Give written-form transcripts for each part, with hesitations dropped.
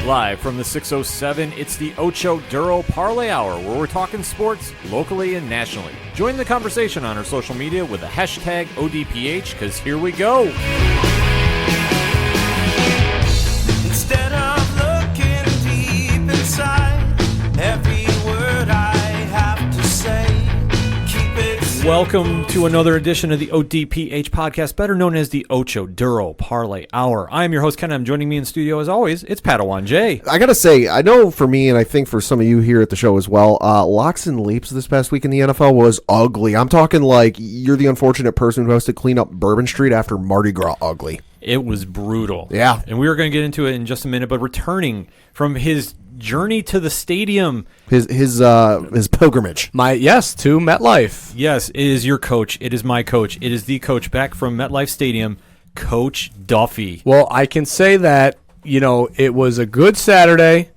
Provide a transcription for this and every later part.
Live from the 607, it's the Ocho Duro Parlay Hour, where we're talking sports locally and nationally. Join the conversation on our social media with the hashtag ODPH, because here we go. Instead of looking deep inside, every word I have to say, keep it simple. Welcome to another edition of the ODPH podcast, better known as the Ocho Duro Parlay Hour. I'm your host, Ken. I'm joining me in studio, as always, it's Padawan Jay. I got to say, I know for me, and I think for some of you here at the show as well, Locks and Leaps this past week in the NFL was ugly. I'm talking like you're the unfortunate person who has to clean up Bourbon Street after Mardi Gras ugly. It was brutal. Yeah. And we were going to get into it in just a minute, but returning from his journey to the stadium. His pilgrimage. To MetLife. Yes, it is your coach. It is my coach. It is the coach back from MetLife Stadium, Coach Duffy. Well, I can say that, it was a good Saturday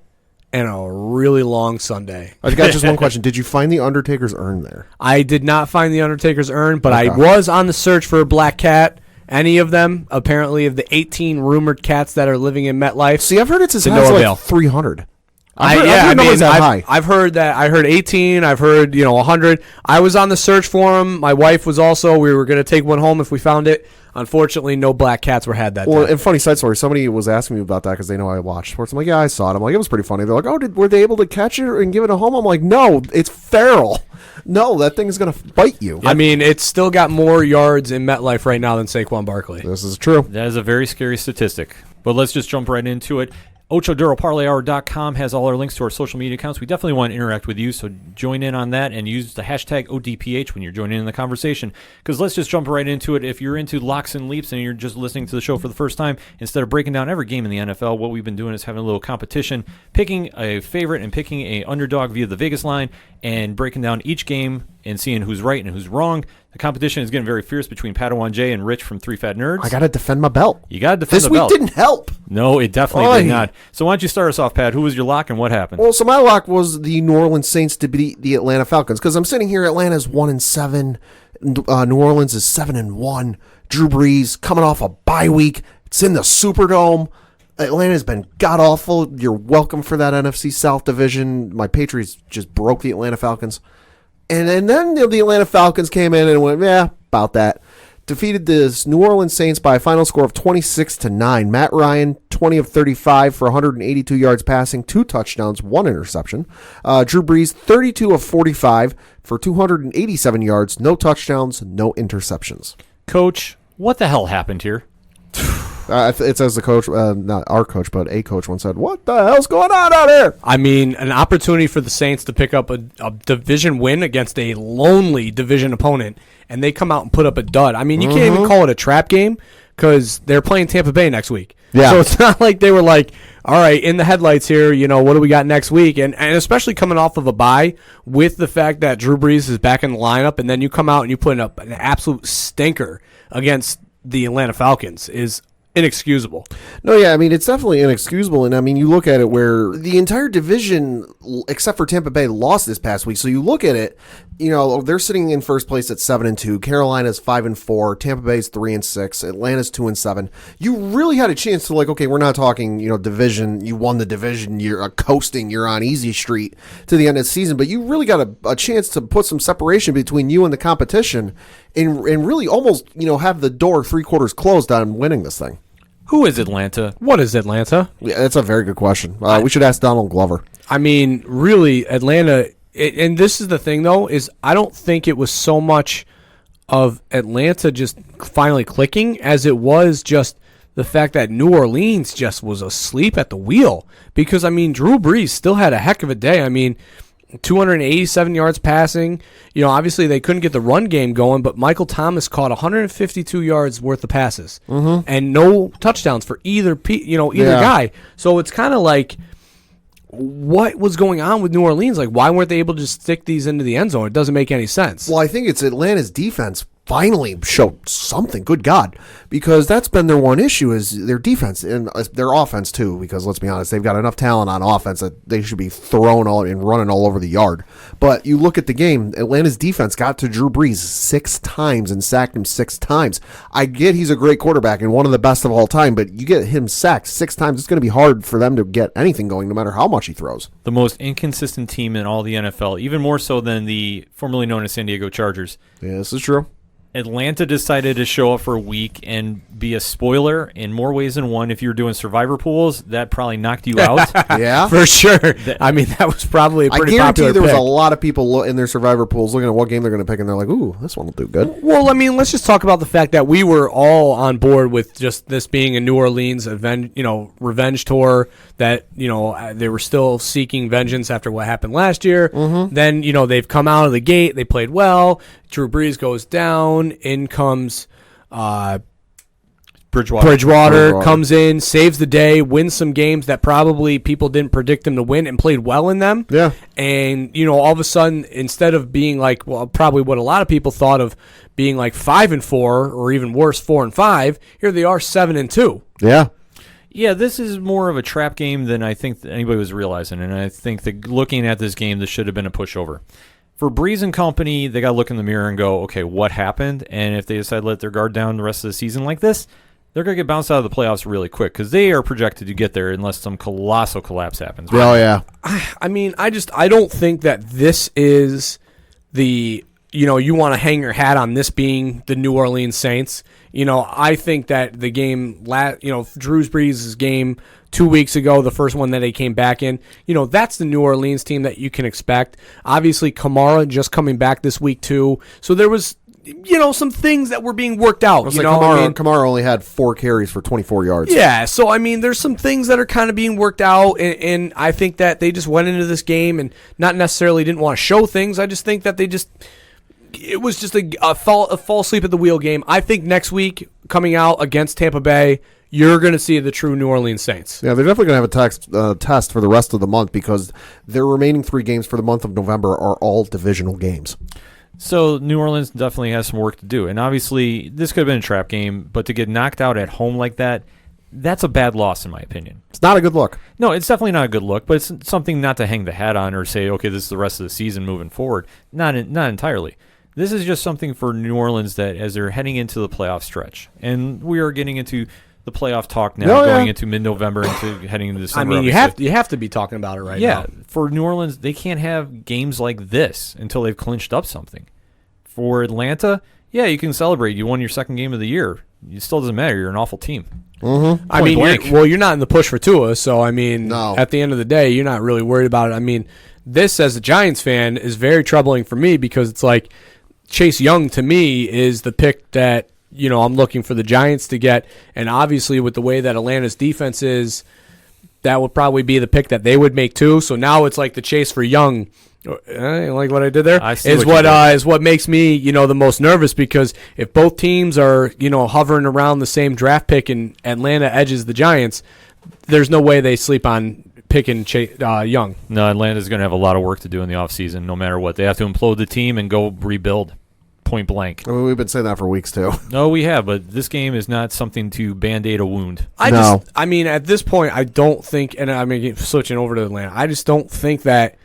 and a really long Sunday. I got just one question. Did you find the Undertaker's urn there? I did not find the Undertaker's urn, but I was on the search for a black cat. Any of them, apparently, of the 18 rumored cats that are living in MetLife. See, I've heard it's as high as like 300. I've heard that. I heard 18. I've heard 100. I was on the search for them. My wife was also. We were going to take one home if we found it. Unfortunately, no black cats were had that day. Well, and funny side story, somebody was asking me about that because they know I watch sports. I'm like, yeah, I saw it. I'm like, it was pretty funny. They're like, oh, were they able to catch it and give it a home? I'm like, no, it's feral. No, that thing is going to bite you. I mean, it's still got more yards in MetLife right now than Saquon Barkley. This is true. That is a very scary statistic. But let's just jump right into it. OchoDuroParlayHour.com has all our links to our social media accounts. We definitely want to interact with you, so join in on that and use the hashtag ODPH when you're joining in the conversation. Because let's just jump right into it. If you're into locks and leaps and you're just listening to the show for the first time, instead of breaking down every game in the NFL, what we've been doing is having a little competition, picking a favorite and picking a underdog via the Vegas line, and breaking down each game and seeing who's right and who's wrong. The competition is getting very fierce between Padawan Jay and Rich from Three Fat Nerds. I got to defend my belt. You got to defend the belt. This week didn't help. No, it definitely did not. So why don't you start us off, Pat? Who was your lock and what happened? Well, so my lock was the New Orleans Saints to beat the Atlanta Falcons because I'm sitting here. Atlanta's 1-7. New Orleans is 7-1. Drew Brees coming off a bye week. It's in the Superdome. Atlanta's been god-awful. You're welcome for that NFC South division. My Patriots just broke the Atlanta Falcons. And then the Atlanta Falcons came in and went, about that. Defeated the New Orleans Saints by a final score of 26-9. Matt Ryan, 20 of 35 for 182 yards passing, 2 touchdowns, 1 interception. Drew Brees, 32 of 45 for 287 yards, no touchdowns, no interceptions. Coach, what the hell happened here? It says the coach, not our coach, but a coach once said, what the hell's going on out here? I mean, an opportunity for the Saints to pick up a division win against a lonely division opponent, and they come out and put up a dud. I mean, you can't even call it a trap game because they're playing Tampa Bay next week. Yeah. So it's not like they were like, all right, in the headlights here, what do we got next week? And especially coming off of a bye with the fact that Drew Brees is back in the lineup, and then you come out and you put up an absolute stinker against the Atlanta Falcons is inexcusable. No, yeah, I mean, it's definitely inexcusable. And I mean, you look at it where the entire division, except for Tampa Bay, lost this past week. So you look at it, they're sitting in first place at 7-2. Carolina's 5-4. Tampa Bay's 3-6. Atlanta's 2-7. You really had a chance to okay, we're not talking, division. You won the division. You're coasting. You're on easy street to the end of the season. But you really got a chance to put some separation between you and the competition and really almost, have the door 3/4 closed on winning this thing. Who is Atlanta? What is Atlanta? Yeah, that's a very good question. We should ask Donald Glover. I mean, really, Atlanta, and this is the thing, though, is I don't think it was so much of Atlanta just finally clicking as it was just the fact that New Orleans just was asleep at the wheel. Because, I mean, Drew Brees still had a heck of a day. I mean, 287 yards passing. Obviously they couldn't get the run game going, but Michael Thomas caught 152 yards worth of passes and no touchdowns for either guy. So it's kind of like, what was going on with New Orleans? Like, why weren't they able to just stick these into the end zone? It doesn't make any sense. Well, I think it's Atlanta's defense finally show something. Good God, because that's been their one issue is their defense and their offense too. Because let's be honest, they've got enough talent on offense that they should be throwing all and running all over the yard. But you look at the game, Atlanta's defense got to Drew Brees 6 times and sacked him 6 times. I get he's a great quarterback and one of the best of all time, but you get him sacked 6 times, it's going to be hard for them to get anything going, no matter how much he throws. The most inconsistent team in all the NFL, even more so than the formerly known as San Diego Chargers. Yeah, this is true. Atlanta decided to show up for a week and be a spoiler in more ways than one. If you're doing survivor pools, that probably knocked you out. Yeah, for sure. I mean, that was probably a pretty guarantee popular there was pick. a lot of people in their survivor pools looking at what game they're going to pick, and they're like, "Ooh, this one will do good." Well, I mean, let's just talk about the fact that we were all on board with just this being a New Orleans revenge tour. That they were still seeking vengeance after what happened last year. Mm-hmm. Then they've come out of the gate. They played well. Drew Brees goes down. In comes Bridgewater comes in, saves the day, wins some games that probably people didn't predict him to win, and played well in them. Yeah. And all of a sudden, instead of being like, well, probably what a lot of people thought of being like 5-4 or even worse, 4-5, here they are 7-2. Yeah. Yeah, this is more of a trap game than I think that anybody was realizing, and I think that looking at this game, this should have been a pushover. For Breeze and company, they got to look in the mirror and go, okay, what happened? And if they decide to let their guard down the rest of the season like this, they're going to get bounced out of the playoffs really quick because they are projected to get there unless some colossal collapse happens. Oh, yeah. I mean, I don't think that this is the, you want to hang your hat on this being the New Orleans Saints. I think that the game, Drew Brees' game 2 weeks ago, the first one that he came back in, that's the New Orleans team that you can expect. Obviously, Kamara just coming back this week too. So there was, some things that were being worked out. Kamara only had 4 carries for 24 yards. Yeah, so I mean, there's some things that are kind of being worked out, and I think that they just went into this game and not necessarily didn't want to show things. I just think that it was just a fall asleep at the wheel game. I think next week, coming out against Tampa Bay, you're going to see the true New Orleans Saints. Yeah, they're definitely going to have a test for the rest of the month because their remaining 3 games for the month of November are all divisional games. So New Orleans definitely has some work to do. And obviously, this could have been a trap game, but to get knocked out at home like that, that's a bad loss in my opinion. It's not a good look. No, it's definitely not a good look, but it's something not to hang the hat on or say, okay, this is the rest of the season moving forward. Not entirely. This is just something for New Orleans that as they're heading into the playoff stretch, and we are getting into the playoff talk now, going into mid-November into heading into December. I mean, you have to be talking about it right now. Yeah, for New Orleans, they can't have games like this until they've clinched up something. For Atlanta, yeah, you can celebrate. You won your second game of the year. It still doesn't matter. You're an awful team. Mm-hmm. I mean, you're not in the push for Tua, so I mean, at the end of the day, you're not really worried about it. I mean, this as a Giants fan is very troubling for me because it's like Chase Young to me is the pick that I'm looking for the Giants to get, and obviously with the way that Atlanta's defense is, that would probably be the pick that they would make too. So now it's like the chase for Young. Like what I did there is what makes me the most nervous because if both teams are hovering around the same draft pick and Atlanta edges the Giants, there's no way they sleep on picking Young. No, Atlanta's going to have a lot of work to do in the offseason no matter what. They have to implode the team and go rebuild. Point blank. I mean, we've been saying that for weeks too. No, we have, but this game is not something to band-aid a wound. I mean, at this point, I don't think, and I mean, switching over to Atlanta, I just don't think that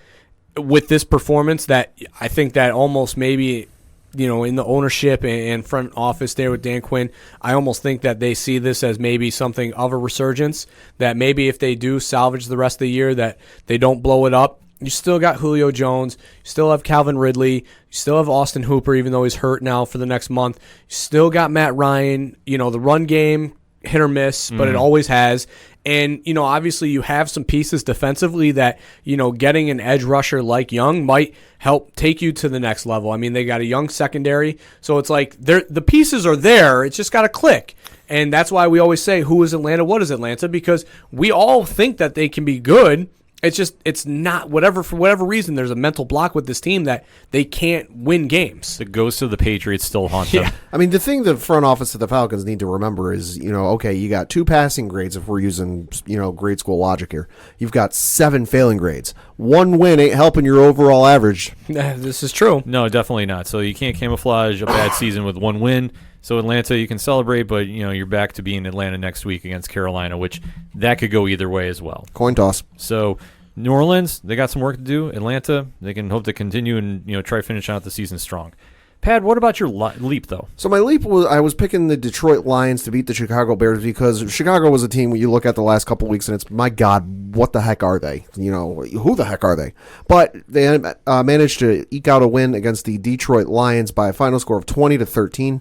with this performance that I think that almost maybe, in the ownership and front office there with Dan Quinn, I almost think that they see this as maybe something of a resurgence, that maybe if they do salvage the rest of the year, that they don't blow it up. You still got Julio Jones. You still have Calvin Ridley. You still have Austin Hooper, even though he's hurt now for the next month. You still got Matt Ryan. The run game, hit or miss, but it always has. And, obviously you have some pieces defensively that, getting an edge rusher like Young might help take you to the next level. I mean, they got a young secondary. So it's like the pieces are there. It's just got to click. And that's why we always say, who is Atlanta? What is Atlanta? Because we all think that they can be good. It's not for whatever reason. There's a mental block with this team that they can't win games. The ghost of the Patriots still haunt them. I mean, the thing the front office of the Falcons need to remember is, okay, you got 2 passing grades if we're using, grade school logic here. You've got 7 failing grades. 1 win ain't helping your overall average. This is true. No, definitely not. So you can't camouflage a bad season with 1 win. So Atlanta, you can celebrate, but you're back to being Atlanta next week against Carolina, which that could go either way as well. Coin toss. So New Orleans, they got some work to do. Atlanta, they can hope to continue and try to finish out the season strong. Pad, what about your leap, though? So my leap was I was picking the Detroit Lions to beat the Chicago Bears because Chicago was a team when you look at the last couple of weeks and it's, my God, what the heck are they? Who the heck are they? But they managed to eke out a win against the Detroit Lions by a final score of 20-13.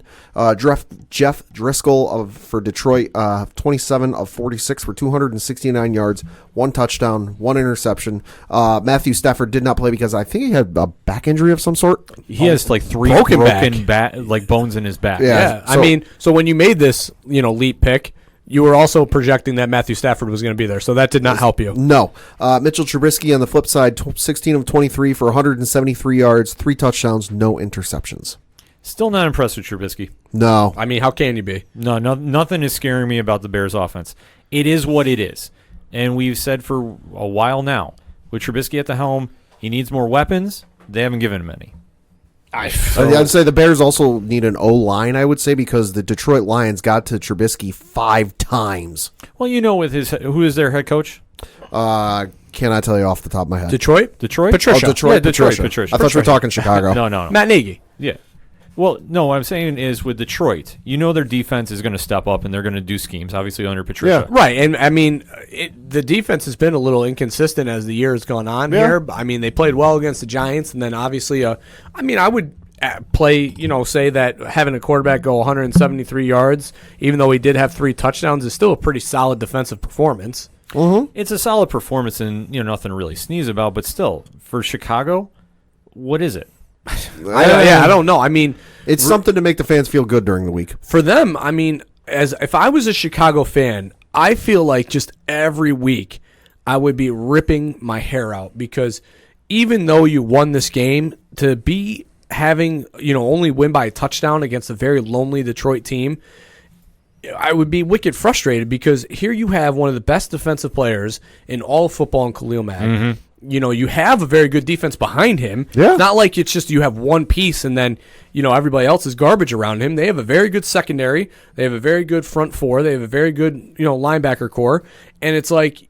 Jeff Driscoll for Detroit, 27 of 46 for 269 yards, 1 touchdown, 1 interception. Matthew Stafford did not play because I think he had a back injury of some sort. He has like 3 broken like bones in his back. Yeah. So when you made this, leap pick, you were also projecting that Matthew Stafford was going to be there, so that did not help you. No. Mitchell Trubisky on the flip side, 16 of 23 for 173 yards, 3 touchdowns, no interceptions. Still not impressed with Trubisky. No. I mean, how can you be? No, nothing is scaring me about the Bears offense. It is what it is. And we've said for a while now, with Trubisky at the helm, he needs more weapons. They haven't given him any. I'd say the Bears also need an O-line, I would say, because the Detroit Lions got to Trubisky 5 times. Well, who is their head coach? Cannot tell you off the top of my head. Detroit? Patricia. Oh, Detroit. Yeah, Detroit. Patricia. I thought you were talking Chicago. No. Matt Nagy. Yeah. Well, no, what I'm saying is with Detroit, their defense is going to step up and they're going to do schemes, obviously under Patricia. Yeah, right. And, I mean, the defense has been a little inconsistent as the year has gone on here. I mean, they played well against the Giants, and then obviously, I would say that having a quarterback go 173 yards, even though he did have 3 touchdowns, is still a pretty solid defensive performance. Mm-hmm. It's a solid performance and, nothing to really sneeze about, but still, for Chicago, what is it? I don't know. I mean, it's something to make the fans feel good during the week. For them, I mean, if I was a Chicago fan, I feel like just every week I would be ripping my hair out because even though you won this game, to be having, only win by a touchdown against a very lonely Detroit team, I would be wicked frustrated because here you have one of the best defensive players in all of football in Khalil Mack. Mm-hmm. You have a very good defense behind him. Yeah. It's not like it's just you have one piece and then, everybody else is garbage around him. They have a very good secondary. They have a very good front 4. They have a very good, linebacker core. And it's like,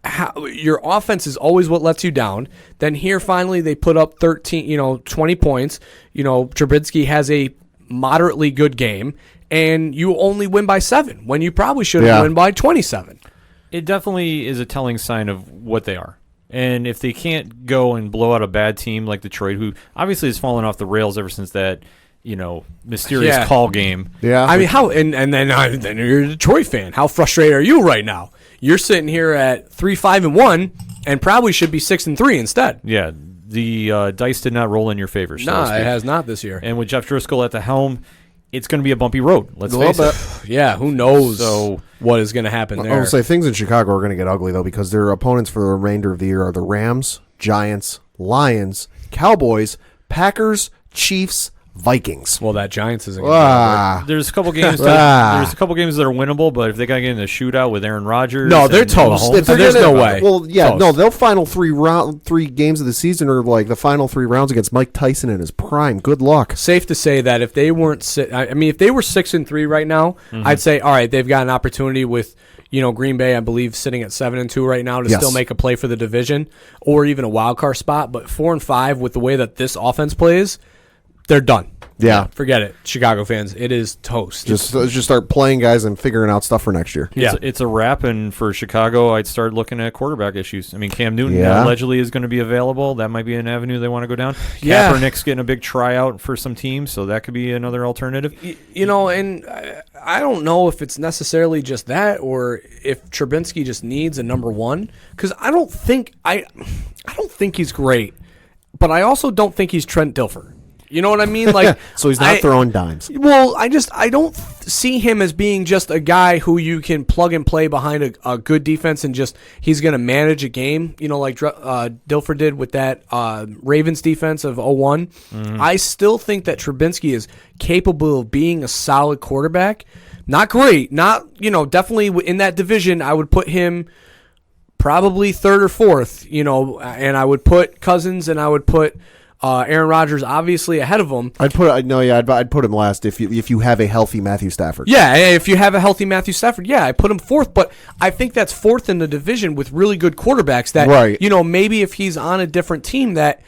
how, your offense is always what lets you down. Then here finally they put up 20 points. Trubisky has a moderately good game. And you only win by 7 when you probably should have won by 27. It definitely is a telling sign of what they are. And if they can't go and blow out a bad team like Detroit, who obviously has fallen off the rails ever since that, mysterious call game. Yeah. I mean, how and then you're a Detroit fan. How frustrated are you right now? You're sitting here at 3-5-1 and probably should be 6-3 instead. Yeah. The dice did not roll in your favor. So no, it has not this year. And with Jeff Driscoll at the helm, it's going to be a bumpy road. Let's face it. Yeah, who knows what is going to happen there. I would say things in Chicago are going to get ugly, though, because their opponents for the remainder of the year are the Rams, Giants, Lions, Cowboys, Packers, Chiefs, Vikings. Well, that Giants isn't going to There's a couple games. There's a couple games that are winnable, but if they got to get in a shootout with Aaron Rodgers, no, they're toast. There's no way. Well, yeah, toast. No, they'll final 3 games of the season are like the final 3 rounds against Mike Tyson in his prime. Good luck. Safe to say that if they weren't, if they were 6-3 right now, I'd say all right, they've got an opportunity with. Green Bay, I believe, sitting at 7-2 right now to still make a play for the division or even a wild card spot. But 4-5 with the way that this offense plays, they're done. Yeah. Forget it. Chicago fans, it is toast. Just start playing guys and figuring out stuff for next year. Yeah. It's a wrap, and for Chicago, I'd start looking at quarterback issues. I mean, Cam Newton allegedly is going to be available. That might be an avenue they want to go down. Yeah. Kaepernick's getting a big tryout for some teams, so that could be another alternative. And I don't know if it's necessarily just that or if Trubinsky just needs a number 1, because I don't think he's great, but I also don't think he's Trent Dilfer. You know what I mean? Like, So he's not throwing dimes. Well, I don't see him as being just a guy who you can plug and play behind a good defense and just he's going to manage a game, like Dilfer did with that Ravens defense of 0-1. Mm-hmm. I still think that Trubinsky is capable of being a solid quarterback. Not great, definitely in that division. I would put him probably third or fourth, and I would put Cousins and I would put Aaron Rodgers obviously ahead of him. I'd put him last if you have a healthy Matthew Stafford. Yeah, if you have a healthy Matthew Stafford, I put him fourth. But I think that's fourth in the division with really good quarterbacks. That right. Maybe if he's on a different team, that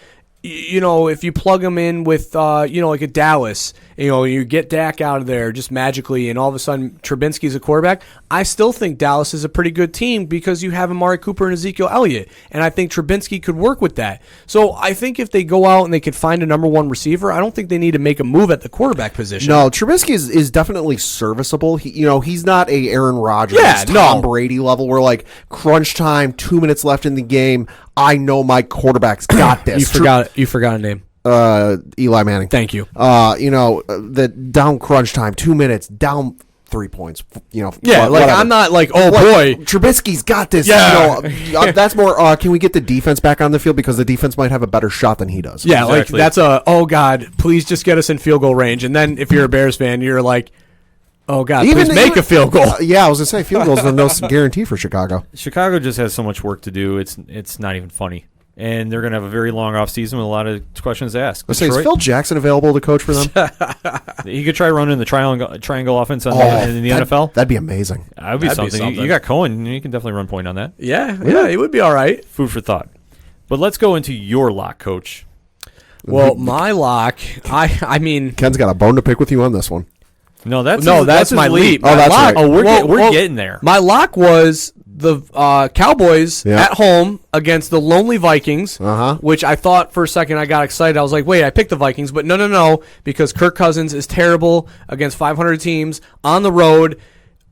if you plug him in with like a Dallas, you get Dak out of there just magically, and all of a sudden Trubinsky's a quarterback. I still think Dallas is a pretty good team because you have Amari Cooper and Ezekiel Elliott, and I think Trubinsky could work with that. So I think if they go out and they can find a number one receiver, I don't think they need to make a move at the quarterback position. No, Trubinsky is definitely serviceable. He's not a Aaron Rodgers, Tom Brady level where like crunch time, 2 minutes left in the game. I know my quarterback's got this. You forgot a name. Eli Manning. Thank you. The down crunch time, 2 minutes, down 3 points. Whatever. I'm not like, boy, Trubisky's got this. Yeah. That's more. Can we get the defense back on the field because the defense might have a better shot than he does? Yeah, exactly. Like that's oh God, please just get us in field goal range. And then if you're a Bears fan, you're like, oh God, please make a field goal. Yeah, I was gonna say field goals are no guarantee for Chicago. Chicago just has so much work to do. It's not even funny. And they're going to have a very long offseason with a lot of questions to ask. Is Phil Jackson available to coach for them? He could try running the triangle offense in the NFL. That'd be amazing. That'd be something. You got Cohen. You can definitely run point on that. Yeah, it would be all right. Food for thought. But let's go into your lock, Coach. Well, my lock, I mean... Ken's got a bone to pick with you on this one. No, that's my leap. Oh, that's right. Oh, we're getting there. My lock was the Cowboys at home against the lonely Vikings, which I thought for a second I got excited. I was like, wait, I picked the Vikings, but no, because Kirk Cousins is terrible against 500 teams on the road,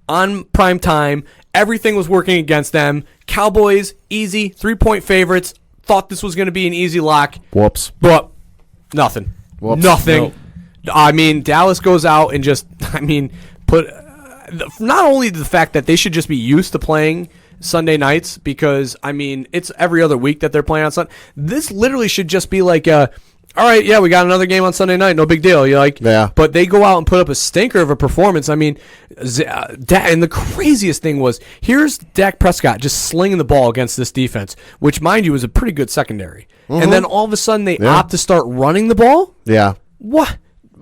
on prime time. Everything was working against them. Cowboys, easy, 3-point favorites. Thought this was going to be an easy lock. Whoops. But nothing. Whoops. Nothing. Nope. I mean, Dallas goes out and just, put not only the fact that they should just be used to playing Sunday nights because, it's every other week that they're playing on Sunday. This literally should just be like, all right, yeah, we got another game on Sunday night. No big deal. Yeah. But they go out and put up a stinker of a performance. And the craziest thing was, here's Dak Prescott just slinging the ball against this defense, which, mind you, is a pretty good secondary. Mm-hmm. And then all of a sudden they opt to start running the ball? Yeah. What?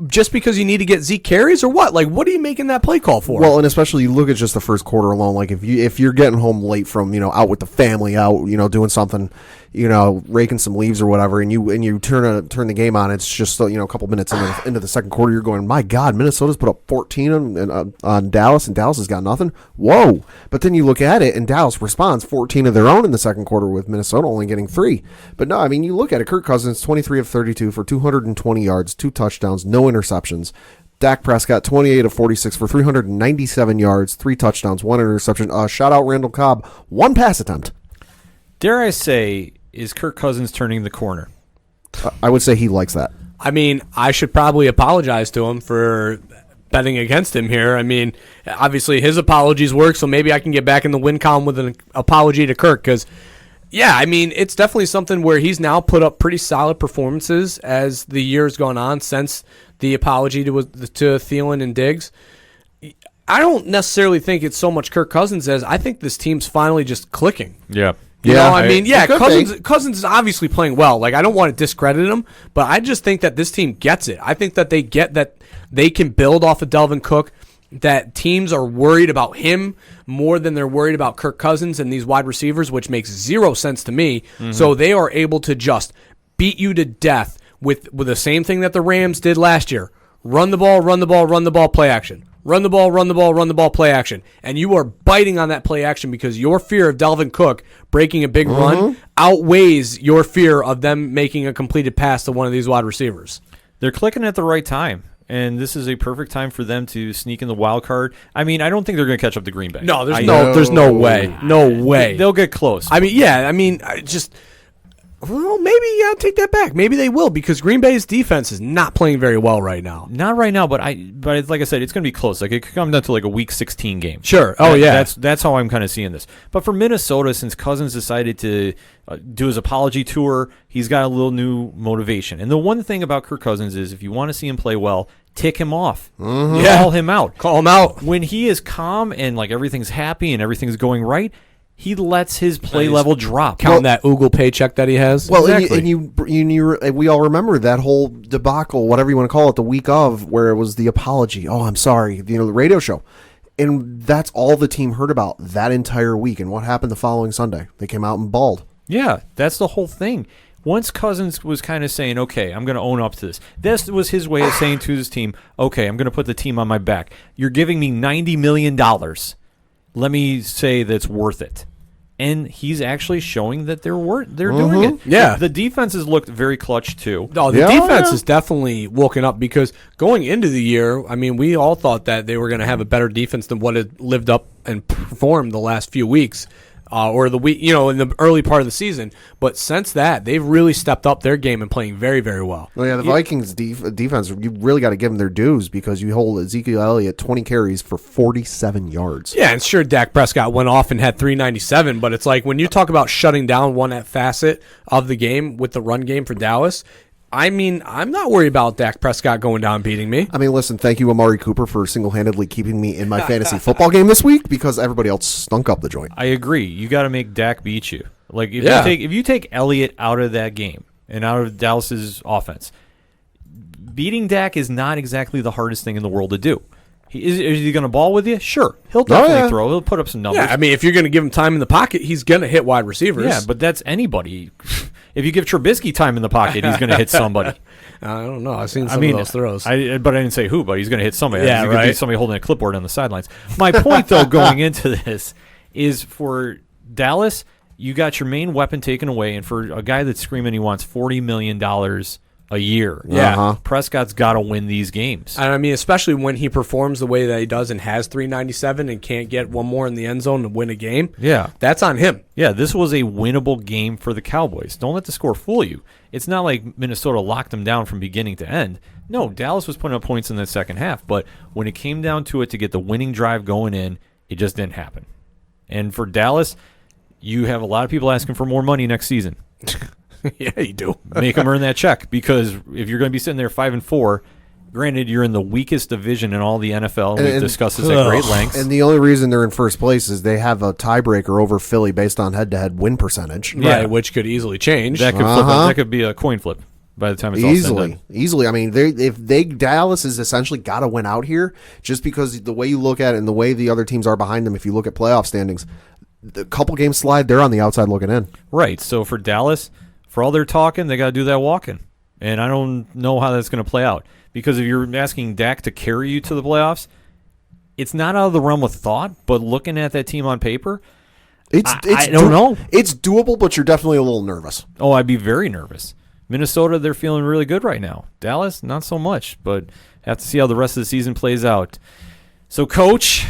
Just because you need to get Zeke carries or what? Like, what are you making that play call for? Well, and especially you look at just the first quarter alone. Like if you're getting home late from out with the family, out doing something, raking some leaves or whatever, and you turn the game on, it's just a couple minutes into the second quarter, you're going, my God, Minnesota's put up 14 on Dallas, and Dallas has got nothing. Whoa! But then you look at it, and Dallas responds 14 of their own in the second quarter, with Minnesota only getting 3. But no, you look at it, Kirk Cousins 23 of 32 for 220 yards, 2 touchdowns, no interceptions. Dak Prescott 28 of 46 for 397 yards, 3 touchdowns, 1 interception. Shout out Randall Cobb, 1 pass attempt. Dare I say, is Kirk Cousins turning the corner? I would say he likes that. I should probably apologize to him for betting against him here. Obviously his apologies work, so maybe I can get back in the win column with an apology to Kirk because, it's definitely something where he's now put up pretty solid performances as the year's gone on since the apology to Thielen and Diggs. I don't necessarily think it's so much Kirk Cousins as I think this team's finally just clicking. Yeah. Cousins is obviously playing well. Like, I don't want to discredit him, but I just think that this team gets it. I think that they get that they can build off of Dalvin Cook, that teams are worried about him more than they're worried about Kirk Cousins and these wide receivers, which makes 0 sense to me. Mm-hmm. So they are able to just beat you to death with the same thing that the Rams did last year. Run the ball, run the ball, run the ball, play action. Run the ball, run the ball, run the ball, play action. And you are biting on that play action because your fear of Dalvin Cook breaking a big run outweighs your fear of them making a completed pass to one of these wide receivers. They're clicking at the right time, and this is a perfect time for them to sneak in the wild card. I don't think they're going to catch up to Green Bay. No, there's no way. No way. They'll get close. Well, maybe take that back. Maybe they will because Green Bay's defense is not playing very well right now. Not right now, but it's, like I said, it's going to be close. Like it could come down to like a Week 16 game. Sure. Oh yeah. That's how I'm kind of seeing this. But for Minnesota, since Cousins decided to do his apology tour, he's got a little new motivation. And the one thing about Kirk Cousins is, if you want to see him play well, tick him off, call him out, When he is calm and like everything's happy and everything's going right, he lets his play level drop. Counting that Oogle paycheck that he has. Well, exactly. and we all remember that whole debacle, whatever you want to call it, the week of, where it was the apology. Oh, I'm sorry, the radio show. And that's all the team heard about that entire week. And what happened the following Sunday? They came out and bawled. Yeah, that's the whole thing. Once Cousins was kind of saying, okay, I'm going to own up to this. This was his way of saying to his team, okay, I'm going to put the team on my back. You're giving me $90 million. Let me say that's worth it. And he's actually showing that they're doing it. Yeah. The defenses looked very clutch, too. No, the defense is definitely woken up because going into the year, I mean, we all thought that they were going to have a better defense than what had lived up and performed the last few weeks. Or the week, in the early part of the season. But since that, they've really stepped up their game and playing very, very well. Well, yeah, the Vikings defense, you really got to give them their dues because you hold Ezekiel Elliott 20 carries for 47 yards. Yeah, and sure, Dak Prescott went off and had 397, but it's like when you talk about shutting down one facet of the game with the run game for Dallas, I mean, I'm not worried about Dak Prescott going down and beating me. I mean, listen, thank you, Amari Cooper, for single-handedly keeping me in my fantasy football game this week because everybody else stunk up the joint. I agree. You got to make Dak beat you. Like if you take Elliott out of that game and out of Dallas's offense, beating Dak is not exactly the hardest thing in the world to do. Is he going to ball with you? Sure. He'll definitely throw. He'll put up some numbers. Yeah, I mean, if you're going to give him time in the pocket, he's going to hit wide receivers. Yeah, but that's anybody. If you give Trubisky time in the pocket, he's going to hit somebody. I don't know. I've seen some of those throws. But I didn't say who, but he's going to hit somebody. Yeah, he's going to be somebody holding a clipboard on the sidelines. My point, though, going into this is for Dallas, you got your main weapon taken away, and for a guy that's screaming he wants $40 million a year. Yeah. Prescott's got to win these games. And I mean, especially when he performs the way that he does and has 397 and can't get one more in the end zone to win a game. Yeah. That's on him. Yeah, this was a winnable game for the Cowboys. Don't let the score fool you. It's not like Minnesota locked them down from beginning to end. No, Dallas was putting up points in the second half, but when it came down to it to get the winning drive going in, it just didn't happen. And for Dallas, you have a lot of people asking for more money next season. Yeah, you do. Make them earn that check, because if you're going to be sitting there 5-4, granted you're in the weakest division in all the NFL, and we've discussed this at great lengths. And the only reason they're in first place is they have a tiebreaker over Philly based on head-to-head win percentage. Right, which could easily change. That could flip. That could be a coin flip by the time it's all said and done. Easily. I mean, Dallas has essentially got to win out here, just because the way you look at it and the way the other teams are behind them. If you look at playoff standings, the couple games slide, they're on the outside looking in. Right. So for Dallas, for all their talking, they got to do that walking. And I don't know how that's going to play out. Because if you're asking Dak to carry you to the playoffs, it's not out of the realm of thought, but looking at that team on paper, I don't know. It's doable, but you're definitely a little nervous. Oh, I'd be very nervous. Minnesota, they're feeling really good right now. Dallas, not so much, but have to see how the rest of the season plays out. So, Coach,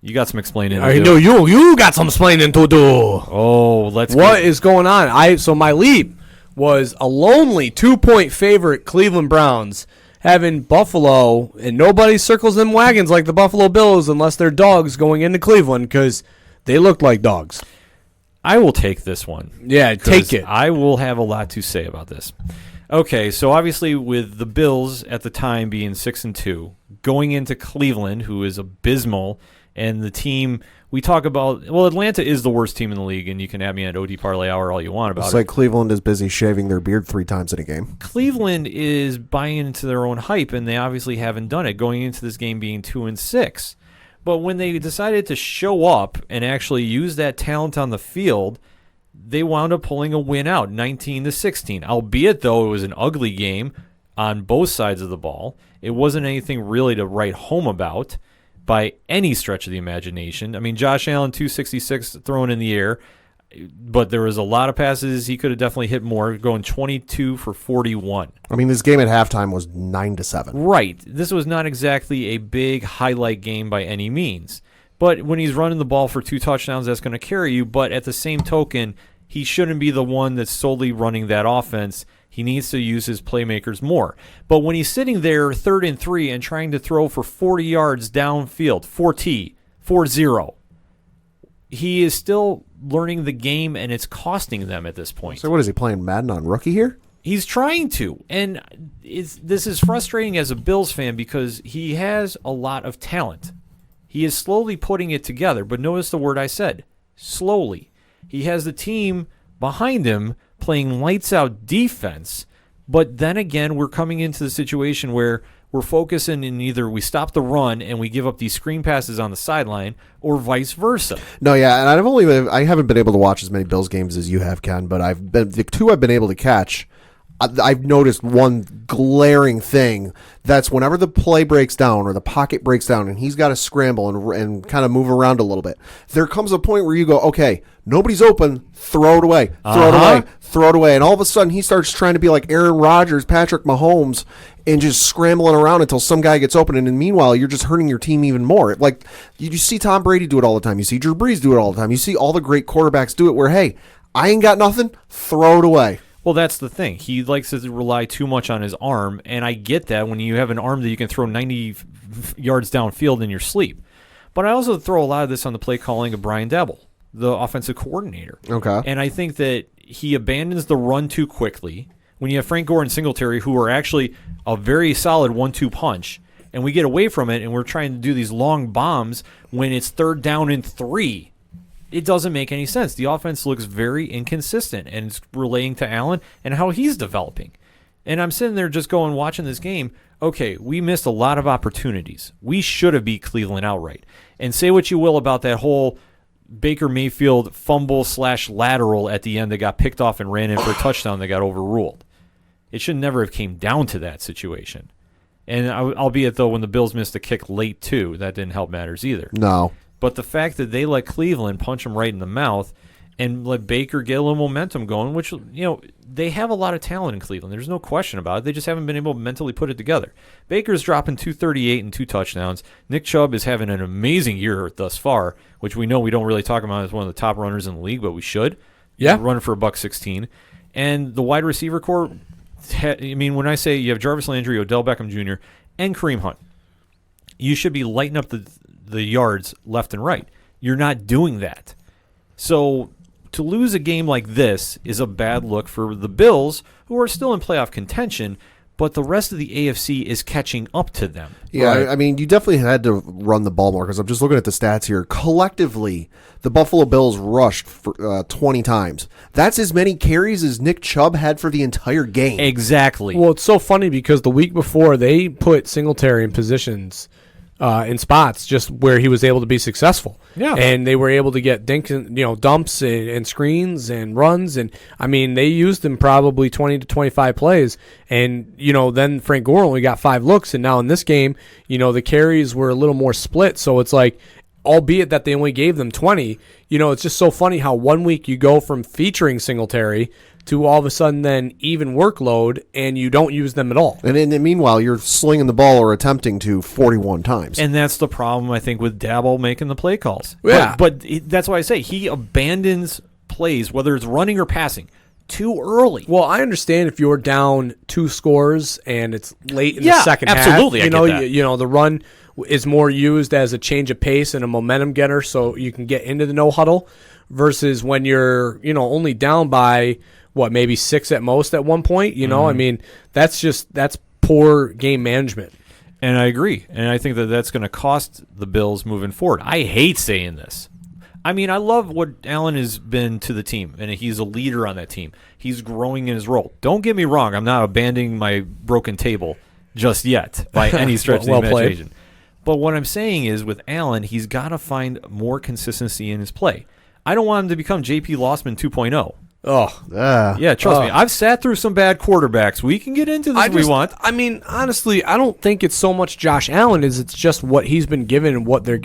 you got some explaining to do. I know you got some explaining to do. Oh, What is going on? So my leap was a lonely 2-point favorite Cleveland Browns having Buffalo, and nobody circles them wagons like the Buffalo Bills unless they're dogs going into Cleveland, because they looked like dogs. I will take this one. Yeah, take it. I will have a lot to say about this. Okay, so obviously with the Bills at the time being 6-2, going into Cleveland, who is abysmal, and the team we talk about, well, Atlanta is the worst team in the league, and you can have me at OD Parlay Hour all you want about it. It's like Cleveland is busy shaving their beard 3 times in a game. Cleveland is buying into their own hype, and they obviously haven't done it, going into this game being 2-6. But when they decided to show up and actually use that talent on the field, they wound up pulling a win out, 19-16. Albeit, though, it was an ugly game on both sides of the ball. It wasn't anything really to write home about by any stretch of the imagination. I mean, Josh Allen, 266 thrown in the air, but there was a lot of passes he could have definitely hit more, going 22 for 41. I mean, this game at halftime was 9-7. Right. This was not exactly a big highlight game by any means. But when he's running the ball for 2 touchdowns, that's going to carry you. But at the same token, he shouldn't be the one that's solely running that offense. He needs to use his playmakers more. But when he's sitting there 3rd and 3 and trying to throw for 40 yards downfield, 4-0, he is still learning the game, and it's costing them at this point. So what is he playing Madden on rookie here? He's trying to, and this is frustrating as a Bills fan because he has a lot of talent. He is slowly putting it together, but notice the word I said, slowly. He has the team behind him playing lights-out defense, but then again, we're coming into the situation where we're focusing in either we stop the run and we give up these screen passes on the sideline, or vice versa. No, yeah, and I haven't been able to watch as many Bills games as you have, Ken, but the two I've been able to catch. I've noticed one glaring thing. That's whenever the play breaks down or the pocket breaks down and he's got to scramble and kind of move around a little bit, there comes a point where you go, okay, nobody's open, throw it away, throw it away. And all of a sudden he starts trying to be like Aaron Rodgers, Patrick Mahomes, and just scrambling around until some guy gets open. And meanwhile, you're just hurting your team even more. Like you see Tom Brady do it all the time. You see Drew Brees do it all the time. You see all the great quarterbacks do it where, hey, I ain't got nothing, throw it away. Well, that's the thing. He likes to rely too much on his arm, and I get that when you have an arm that you can throw 90 yards downfield in your sleep. But I also throw a lot of this on the play calling of Brian Daboll, the offensive coordinator. Okay. And I think that he abandons the run too quickly. When you have Frank Gore and Singletary, who are actually a very solid 1-2 punch, and we get away from it, and we're trying to do these long bombs when it's 3rd down and 3. It doesn't make any sense. The offense looks very inconsistent, and it's relating to Allen and how he's developing. And I'm sitting there just going, watching this game, okay, we missed a lot of opportunities. We should have beat Cleveland outright. And say what you will about that whole Baker Mayfield fumble/lateral at the end that got picked off and ran in for a touchdown that got overruled. It should never have came down to that situation. And albeit, though, when the Bills missed a kick late, too, that didn't help matters either. No. But the fact that they let Cleveland punch him right in the mouth and let Baker get a little momentum going, which, they have a lot of talent in Cleveland. There's no question about it. They just haven't been able to mentally put it together. Baker's dropping 238 and 2 touchdowns. Nick Chubb is having an amazing year thus far, which we know we don't really talk about as one of the top runners in the league, but we should. Yeah. Running for $116. And the wide receiver core, when I say you have Jarvis Landry, Odell Beckham Jr., and Kareem Hunt, you should be lighting up the yards left and right. You're not doing that. So to lose a game like this is a bad look for the Bills, who are still in playoff contention, but the rest of the AFC is catching up to them. Yeah, Right? I mean, you definitely had to run the ball more because I'm just looking at the stats here. Collectively, the Buffalo Bills rushed for 20 times. That's as many carries as Nick Chubb had for the entire game. Exactly. Well, it's so funny because the week before they put Singletary in positions in spots just where he was able to be successful. Yeah. And they were able to get dumps and screens and runs. And, they used him probably 20 to 25 plays. And, then Frank Gore only got 5 looks. And now in this game, the carries were a little more split. So it's like, albeit that they only gave them 20, it's just so funny how 1 week you go from featuring Singletary to all of a sudden then even workload, and you don't use them at all. And in the meanwhile, you're slinging the ball or attempting to 41 times. And that's the problem, I think, with Daboll making the play calls. Yeah. But that's why I say he abandons plays, whether it's running or passing, too early. Well, I understand if you're down 2 scores and it's late in the Yeah, second absolutely, half. I get that. The run is more used as a change of pace and a momentum getter so you can get into the no huddle versus when you're, only down by maybe 6 at most at one point, that's poor game management. And I agree. And I think that that's going to cost the Bills moving forward. I hate saying this. I love what Allen has been to the team, and he's a leader on that team. He's growing in his role. Don't get me wrong. I'm not abandoning my broken table just yet by any stretch Well of the played. imagination. But what I'm saying is with Allen, he's got to find more consistency in his play. I don't want him to become J.P. Lossman 2.0. Oh, Yeah, trust me. I've sat through some bad quarterbacks. We can get into this if we want. Honestly, I don't think it's so much Josh Allen as it's just what he's been given and what they're.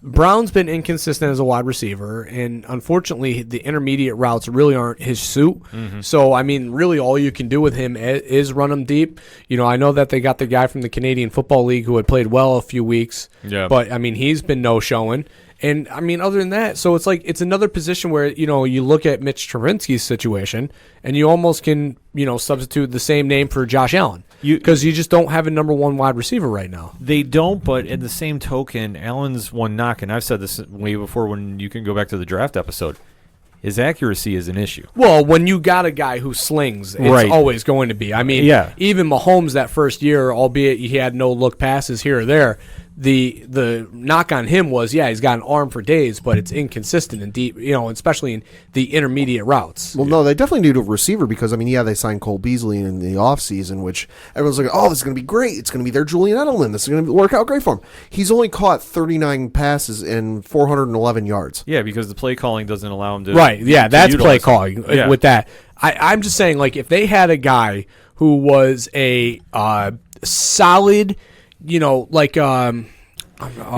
Brown's been inconsistent as a wide receiver, and unfortunately, the intermediate routes really aren't his suit. Mm-hmm. So, really all you can do with him is run him deep. I know that they got the guy from the Canadian Football League who had played well a few weeks, Yeah. but, he's been no-showing. And I mean, other than that, so it's like it's another position where you look at Mitch Trubinsky's situation, and you almost can substitute the same name for Josh Allen because you just don't have a number one wide receiver right now. They don't, but in the same token, Allen's one knock, and I've said this way before when you can go back to the draft episode. His accuracy is an issue. Well, when you got a guy who slings, it's always going to be. I mean, even Mahomes that first year, albeit he had no look passes here or there, the knock on him was, he's got an arm for days, but it's inconsistent and deep, especially in the intermediate routes. Well, no, they definitely need a receiver because, they signed Cole Beasley in the offseason, which everyone's like, oh, this is going to be great. It's going to be their Julian Edelman. This is going to work out great for him. He's only caught 39 passes and 411 yards. Yeah, because the play calling doesn't allow him to. Right, yeah, that's play calling with that. I'm just saying, like, if they had a guy who was a solid, if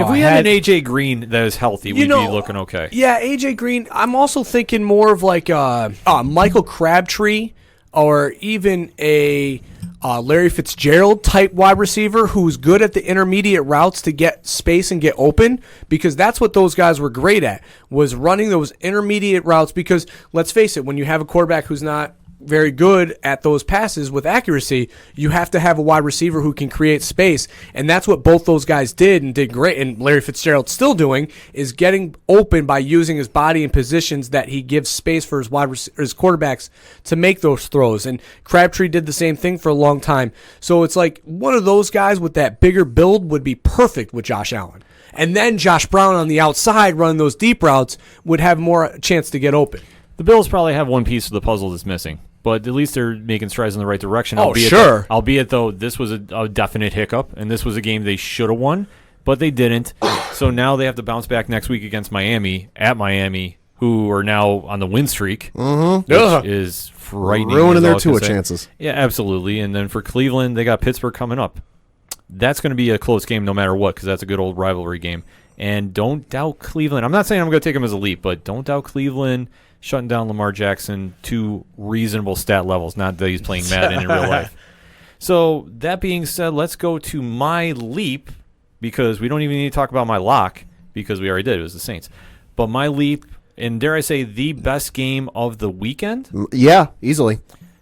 we had an AJ Green that is healthy, we'd be looking okay. Yeah, AJ Green. I'm also thinking more of like Michael Crabtree or even a Larry Fitzgerald type wide receiver who's good at the intermediate routes to get space and get open, because that's what those guys were great at, was running those intermediate routes. Because let's face it, when you have a quarterback who's not very good at those passes with accuracy, you have to have a wide receiver who can create space, and that's what both those guys did and did great. And Larry Fitzgerald's still doing is getting open by using his body in positions that he gives space for his his quarterbacks to make those throws. And Crabtree did the same thing for a long time. So it's like one of those guys with that bigger build would be perfect with Josh Allen. And then Josh Brown on the outside running those deep routes would have more chance to get open. The Bills probably have one piece of the puzzle that's missing, but at least they're making strides in the right direction. Albeit, though, this was a definite hiccup, and this was a game they should have won, but they didn't. So now they have to bounce back next week against Miami, at Miami, who are now on the win streak, which is frightening. Ruining their Tua chances. Yeah, absolutely. And then for Cleveland, they got Pittsburgh coming up. That's going to be a close game no matter what, because that's a good old rivalry game. And don't doubt Cleveland. I'm not saying I'm going to take them as elite, but don't doubt Cleveland shutting down Lamar Jackson to reasonable stat levels, not that he's playing Madden in real life. So that being said, let's go to my leap, because we don't even need to talk about my lock, because we already did. It was the Saints. But my leap, and dare I say the best game of the weekend? Yeah, easily.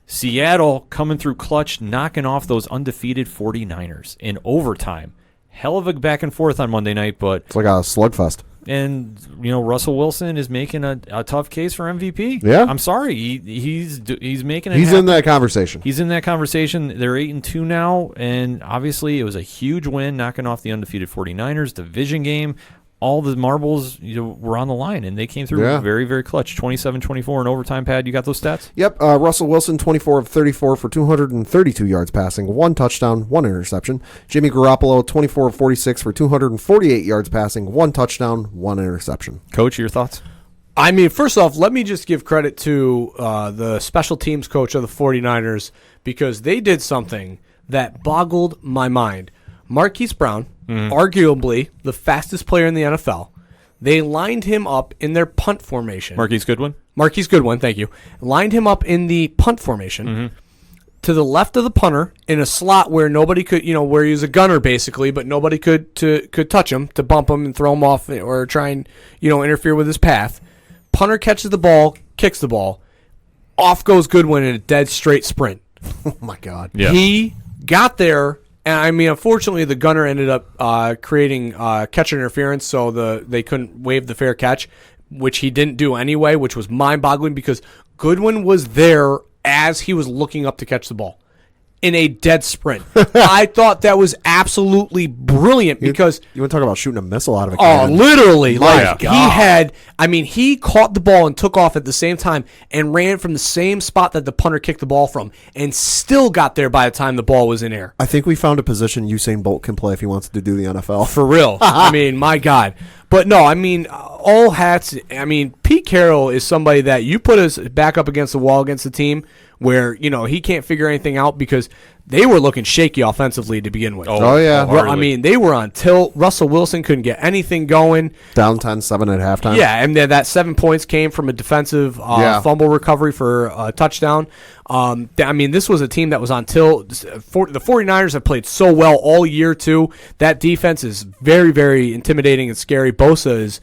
Seattle coming through clutch, knocking off those undefeated 49ers in overtime. Hell of a back and forth on Monday night, but it's like a slugfest. And Russell Wilson is making a tough case for MVP. Yeah, I'm sorry, he's making it. He's in that conversation. He's in that conversation. They're 8-2 now, and obviously it was a huge win, knocking off the undefeated 49ers. Division game, all the marbles were on the line, and they came through very, very clutch. 27-24 in overtime. Pad, you got those stats? Yep. Russell Wilson, 24 of 34 for 232 yards passing, 1 touchdown, 1 interception. Jimmy Garoppolo, 24 of 46 for 248 yards passing, 1 touchdown, 1 interception. Coach, your thoughts? I mean, first off, let me just give credit to the special teams coach of the 49ers, because they did something that boggled my mind. Marquise Brown, arguably the fastest player in the NFL. They lined him up in their punt formation. Marquise Goodwin, thank you. Lined him up in the punt formation to the left of the punter in a slot where nobody could, where he was a gunner basically, but nobody could touch him, to bump him and throw him off or try and, interfere with his path. Punter catches the ball, kicks the ball. Off goes Goodwin in a dead straight sprint. Oh, my God. Yeah. He got there. And I mean, unfortunately, the gunner ended up creating catcher interference, so they couldn't waive the fair catch, which he didn't do anyway, which was mind-boggling because Goodwin was there as he was looking up to catch the ball in a dead sprint. I thought that was absolutely brilliant because you want to talk about shooting a missile out of a cannon. Literally. My God. He caught the ball and took off at the same time and ran from the same spot that the punter kicked the ball from and still got there by the time the ball was in air. I think we found a position Usain Bolt can play if he wants to do the NFL. For real. I mean, my God. But no, I mean, all hats. I mean, Pete Carroll is somebody that you put his back up against the wall against the team where, he can't figure anything out because they were looking shaky offensively to begin with. Oh yeah. I mean, they were on tilt. Russell Wilson couldn't get anything going. Down 10-7 at halftime. Yeah, and that 7 points came from a defensive fumble recovery for a touchdown. I mean, this was a team that was on tilt. The 49ers have played so well all year, too. That defense is very, very intimidating and scary. Bosa is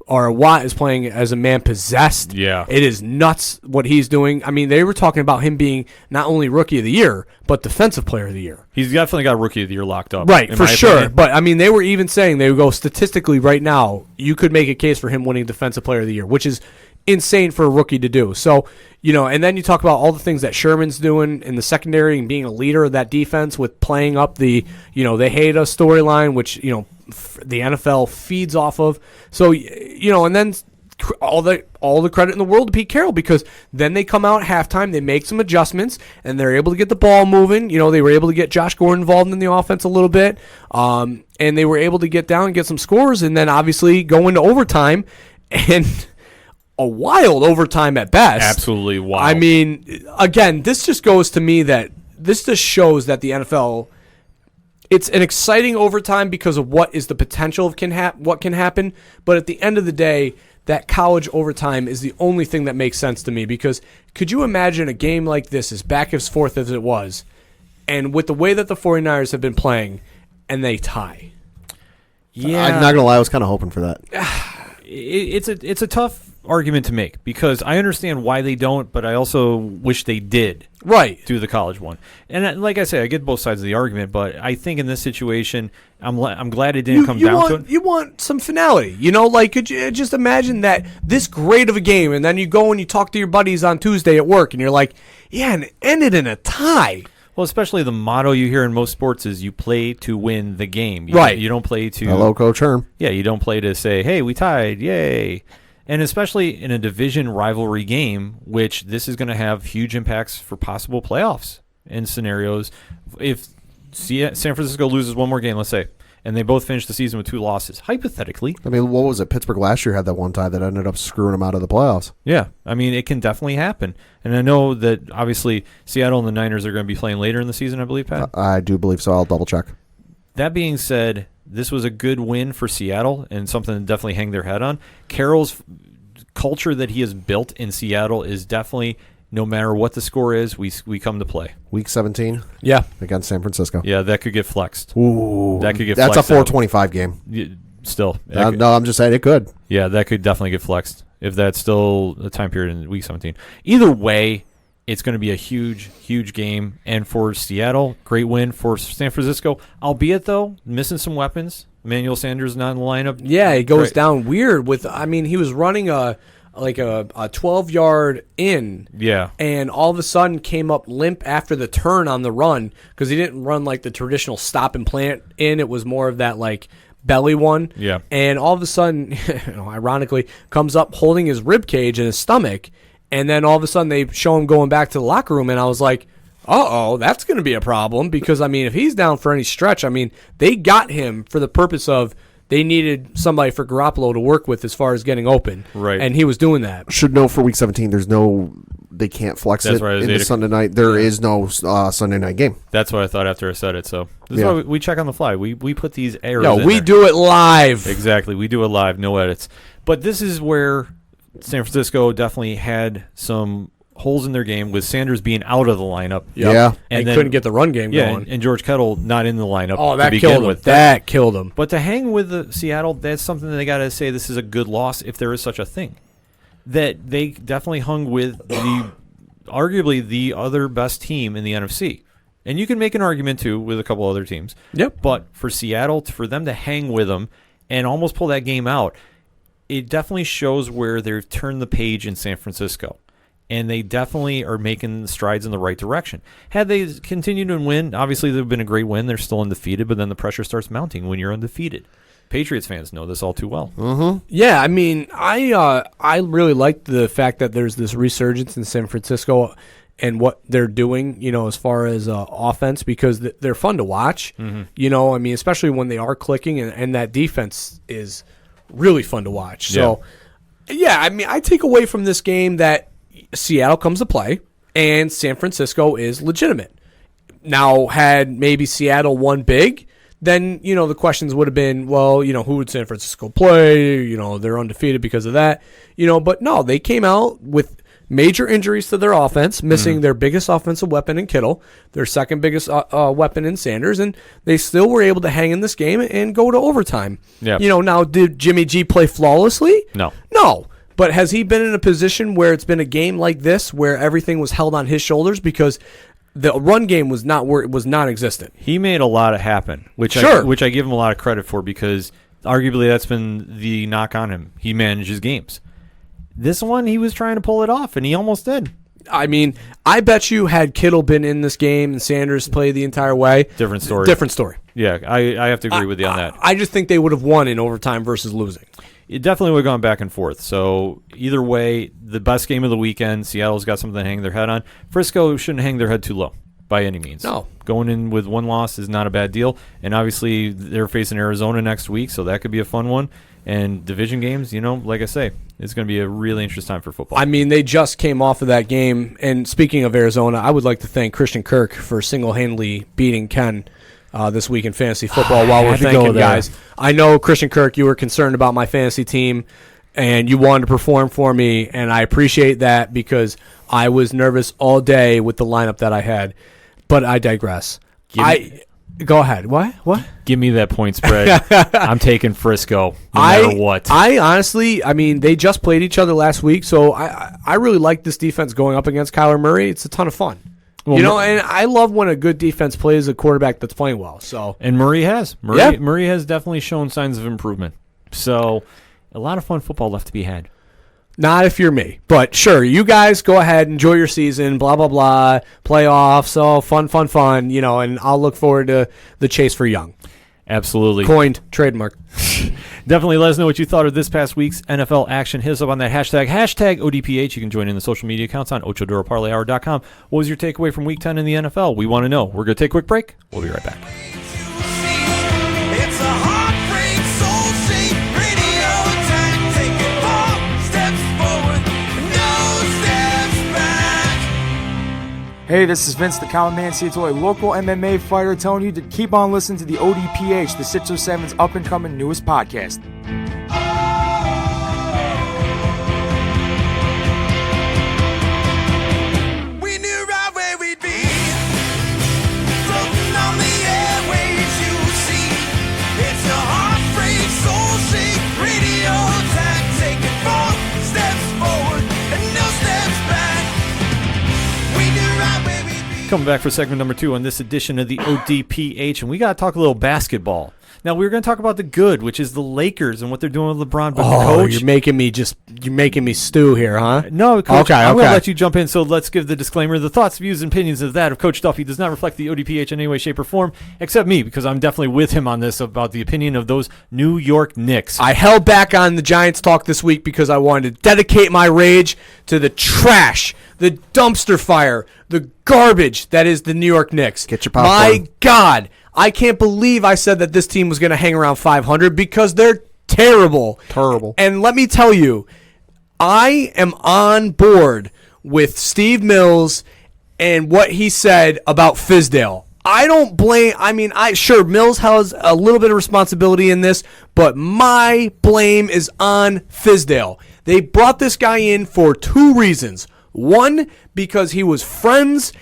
or Watt is playing as a man possessed. Yeah. It is nuts what he's doing. I mean, they were talking about him being not only Rookie of the Year, but Defensive Player of the Year. He's definitely got Rookie of the Year locked up. Right, in for my sure. opinion. But, I mean, they were even saying, they would go statistically right now, you could make a case for him winning Defensive Player of the Year, which is insane for a rookie to do. So, and then you talk about all the things that Sherman's doing in the secondary and being a leader of that defense with playing up the, they hate us storyline, which, the NFL feeds off of. So, and then all the credit in the world to Pete Carroll, because then they come out at halftime, they make some adjustments, and they're able to get the ball moving. They were able to get Josh Gordon involved in the offense a little bit, and they were able to get down and get some scores, and then obviously go into overtime, and a wild overtime at best. Absolutely wild. I mean, again, this just goes to me that this just shows that the NFL, it's an exciting overtime because of what is the potential of what can happen, but at the end of the day, that college overtime is the only thing that makes sense to me, because could you imagine a game like this, as back and forth as it was, and with the way that the 49ers have been playing, and they tie? Yeah, I'm not gonna lie, I was kind of hoping for that. It's a tough argument to make, because I understand why they don't, but I also wish they did. Right. Do the college one. And like I say, I get both sides of the argument, but I think in this situation, I'm glad it didn't come down to it. You want some finality. Could you just imagine that this great of a game, and then you go and you talk to your buddies on Tuesday at work, and you're like, yeah, and it ended in a tie. Well, especially the motto you hear in most sports is you play to win the game. Right. You don't play to... Hello, Coach Herm. Yeah, you don't play to say, hey, we tied, yay. And especially in a division rivalry game, which this is going to have huge impacts for possible playoffs and scenarios. If San Francisco loses one more game, let's say, and they both finish the season with 2 losses, hypothetically. I mean, what was it? Pittsburgh last year had that one tie that ended up screwing them out of the playoffs. Yeah, I mean, it can definitely happen. And I know that, obviously, Seattle and the Niners are going to be playing later in the season, I believe, Pat? I do believe so. I'll double check. That being said, this was a good win for Seattle and something to definitely hang their head on. Carroll's culture that he has built in Seattle is definitely, no matter what the score is, we come to play. Week 17 Yeah. against San Francisco. Yeah, that could get flexed. Ooh. That could get That's flexed a 425 game. Still. No, I'm just saying it could. Yeah, that could definitely get flexed if that's still a time period in Week 17. Either way, it's going to be a huge, huge game. And for Seattle, great win. For San Francisco, albeit, though, missing some weapons. Emmanuel Sanders not in the lineup. Yeah, he goes Great. down weird with. I mean, he was running a 12-yard in. Yeah. And all of a sudden came up limp after the turn on the run, because he didn't run like the traditional stop and plant in. It was more of that like belly one. Yeah. And all of a sudden, ironically, comes up holding his rib cage and his stomach, and then all of a sudden they show him going back to the locker room, and I was like, uh-oh, that's going to be a problem, because, I mean, if he's down for any stretch, I mean, they got him for the purpose of they needed somebody for Garoppolo to work with as far as getting open. Right. And he was doing that. Should know for Week 17, they can't flex That's it right, into Sunday night. There is no Sunday night game. That's what I thought after I said it. So this is Yeah. why we check on the fly. We put these errors No, in we there. do it live. Exactly. We do it live, no edits. But this is where San Francisco definitely had some holes in their game, with Sanders being out of the lineup. Yep. Yeah. And then- couldn't get the run game Yeah, going. and George Kittle not in the lineup Oh, to that begin killed him. with. That killed him. But to hang with the Seattle, that's something that they got to say this is a good loss, if there is such a thing. That they definitely hung with arguably the other best team in the NFC. And you can make an argument, too, with a couple other teams. Yep. But for Seattle, for them to hang with them and almost pull that game out, it definitely shows where they've turned the page in San Francisco. And they definitely are making strides in the right direction. Had they continued to win, obviously they've been a great win. They're still undefeated, but then the pressure starts mounting when you're undefeated. Patriots fans know this all too well. Yeah, I mean, I really like the fact that there's this resurgence in San Francisco and what they're doing, as far as offense, because they're fun to watch. Mm-hmm. I mean, especially when they are clicking, and that defense is really fun to watch. So, yeah, I mean, I take away from this game that Seattle comes to play and San Francisco is legitimate. Now, had maybe Seattle won big, then, the questions would have been, well, who would San Francisco play? They're undefeated because of that. But no, they came out with major injuries to their offense, missing their biggest offensive weapon in Kittle, their second biggest weapon in Sanders, and they still were able to hang in this game and go to overtime. Yep. Now, did Jimmy G play flawlessly? No. No. But has he been in a position where it's been a game like this where everything was held on his shoulders because the run game was non-existent? He made a lot of happen, which I give him a lot of credit for because arguably that's been the knock on him. He manages games. This one, he was trying to pull it off, and he almost did. I mean, I bet you had Kittle been in this game and Sanders played the entire way. Different story. Different story. Yeah, I have to agree with you on that. I just think they would have won in overtime versus losing. It definitely would have gone back and forth. So either way, the best game of the weekend, Seattle's got something to hang their head on. Frisco shouldn't hang their head too low by any means. No. Going in with one loss is not a bad deal. And obviously they're facing Arizona next week, so that could be a fun one. And division games, like I say, it's going to be a really interesting time for football. I mean, they just came off of that game. And speaking of Arizona, I would like to thank Christian Kirk for single-handedly beating Ken this week in fantasy football while we're thanking guys. I know, Christian Kirk, you were concerned about my fantasy team, and you wanted to perform for me, and I appreciate that because I was nervous all day with the lineup that I had. But I digress. Go ahead. What? Give me that point spread. I'm taking Frisco no matter what. I honestly, they just played each other last week, so I really like this defense going up against Kyler Murray. It's a ton of fun. Well, and I love when a good defense plays a quarterback that's playing well. So, and Murray has. Yeah. Murray has definitely shown signs of improvement. So, a lot of fun football left to be had. Not if you're me. But sure, you guys go ahead, enjoy your season, blah, blah, blah, playoffs, fun, and I'll look forward to the chase for Young. Absolutely. Coined, trademark. Definitely let us know what you thought of this past week's NFL action. Hit us up on that hashtag ODPH. You can join in the social media accounts on OchoDuroParlayHour.com. What was your takeaway from Week 10 in the NFL? We want to know. We're going to take a quick break. We'll be right back. It's a heartbreak, soul-shaped radio attack. Taking 4 steps forward, no steps back. Hey, this is Vince the Common Man Ciatoy, local MMA fighter, telling you to keep on listening to the ODPH, the 607's up-and-coming newest podcast. We knew right where we'd be, floating on the airwaves, you see. It's a heartbreak, soul-shaped radio attack. Taking 4 steps forward and no steps back. We knew right where we'd be. Coming back for segment number 2 on this edition of the ODPH, and we got to talk a little basketball. Now, we were going to talk about the good, which is the Lakers and what they're doing with LeBron. But coach, you're making me stew here, huh? No, Coach, Okay, I'm going to let you jump in, so let's give the disclaimer. The thoughts, views, and opinions of that of Coach Duffy does not reflect the ODPH in any way, shape, or form, except me, because I'm definitely with him on this about the opinion of those New York Knicks. I held back on the Giants talk this week because I wanted to dedicate my rage to the trash, the dumpster fire, the garbage that is the New York Knicks. Get your popcorn. My God, I can't believe I said that this team was going to hang around 500 because they're terrible. Terrible. And let me tell you, I am on board with Steve Mills and what he said about Fizdale. I don't blame. Sure, Mills has a little bit of responsibility in this, but my blame is on Fizdale. They brought this guy in for 2 reasons. One, because he was friends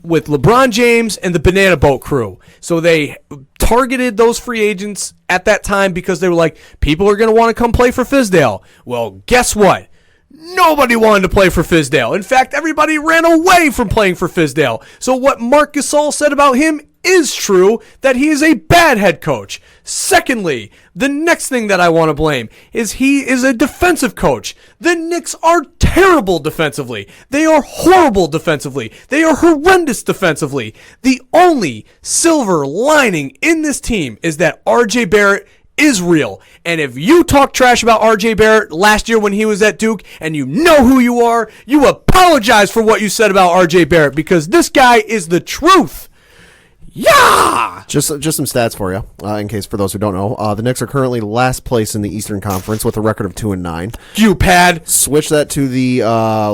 with LeBron James and the Banana Boat crew. So they targeted those free agents at that time because they were like, people are going to want to come play for Fizdale. Well, guess what? Nobody wanted to play for Fizdale. In fact, everybody ran away from playing for Fizdale. So what Marc Gasol said about him is true, that he is a bad head coach. Secondly, the next thing that I want to blame is he is a defensive coach. The Knicks are terrible defensively. They are horrible defensively. They are horrendous defensively. The only silver lining in this team is that R.J. Barrett is real. And if you talk trash about R.J. Barrett last year when he was at Duke and you know who you are, you apologize for what you said about R.J. Barrett because this guy is the truth. Yeah! Just some stats for you, in case for those who don't know. The Knicks are currently last place in the Eastern Conference with a record of 2-9. You pad. Switch that to the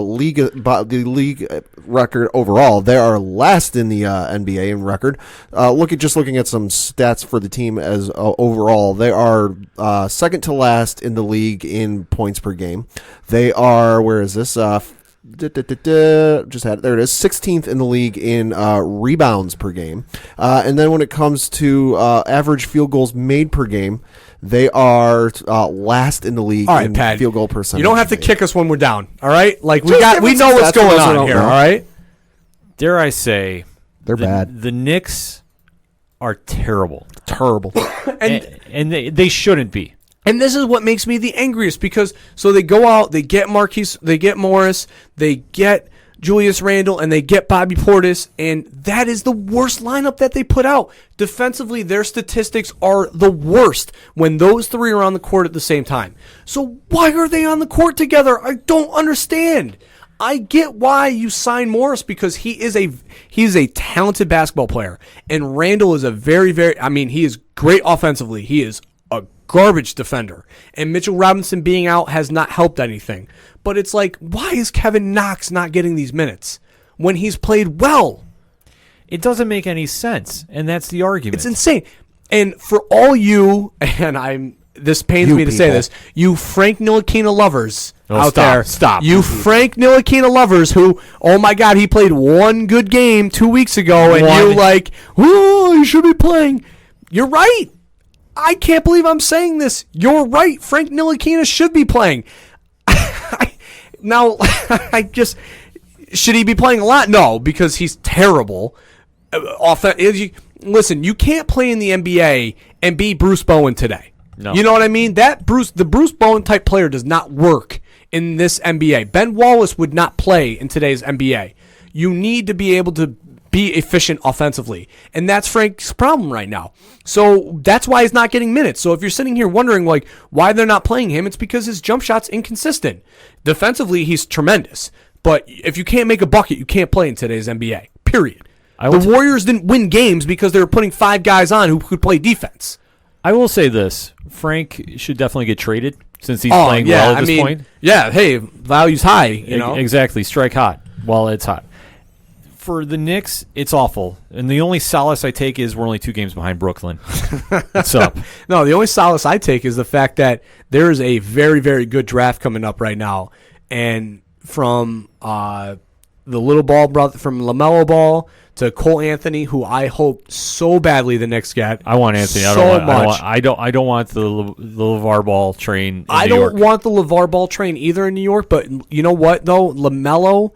league record overall. They are last in the NBA in record. Looking at some stats for the team as overall, they are second to last in the league in points per game. They are Just had it. There it is. 16th in the league in rebounds per game. And then when it comes to average field goals made per game, they are last in the league All right, in Pat, field goal percentage. You don't have to kick us when we're down. All right, like we Just we give know us what's some going stats for those who on don't here. know. All right. Dare I say, They're bad. The Knicks are terrible, Terrible. and they shouldn't be. And this is what makes me the angriest because so they go out, they get Marquise, they get Morris, they get Julius Randle, and they get Bobby Portis, and that is the worst lineup that they put out. Defensively, their statistics are the worst when those three are on the court at the same time. So why are they on the court together? I don't understand. I get why you sign Morris because he is a talented basketball player, and Randle is a he is great offensively. He is a garbage defender, and Mitchell Robinson being out has not helped anything. But it's like, why is Kevin Knox not getting these minutes when he's played well? It doesn't make any sense, and that's the argument. It's insane. And for all you, and this pains me to say this, you Frank Ntilikina lovers out there. Stop. You Frank Ntilikina lovers who, oh my God, he played one good game 2 weeks ago, and you like, oh, he should be playing. You're right. I can't believe I'm saying this. You're right. Frank Ntilikina should be playing. Now, should he be playing a lot? No, because he's terrible. Listen, you can't play in the NBA and be Bruce Bowen today. No. You know what I mean? The Bruce Bowen type player does not work in this NBA. Ben Wallace would not play in today's NBA. You need to be able to be efficient offensively, and that's Frank's problem right now. So that's why he's not getting minutes. So if you're sitting here wondering like why they're not playing him, it's because his jump shot's inconsistent. Defensively, he's tremendous, but if you can't make a bucket, you can't play in today's NBA. Period. The Warriors didn't win games because they were putting 5 guys on who could play defense. I will say this: Frank should definitely get traded since he's playing well at this point. Yeah, hey, value's high. You know Exactly. Strike hot while it's hot. For the Knicks, it's awful, and the only solace I take is we're only 2 games behind Brooklyn. What's up? No, the only solace I take is the fact that there is a very, very good draft coming up right now, and from the little ball brother, from LaMelo Ball to Cole Anthony, who I hope so badly the Knicks get. I want Anthony. I don't want the LeVar Ball train. In I New York. don't want the LeVar Ball train either in New York. But you know what though, LaMelo,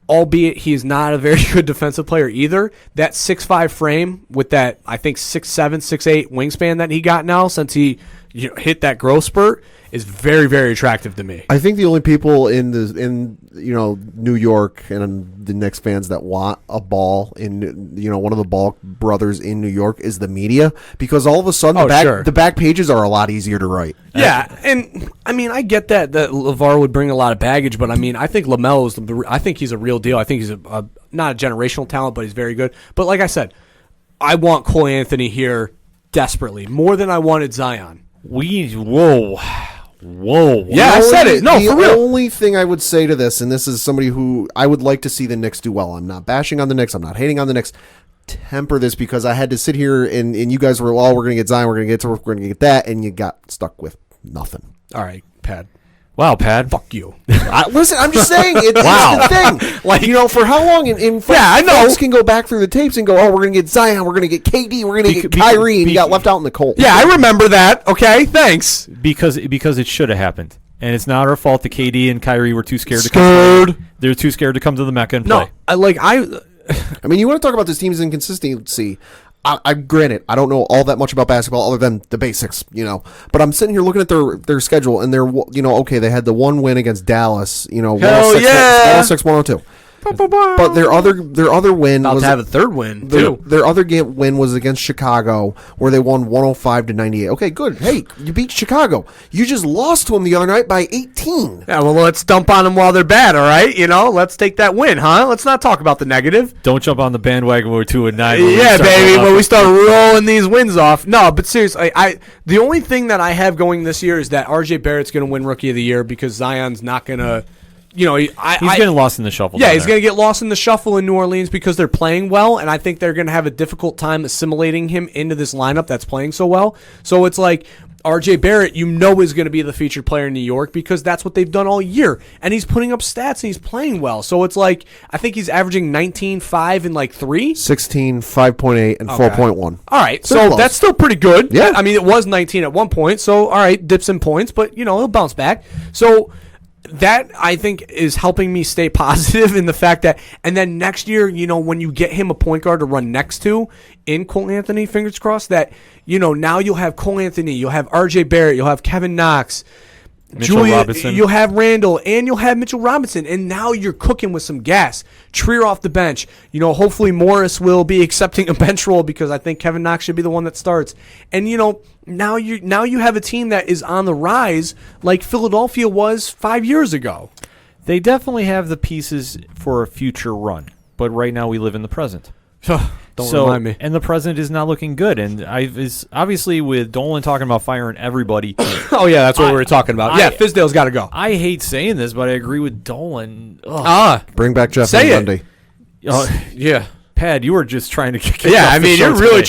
albeit he's not a very good defensive player either, that 6'5" frame with that I think 6'7", 6'8" wingspan that he got now since he hit that growth spurt is very, very attractive to me. I think the only people in New York and the Knicks fans that want a Ball in one of the Ball brothers in New York is the media, because all of a sudden the back pages are a lot easier to write. Yeah, and I mean I get that LeVar would bring a lot of baggage, but I mean I think LaMelo I think he's a real deal. I think he's not a generational talent, but he's very good. But like I said, I want Cole Anthony here desperately more than I wanted Zion. Whoa. Yeah, I said it. No, for real. The only thing I would say to this, and this is somebody who I would like to see the Knicks do well. I'm not bashing on the Knicks. I'm not hating on the Knicks. Temper this, because I had to sit here and you guys were, well, we're going to get Zion, we're going to get that, and you got stuck with nothing. All right, Pad. Wow, Pad. Fuck you. Listen, I'm just saying, it's the thing. Like, for how long? I know. Folks can go back through the tapes and go, oh, we're going to get Zion, we're going to get KD, we're going to get Kyrie, and he got left out in the cold. Yeah, I remember that. Okay, thanks. Because it should have happened. And it's not our fault that KD and Kyrie were too scared to come. They're too scared to come to the Mecca and play. No, I mean, you want to talk about this team's inconsistency. I granted, I don't know all that much about basketball other than the basics, but I'm sitting here looking at their schedule, and they're, okay, they had the one win against Dallas, 106, 102. But their other win about was to have a third win too. Their other win was against Chicago, where they won 105-98. Okay, good. Hey, you beat Chicago. You just lost to them the other night by 18. Yeah, well, let's dump on them while they're bad. All right, let's take that win, huh? Let's not talk about the negative. Don't jump on the bandwagon. We're 2-9. Yeah, baby. When we start rolling these wins off. No, but seriously, the only thing that I have going this year is that RJ Barrett's going to win Rookie of the Year because Zion's not going to. He's getting lost in the shuffle. Yeah, he's going to get lost in the shuffle in New Orleans because they're playing well, and I think they're going to have a difficult time assimilating him into this lineup that's playing so well. So it's like RJ Barrett, is going to be the featured player in New York because that's what they've done all year. And he's putting up stats and he's playing well. So it's like, I think he's averaging 19, 5, and like 3. 16, 5.8, and 4.1. All right. So So close. that's still pretty good. Yeah. I mean, it was 19 at one point. So, all right, dips in points, but, he'll bounce back. So that, I think, is helping me stay positive in the fact that, and then next year, when you get him a point guard to run next to in Cole Anthony, fingers crossed, that, now you'll have Cole Anthony, you'll have RJ Barrett, you'll have Kevin Knox, Mitchell Robinson. you'll have Randall, and you'll have Mitchell Robinson, and now you're cooking with some gas. Trier off the bench. Hopefully Morris will be accepting a bench role because I think Kevin Knox should be the one that starts. And now you have a team that is on the rise like Philadelphia was 5 years ago. They definitely have the pieces for a future run, but right now we live in the present. Don't remind me. And the present is not looking good. And obviously with Dolan talking about firing everybody. Oh, yeah, that's what we were talking about. Fizdale's got to go. I hate saying this, but I agree with Dolan. Ugh. Bring back Jeff Say Van it. Gundy. Yeah. Pad, you were just trying to kick Yeah, off I the mean, show you're really today.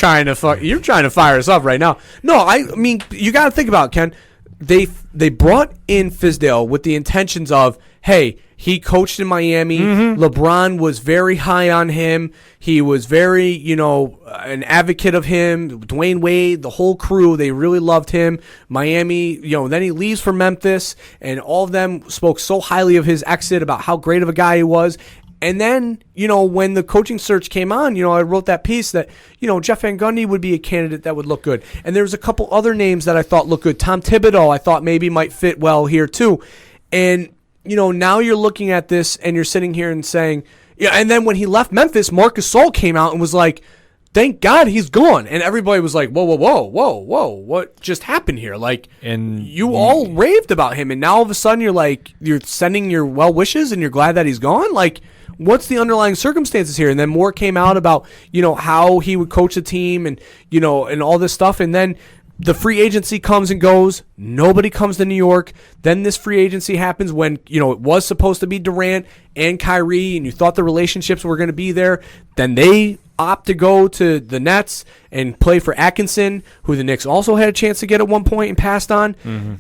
trying to fire us up right now. No, I mean, you got to think about it, Ken. They brought in Fizdale with the intentions of, hey, he coached in Miami. LeBron was very high on him. He was very, an advocate of him. Dwayne Wade, the whole crew, they really loved him. Miami, then he leaves for Memphis, and all of them spoke so highly of his exit, about how great of a guy he was. And then, when the coaching search came on, I wrote that piece that, Jeff Van Gundy would be a candidate that would look good. And there was a couple other names that I thought looked good. Tom Thibodeau, I thought maybe might fit well here too. And, now you're looking at this and you're sitting here and saying, and then when he left Memphis, Marc Gasol came out and was like, thank God he's gone. And everybody was like, whoa, what just happened here? Like, And you all raved about him, and now all of a sudden you're sending your well wishes and you're glad that he's gone? Like, what's the underlying circumstances here? And then more came out about, how he would coach the team and, and all this stuff. And then the free agency comes and goes. Nobody comes to New York. Then this free agency happens when, it was supposed to be Durant and Kyrie, and you thought the relationships were going to be there. Then they opt to go to the Nets and play for Atkinson, who the Knicks also had a chance to get at one point and passed on.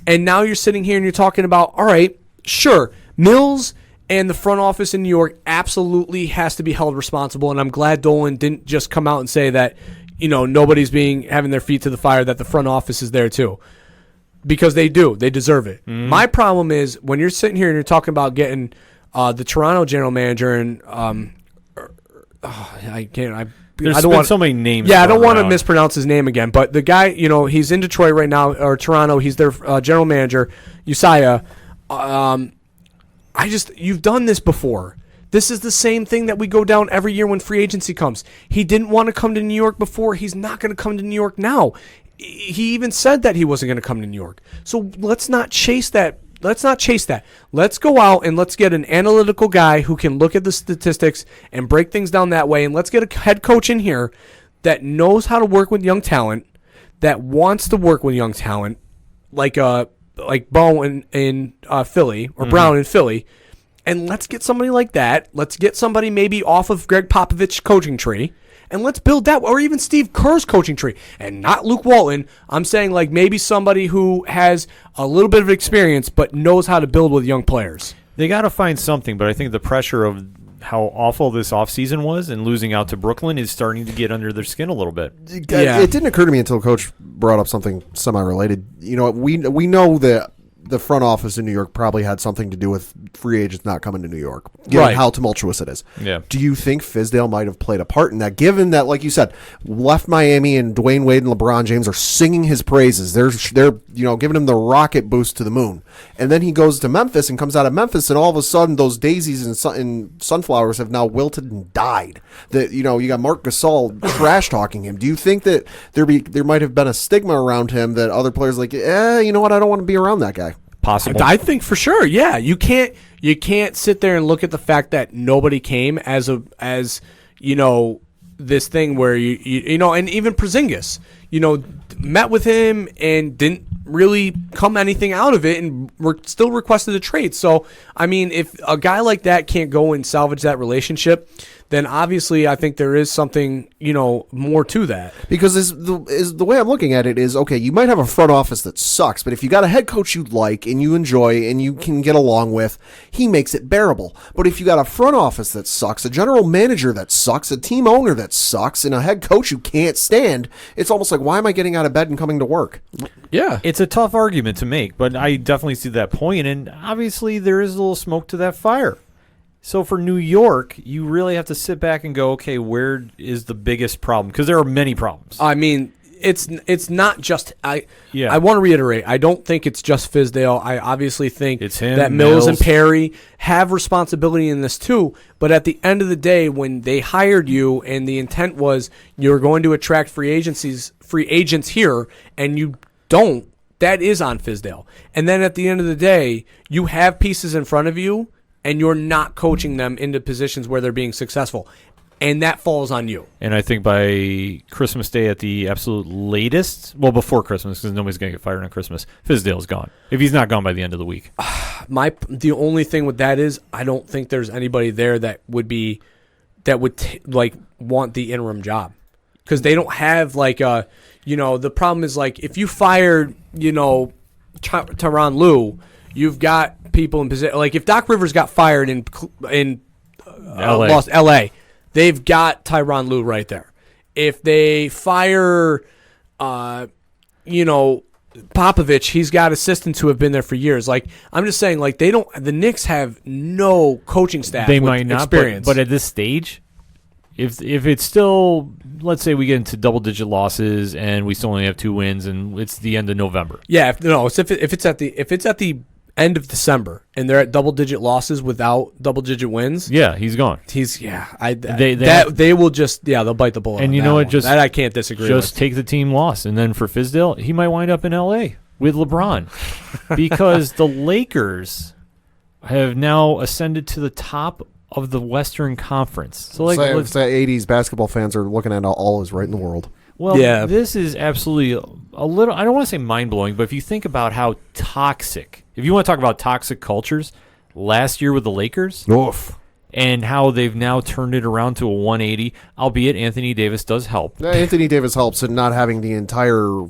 And now you're sitting here and you're talking about, all right, sure, Mills and the front office in New York absolutely has to be held responsible. And I'm glad Dolan didn't just come out and say that, nobody's having their feet to the fire, that the front office is there too. Because they do. They deserve it. My problem is when you're sitting here and you're talking about getting the Toronto general manager and I can't. There's been so many names. Yeah, I don't want to around. mispronounce his name again, but the guy, he's in Detroit right now, or Toronto. He's their general manager, Usaya. You've done this before. This is the same thing that we go down every year when free agency comes. He didn't want to come to New York before. He's not going to come to New York now. He even said that he wasn't going to come to New York. So let's not chase that. Let's go out and let's get an analytical guy who can look at the statistics and break things down that way. And let's get a head coach in here that knows how to work with young talent, that wants to work with young talent, like Bo in Philly or Brown in Philly. And let's get somebody like that. Let's get somebody maybe off of Greg Popovich's coaching tree. And let's build that, or even Steve Kerr's coaching tree, and not Luke Walton. I'm saying like maybe somebody who has a little bit of experience but knows how to build with young players. They got to find something, but I think the pressure of how awful this offseason was and losing out to Brooklyn is starting to get under their skin a little bit. Yeah. It didn't occur to me until Coach brought up something semi-related. We know that the front office in New York probably had something to do with free agents not coming to New York, given Right. how tumultuous it is. Yeah. Do you think Fizdale might have played a part in that, given that, like you said, left Miami and Dwayne Wade and LeBron James are singing his praises? They're giving him the rocket boost to the moon. And then he goes to Memphis and comes out of Memphis, and all of a sudden those daisies and sunflowers have now wilted and died. That you got Marc Gasol trash talking him. Do you think that there might have been a stigma around him that other players like, you know what, I don't want to be around that guy? Possible. I think for sure, yeah. You can't sit there and look at the fact that nobody came as this thing where and even Porzingis, met with him and didn't really come anything out of it, and still requested a trade. So I mean, if a guy like that can't go and salvage that relationship, then obviously I think there is something, more to that. Because is the way I'm looking at it is, okay, you might have a front office that sucks, but if you got a head coach you like and you enjoy and you can get along with, he makes it bearable. But if you got a front office that sucks, a general manager that sucks, a team owner that sucks, and a head coach you can't stand, it's almost like, why am I getting out of bed and coming to work? Yeah. It's a tough argument to make, but I definitely see that point, and obviously there is a little smoke to that fire. So for New York, you really have to sit back and go, okay, where is the biggest problem? Because there are many problems. I mean, it's not just I Yeah. want to reiterate, I don't think it's just Fizdale. I obviously think It's him, that Mills and Mills. Perry have responsibility in this too. But at the end of the day, when they hired you and the intent was you're going to attract free agents here, and you don't, that is on Fizdale. And then at the end of the day, you have pieces in front of you, and you're not coaching them into positions where they're being successful. And that falls on you. And I think by Christmas Day at the absolute latest, well, before Christmas, because nobody's going to get fired on Christmas, Fizdale's gone. If he's not gone by the end of the week. The only thing with that is I don't think there's anybody there that would want the interim job, because they don't have the problem is, like, if you fired Tyronn Lue, you've got people in position. Like if Doc Rivers got fired in lost LA, they've got Tyronn Lue right there. If they fire Popovich, he's got assistants who have been there for years. Like, I'm just saying, like, the Knicks have no coaching staff. They with might not, experience. but at this stage, if it's still, let's say we get into double-digit losses and we still only have 2 wins and it's the end of November. Yeah, if it's at the end of December and they're at double-digit losses without double-digit wins, Yeah, he's gone. They will just they'll bite the bullet. And on you that know what? one. Just that I can't disagree Just with. take the team loss, and then for Fizdale, he might wind up in L.A. with LeBron because the Lakers have now ascended to the top of the Western Conference. So, like, Say 80s basketball fans are looking at all is right in the world. well, Yeah. this is absolutely a little. I don't want to say mind blowing, but if you think about how toxic, if you want to talk about toxic cultures, last year with the Lakers. Oof. And how they've now turned it around to a 180, albeit Anthony Davis does help. Anthony Davis helps in not having the entire,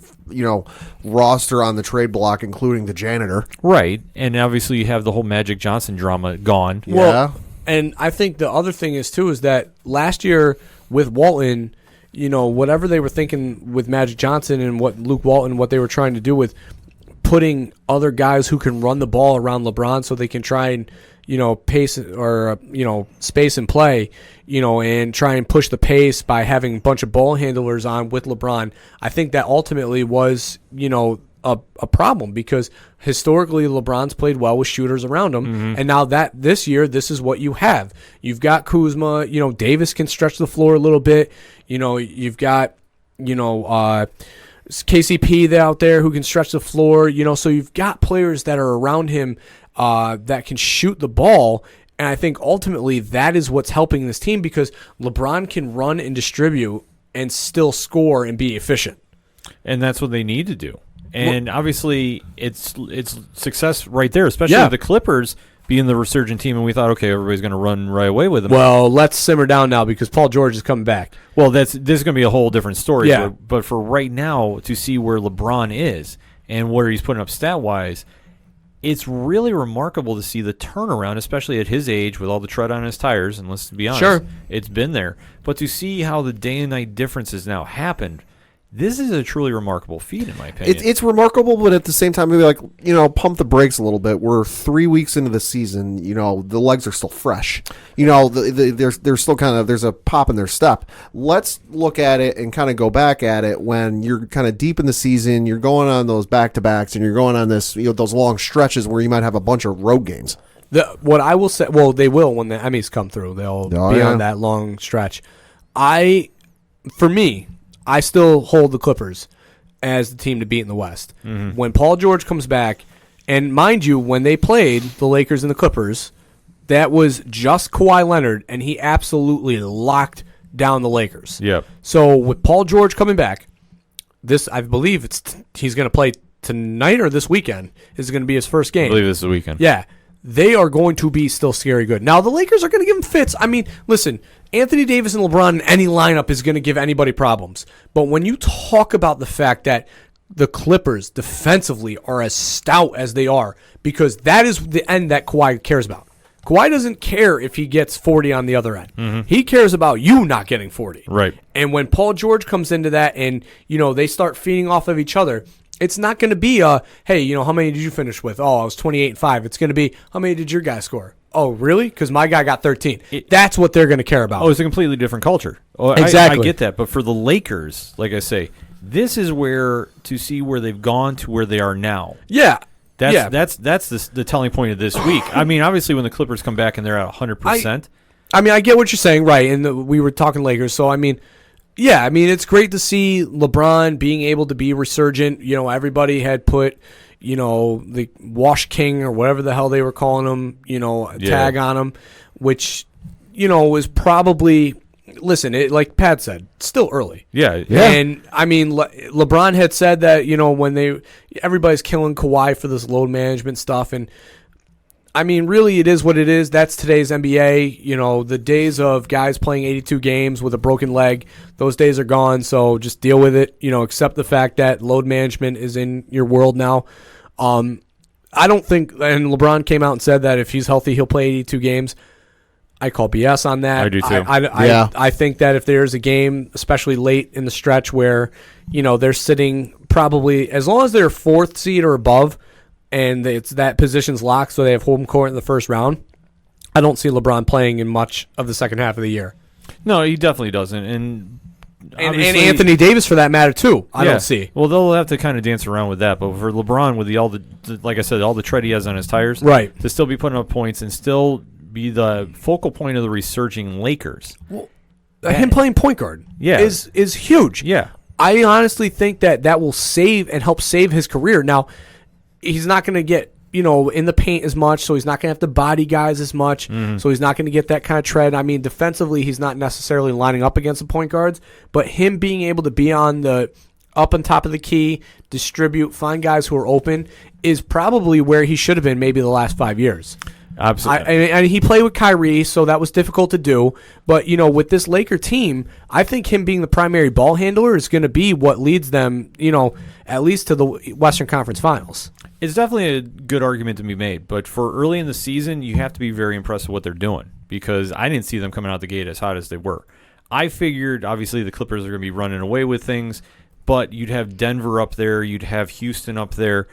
roster on the trade block, including the janitor. Right. And obviously you have the whole Magic Johnson drama gone. Yeah. And I think the other thing is that last year with Walton, whatever they were thinking with Magic Johnson and what Luke Walton, what they were trying to do with putting other guys who can run the ball around LeBron so they can try and pace or space and play, and try and push the pace by having a bunch of ball handlers on with LeBron. I think that ultimately was a problem, because historically LeBron's played well with shooters around him, and now that this year this is what you have. You've got Kuzma, Davis can stretch the floor a little bit. You've got KCP out there who can stretch the floor. So you've got players that are around him that can shoot the ball. And I think ultimately that is what's helping this team, because LeBron can run and distribute and still score and be efficient. And that's what they need to do. And obviously it's success right there, especially with the Clippers being the resurgent team. And we thought, okay, everybody's going to run right away with them. Well, let's simmer down now, because Paul George is coming back. Well, this is going to be a whole different story. Yeah. But for right now, to see where LeBron is and where he's putting up stat-wise, it's really remarkable to see the turnaround, especially at his age with all the tread on his tires. And let's be honest, Sure. It's been there. But to see how the day and night difference has now happened, this is a truly remarkable feat, in my opinion. It's remarkable, but at the same time, maybe pump the brakes a little bit. We're 3 weeks into the season. The legs are still fresh. They're still there's a pop in their step. Let's look at it and kind of go back at it when you're kind of deep in the season. You're going on those back-to-backs, and you're going on this those long stretches where you might have a bunch of road games. What I will say, well, they will when the Emmys come through. They'll be on that long stretch. For me, I still hold the Clippers as the team to beat in the West. Mm-hmm. When Paul George comes back, and mind you, when they played the Lakers and the Clippers, that was just Kawhi Leonard, and he absolutely locked down the Lakers. Yep. So with Paul George coming back, I believe he's going to play tonight or this weekend. This is going to be his first game. I believe this is the weekend. Yeah. they are going to be still scary good. Now, the Lakers are going to give them fits. I mean, listen, Anthony Davis and LeBron in any lineup is going to give anybody problems. But when you talk about the fact that the Clippers defensively are as stout as they are, because that is the end that Kawhi cares about. Kawhi doesn't care if he gets 40 on the other end. He cares about you not getting 40. Right. And when Paul George comes into that and, they start feeding off of each other, it's not going to be hey, how many did you finish with? Oh, I was 28-5. It's going to be, how many did your guy score? Oh, really? Because my guy got 13. That's what they're going to care about. Oh, it's a completely different culture. Oh, Exactly. I get that. But for the Lakers, like I say, this is where to see where they've gone to where they are now. Yeah. That's the telling point of this week. I mean, obviously, when the Clippers come back and they're at 100%. I mean, I get what you're saying, right? And we were talking Lakers, so I mean, yeah, I mean, it's great to see LeBron being able to be resurgent. Everybody had put, the Wash King or whatever the hell they were calling him, a tag on him, which, was probably, listen, like Pat said, still early. Yeah. And, I mean, LeBron had said that, when everybody's killing Kawhi for this load management stuff, and I mean, really, it is what it is. That's today's NBA. The days of guys playing 82 games with a broken leg, those days are gone. So just deal with it. Accept the fact that load management is in your world now. I don't think, and LeBron came out and said that if he's healthy, he'll play 82 games. I call BS on that. I do too. I think that if there's a game, especially late in the stretch, where they're sitting probably, as long as they're 4th seed or above, and it's that position's locked, so they have home court in the first round, I don't see LeBron playing in much of the second half of the year. No, he definitely doesn't. And Anthony Davis, for that matter, too, I don't see. Well, they'll have to kind of dance around with that. But for LeBron, with all the like I said, all the tread he has on his tires, right, to still be putting up points and still be the focal point of the resurging Lakers. Well, him playing point guard is huge. Yeah. I honestly think that will save and help save his career. Now, he's not going to get, in the paint as much, so he's not going to have to body guys as much, so he's not going to get that kind of tread. I mean, defensively, he's not necessarily lining up against the point guards, but him being able to be up on top of the key, distribute, find guys who are open, is probably where he should have been maybe the last 5 years. Absolutely. And he played with Kyrie, so that was difficult to do. But, with this Laker team, I think him being the primary ball handler is going to be what leads them, at least to the Western Conference Finals. It's definitely a good argument to be made. But for early in the season, you have to be very impressed with what they're doing, because I didn't see them coming out the gate as hot as they were. I figured, obviously, the Clippers are going to be running away with things, but you'd have Denver up there, you'd have Houston up there,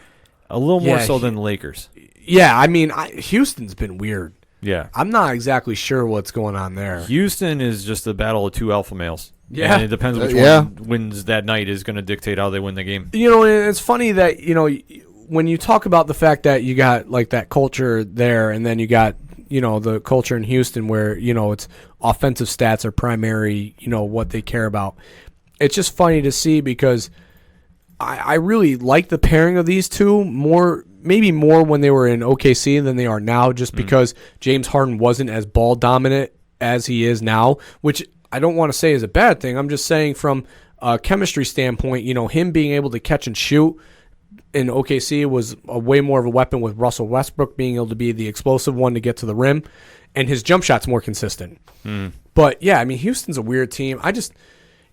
a little more so than the Lakers. Yeah, I mean, Houston's been weird. Yeah. I'm not exactly sure what's going on there. Houston is just a battle of two alpha males. Yeah. And it depends which one wins that night is going to dictate how they win the game. And it's funny that, when you talk about the fact that you got, like, that culture there, and then you got, the culture in Houston where, it's offensive stats are primary, what they care about. It's just funny to see, because I really like the pairing of these two maybe more when they were in OKC than they are now, just because James Harden wasn't as ball dominant as he is now, which I don't want to say is a bad thing. I'm just saying from a chemistry standpoint, him being able to catch and shoot in OKC was a way more of a weapon, with Russell Westbrook being able to be the explosive one to get to the rim, and his jump shot's more consistent. But yeah, I mean, Houston's a weird team. I just,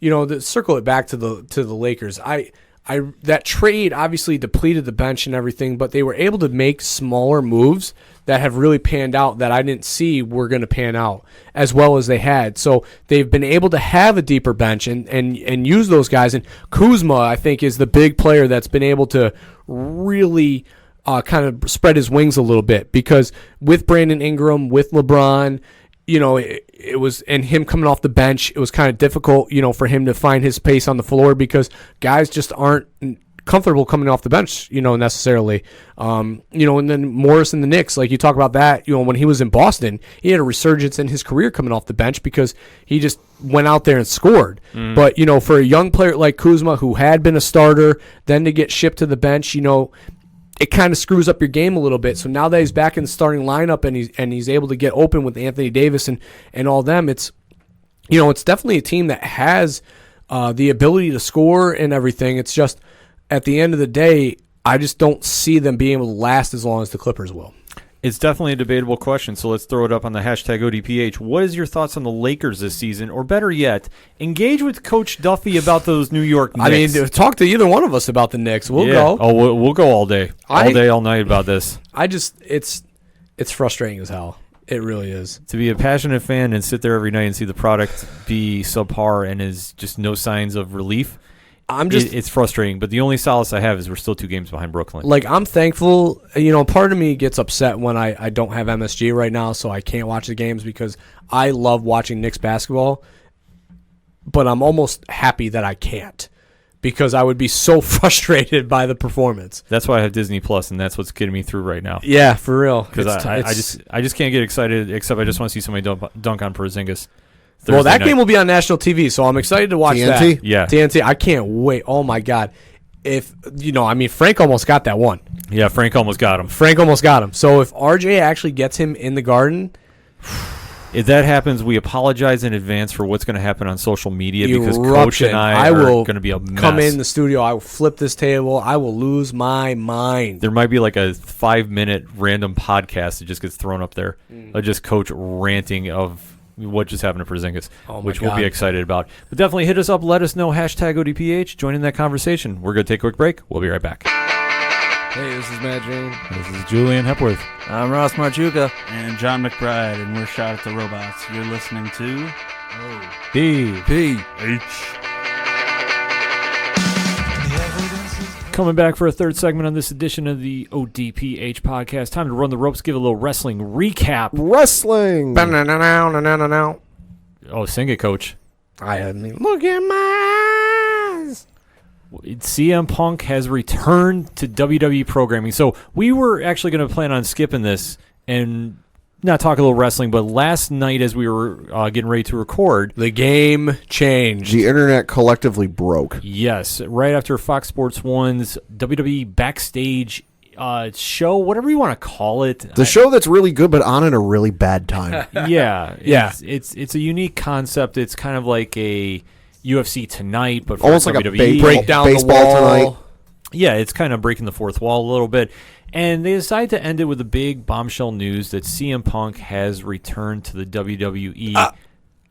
to circle it back to the Lakers, that trade obviously depleted the bench and everything, but they were able to make smaller moves that have really panned out that I didn't see were going to pan out as well as they had. So they've been able to have a deeper bench and use those guys. And Kuzma, I think, is the big player that's been able to really kind of spread his wings a little bit, because with Brandon Ingram, with LeBron, it was, and him coming off the bench, it was kind of difficult, for him to find his pace on the floor, because guys just aren't comfortable coming off the bench, necessarily. And then Morris and the Knicks, like you talk about that, when he was in Boston, he had a resurgence in his career coming off the bench because he just went out there and scored. But, for a young player like Kuzma, who had been a starter, then to get shipped to the bench, it kind of screws up your game a little bit. So now that he's back in the starting lineup and he's able to get open with Anthony Davis and all them, it's definitely a team that has the ability to score and everything. It's just, at the end of the day, I just don't see them being able to last as long as the Clippers will. It's definitely a debatable question, so let's throw it up on the hashtag ODPH. What is your thoughts on the Lakers this season? Or better yet, engage with Coach Duffy about those New York Knicks. I mean, talk to either one of us about the Knicks. We'll go. Oh, we'll go all day. All day, all night about this. It's frustrating as hell. It really is. To be a passionate fan and sit there every night and see the product be subpar and is just no signs of relief, it's frustrating. But the only solace I have is we're still 2 games behind Brooklyn. Like, I'm thankful. Part of me gets upset when I don't have MSG right now, so I can't watch the games because I love watching Knicks basketball. But I'm almost happy that I can't because I would be so frustrated by the performance. That's why I have Disney Plus, and that's what's getting me through right now. Yeah, for real. Because I just can't get excited, except I just want to see somebody dunk on Porzingis. Well, that night. game will be on national TV, so I'm excited to watch TNT? that. Yeah. TNT. I can't wait. Oh, my God. Frank almost got that one. Yeah, Frank almost got him. So if RJ actually gets him in the Garden, if that happens, we apologize in advance for what's going to happen on social media because Coach eruption. and I are will going to be a mess. come in the studio. I will flip this table. I will lose my mind. There might be like a 5-minute random podcast that just gets thrown up there. Just Coach ranting of what just happened to Porzingis, which we'll be excited about. But definitely hit us up. Let us know. Hashtag ODPH. Join in that conversation. We're going to take a quick break. We'll be right back. Hey, this is Matt Jane. This is Julian Hepworth. I'm Ross Marchuka. And John McBride, and we're Shot at the Robots. You're listening to ODPH. Coming back for a third segment on this edition of the ODPH podcast. Time to run the ropes, give a little wrestling recap. Wrestling. Oh, sing it, Coach. I hadn't look at my eyes. CM Punk has returned to WWE programming. So we were actually going to plan on skipping this and not talk a little wrestling, but last night as we were getting ready to record, The game changed. The internet collectively broke. yes, right after Fox Sports 1's WWE Backstage show, whatever you want to call it. The show that's really good, but on at a really bad time. Yeah. Yeah. It's a unique concept. It's kind of like a UFC Tonight, but for Almost like a WWE. Break down the baseball wall. tonight. Yeah, it's kind of breaking the fourth wall a little bit. And they decided to end it with a big bombshell news that CM Punk has returned to the WWE.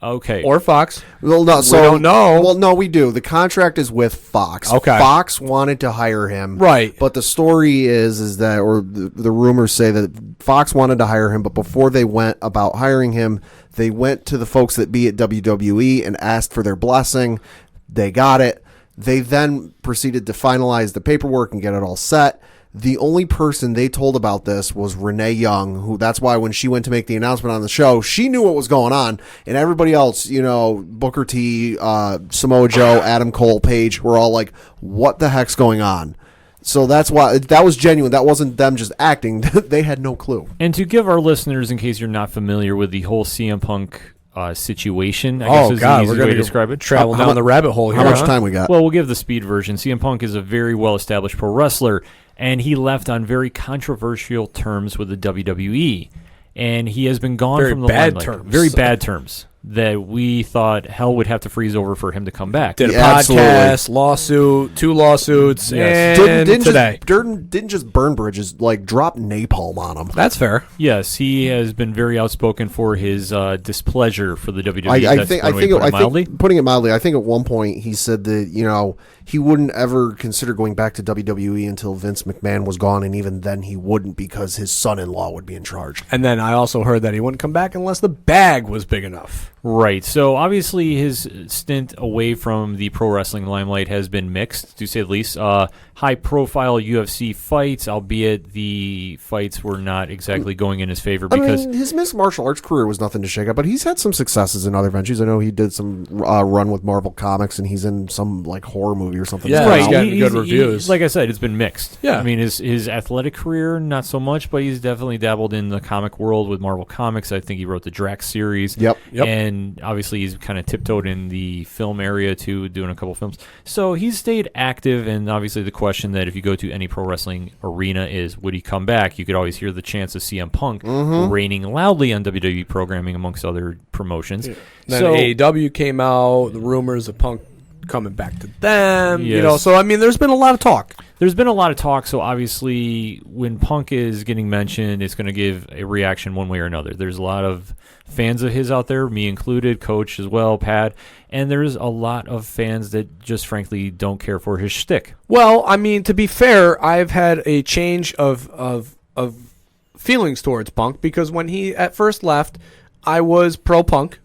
Okay. Or Fox. Well, no, so, we don't know. Well, no, we do. The contract is with Fox. Okay. Fox wanted to hire him. Right. But the story is that, or the rumors say that Fox wanted to hire him, but before they went about hiring him, they went to the folks that be at WWE and asked for their blessing. They got it. They then proceeded to finalize the paperwork and get it all set. The only person they told about this was Renee Young, who that's why when she went to make the announcement on the show, she knew what was going on. And everybody else, Booker T, Samoa Joe, Adam Cole, Paige, were all like, what the heck's going on? So that's why that was genuine. That wasn't them just acting. They had no clue. And to give our listeners, in case you're not familiar with the whole CM Punk situation, I guess is the easiest way to describe it. Travel down the rabbit hole here. How much time we got? Well, we'll give the speed version. CM Punk is a very well-established pro wrestler, and he left on very controversial terms with the WWE. And he has been gone Very from the bad limelight. terms. Very bad terms that we thought hell would have to freeze over for him to come back. Did a Yeah, podcast, lawsuit, 2 lawsuits, Yes. and today. Didn't just burn bridges, like drop napalm on them. That's fair. Yes, he has been very outspoken for his displeasure for the WWE. I That's think one way to put it mildly. putting it mildly, I think at one point he said that he wouldn't ever consider going back to WWE until Vince McMahon was gone, and even then he wouldn't because his son-in-law would be in charge. And then I also heard that he wouldn't come back unless the bag was big enough. Right. So obviously his stint away from the pro wrestling limelight has been mixed, to say the least. High-profile UFC fights, albeit the fights were not exactly going in his favor because his mixed martial arts career was nothing to shake up, but he's had some successes in other ventures. I know he did some run with Marvel Comics, and he's in some like horror movie or something. Yeah, now. he's gotten good reviews. Like I said, it's been mixed. Yeah. I mean, his athletic career, not so much, but he's definitely dabbled in the comic world with Marvel Comics. I think he wrote the Drax series. Yep. And obviously he's kind of tiptoed in the film area too, doing a couple films. So he's stayed active, and obviously the question that if you go to any pro wrestling arena is, would he come back? You could always hear the chants of CM Punk reigning loudly on WWE programming amongst other promotions. Then So AEW came out, the rumors of Punk coming back to them. Yes. So I mean, there's been a lot of talk. There's been a lot of talk, so obviously when Punk is getting mentioned, it's going to give a reaction one way or another. There's a lot of fans of his out there, me included, Coach as well, Pat, and there's a lot of fans that just frankly don't care for his shtick. Well, I mean, to be fair, I've had a change of feelings towards Punk because when he at first left, I was pro Punk.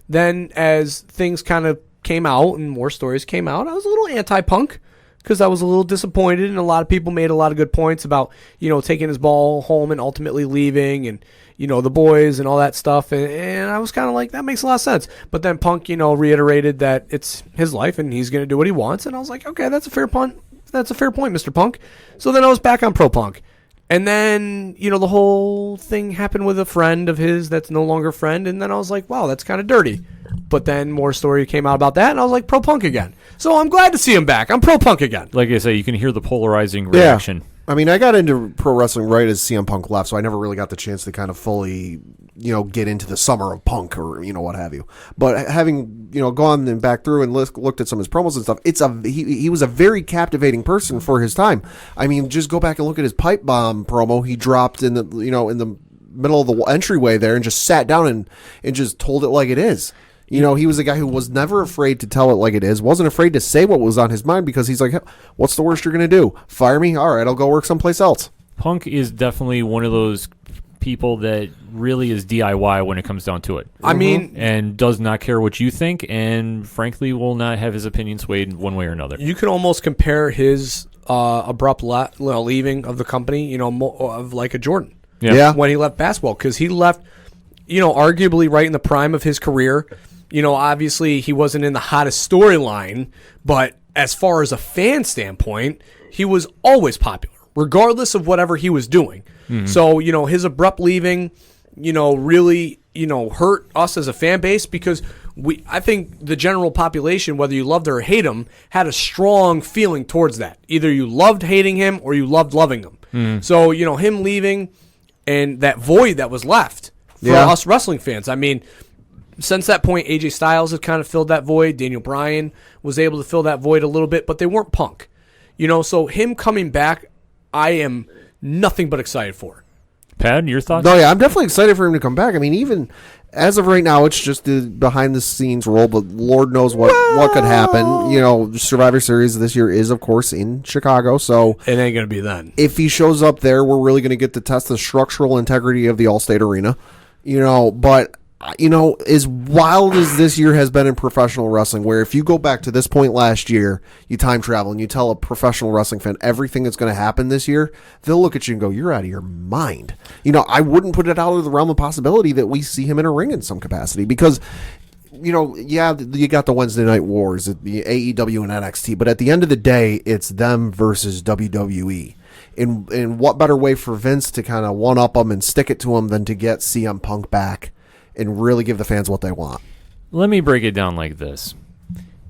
Then as things kind of came out and more stories came out, I was a little anti-Punk. Because I was a little disappointed, and a lot of people made a lot of good points about, taking his ball home and ultimately leaving, and, the boys and all that stuff. And I was kind of like, that makes a lot of sense. But then Punk, reiterated that it's his life and he's going to do what he wants. And I was like, okay, that's a fair point. That's a fair point, Mr. Punk. So then I was back on pro Punk. And then, the whole thing happened with a friend of his that's no longer a friend. And then I was like, wow, that's kind of dirty. But then more story came out about that, and I was like, pro Punk again. So I'm glad to see him back. I'm pro Punk again. Like I say, you can hear the polarizing reaction. I mean, I got into pro wrestling right as CM Punk left, so I never really got the chance to kind of fully, get into the summer of Punk or, what have you. But having, gone and back through and looked at some of his promos and stuff, he was a very captivating person for his time. I mean, just go back and look at his pipe bomb promo he dropped in the, in the middle of the entryway there and just sat down and just told it like it is. He was a guy who was never afraid to tell it like it is, wasn't afraid to say what was on his mind because he's like, what's the worst you're going to do? Fire me? All right, I'll go work someplace else. Punk is definitely one of those people that really is DIY when it comes down to it. I mean... And does not care what you think and, frankly, will not have his opinion swayed one way or another. You can almost compare his abrupt leaving of the company, of like a Jordan. Yeah. When he left basketball, because he left, arguably right in the prime of his career. Obviously he wasn't in the hottest storyline, but as far as a fan standpoint, he was always popular, regardless of whatever he was doing. Mm-hmm. So, his abrupt leaving, really, hurt us as a fan base because I think the general population, whether you loved or hate him, had a strong feeling towards that. Either you loved hating him or you loved loving him. Mm. So, him leaving and that void that was left for us wrestling fans. I mean, since that point, AJ Styles had kind of filled that void. Daniel Bryan was able to fill that void a little bit, but they weren't Punk. So him coming back, I am nothing but excited for. Pat, your thoughts? No, yeah, I'm definitely excited for him to come back. I mean, even as of right now, it's just the behind-the-scenes role, but Lord knows what could happen. Survivor Series this year is, of course, in Chicago, so... It ain't going to be then. If he shows up there, we're really going to get to test the structural integrity of the Allstate Arena. But... as wild as this year has been in professional wrestling, where if you go back to this point last year, you time travel and you tell a professional wrestling fan everything that's going to happen this year, they'll look at you and go, you're out of your mind. I wouldn't put it out of the realm of possibility that we see him in a ring in some capacity because, you got the Wednesday Night Wars, the AEW and NXT, but at the end of the day, it's them versus WWE. And what better way for Vince to kind of one-up them and stick it to them than to get CM Punk back and really give the fans what they want? Let me break it down like this.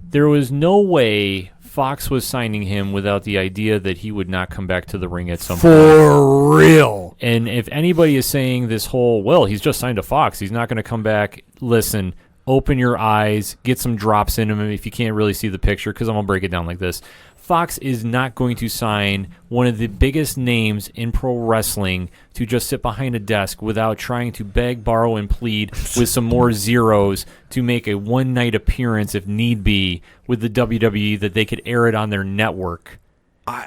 There was no way Fox was signing him without the idea that he would not come back to the ring at some point. For real. And if anybody is saying this whole, well, he's just signed to Fox, he's not going to come back, listen, open your eyes, get some drops in him if you can't really see the picture, because I'm going to break it down like this. Fox is not going to sign one of the biggest names in pro wrestling to just sit behind a desk without trying to beg, borrow, and plead with some more zeros to make a one-night appearance, if need be, with the WWE that they could air it on their network,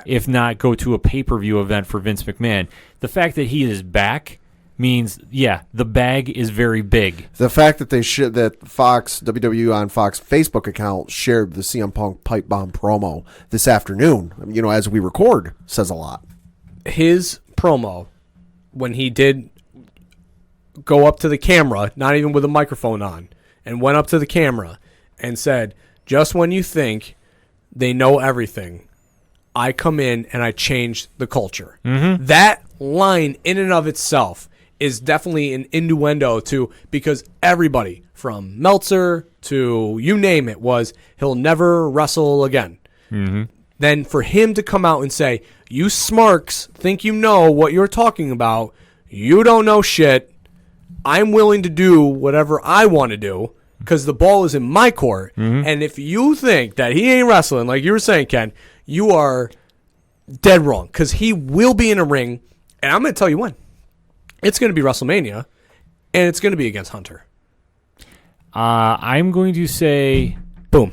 if not go to a pay-per-view event for Vince McMahon. The fact that he is back means, the bag is very big. The fact that that Fox, WWE on Fox Facebook account shared the CM Punk pipe bomb promo this afternoon, as we record, says a lot. His promo, when he did go up to the camera, not even with a microphone on, and went up to the camera and said, just when you think they know everything, I come in and I change the culture. Mm-hmm. That line in and of itself is definitely an innuendo to, because everybody from Meltzer to you name it was, he'll never wrestle again. Mm-hmm. Then for him to come out and say, you smarks think you know what you're talking about, you don't know shit, I'm willing to do whatever I want to do, because the ball is in my court. And if you think that he ain't wrestling, like you were saying, Ken, you are dead wrong, because he will be in a ring, and I'm going to tell you when. It's going to be WrestleMania, and it's going to be against Hunter. I'm going to say Boom.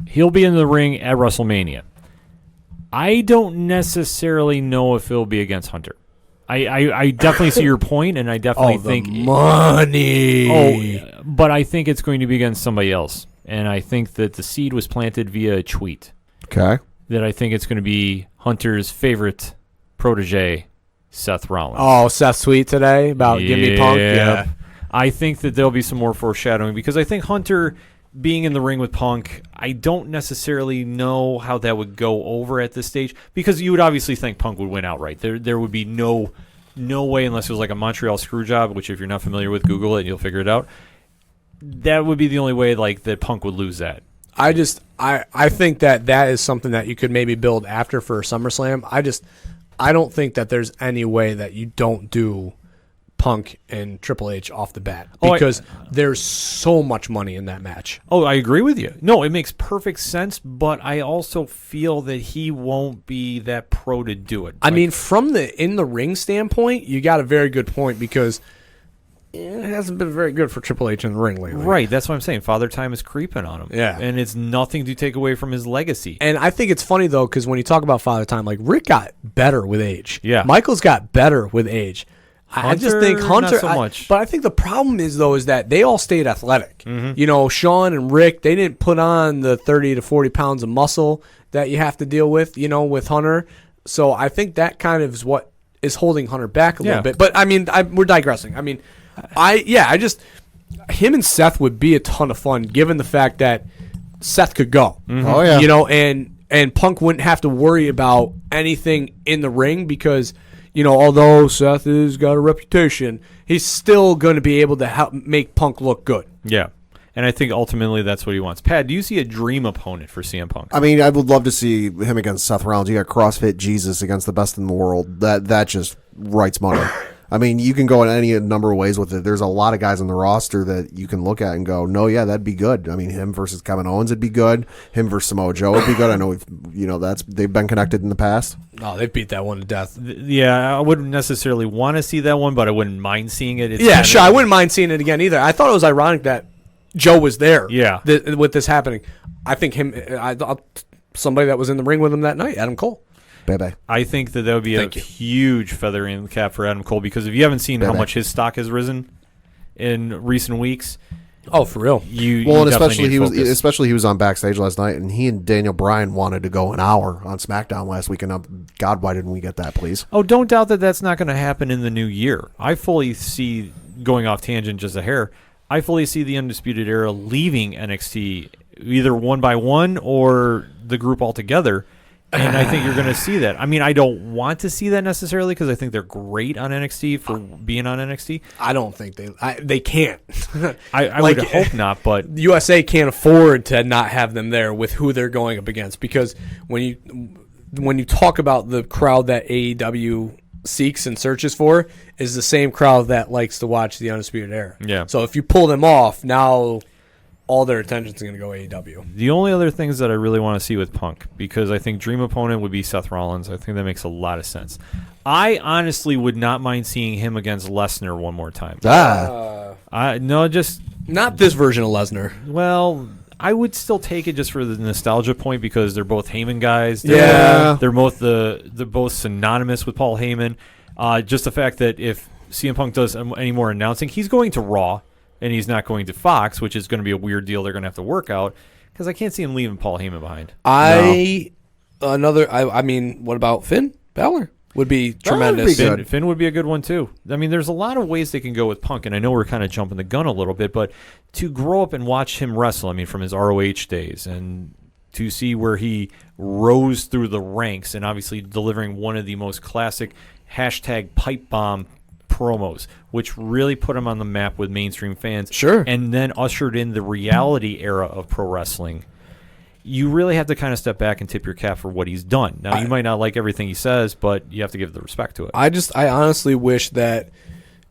he'll be in the ring at WrestleMania. I don't necessarily know if it'll be against Hunter. I definitely see your point, and I definitely think money. But I think it's going to be against somebody else, and I think that the seed was planted via a tweet. Okay. That I think it's going to be Hunter's favorite protege, Seth Rollins. Oh, Seth's tweet today about Give Me Punk? Yeah. I think that there'll be some more foreshadowing, because I think Hunter being in the ring with Punk, I don't necessarily know how that would go over at this stage, because you would obviously think Punk would win outright. There would be no way, unless it was like a Montreal screw job, which if you're not familiar with, Google it and you'll figure it out. That would be the only way that Punk would lose that. I think that is something that you could maybe build after for SummerSlam. I don't think that there's any way that you don't do Punk and Triple H off the bat, because there's so much money in that match. Oh, I agree with you. No, it makes perfect sense, but I also feel that he won't be that pro to do it. I mean, from the in the ring standpoint, you got a very good point, because it hasn't been very good for Triple H in the ring lately. Right, that's what I'm saying. Father Time is creeping on him. Yeah. And it's nothing to take away from his legacy. And I think it's funny, though, because when you talk about Father Time, like, Rick got better with age. Yeah. Michael's got better with age. I just think Hunter, not so much. But I think the problem is, though, is that they all stayed athletic. Mm-hmm. You know, Sean and Rick, they didn't put on the 30 to 40 pounds of muscle that you have to deal with, with Hunter. So I think that kind of is what is holding Hunter back a little bit. But, I mean, we're digressing. I mean, him and Seth would be a ton of fun, given the fact that Seth could go. Mm-hmm. Oh, yeah. And Punk wouldn't have to worry about anything in the ring, because although Seth has got a reputation, he's still going to be able to help make Punk look good. Yeah. And I think ultimately that's what he wants. Pat, do you see a dream opponent for CM Punk? I mean, I would love to see him against Seth Rollins. You got CrossFit Jesus against the best in the world. That just writes money. I mean, you can go in any number of ways with it. There's a lot of guys on the roster that you can look at and go, no, yeah, that'd be good. I mean, him versus Kevin Owens would be good. Him versus Samoa Joe would be good. I know they've been connected in the past. Oh, they've beat that one to death. Yeah, I wouldn't necessarily want to see that one, but I wouldn't mind seeing it. Sure. I wouldn't mind seeing it again either. I thought it was ironic that Joe was there. Yeah. With this happening. I think somebody that was in the ring with him that night, Adam Cole. Bye-bye. I think that would be huge feather in the cap for Adam Cole, because if you haven't seen how much his stock has risen in recent weeks, oh, for real, and especially he was on backstage last night, and he and Daniel Bryan wanted to go an hour on SmackDown last week, and God, why didn't we get that, please? Oh, don't doubt that that's not going to happen in the new year. I fully see, going off tangent just a hair, I fully see the Undisputed Era leaving NXT either one by one or the group altogether. And I think you're going to see that. I mean, I don't want to see that necessarily, because I think they're great on NXT for being on NXT. I don't think they can't. I would hope not, but USA can't afford to not have them there with who they're going up against, because when you talk about the crowd that AEW seeks and searches for is the same crowd that likes to watch the Undisputed Era. Yeah. So if you pull them off, now all their attention's going to go AEW. The only other things that I really want to see with Punk, because I think dream opponent would be Seth Rollins. I think that makes a lot of sense. I honestly would not mind seeing him against Lesnar one more time. Just not this version of Lesnar. Well, I would still take it just for the nostalgia point, because they're both Heyman guys. They're both synonymous with Paul Heyman. Just the fact that if CM Punk does any more announcing, he's going to Raw. And he's not going to Fox, which is going to be a weird deal they're going to have to work out, because I can't see him leaving Paul Heyman behind. I mean, what about Finn Balor? Would be tremendous. Finn would be a good one, too. I mean, there's a lot of ways they can go with Punk, and I know we're kind of jumping the gun a little bit, but to grow up and watch him wrestle, I mean, from his ROH days, and to see where he rose through the ranks, and obviously delivering one of the most classic #pipe bomb promos, which really put him on the map with mainstream fans. Sure. And then ushered in the reality era of pro wrestling. You really have to kind of step back and tip your cap for what he's done. Now, you might not like everything he says, but you have to give the respect to it. I honestly wish that,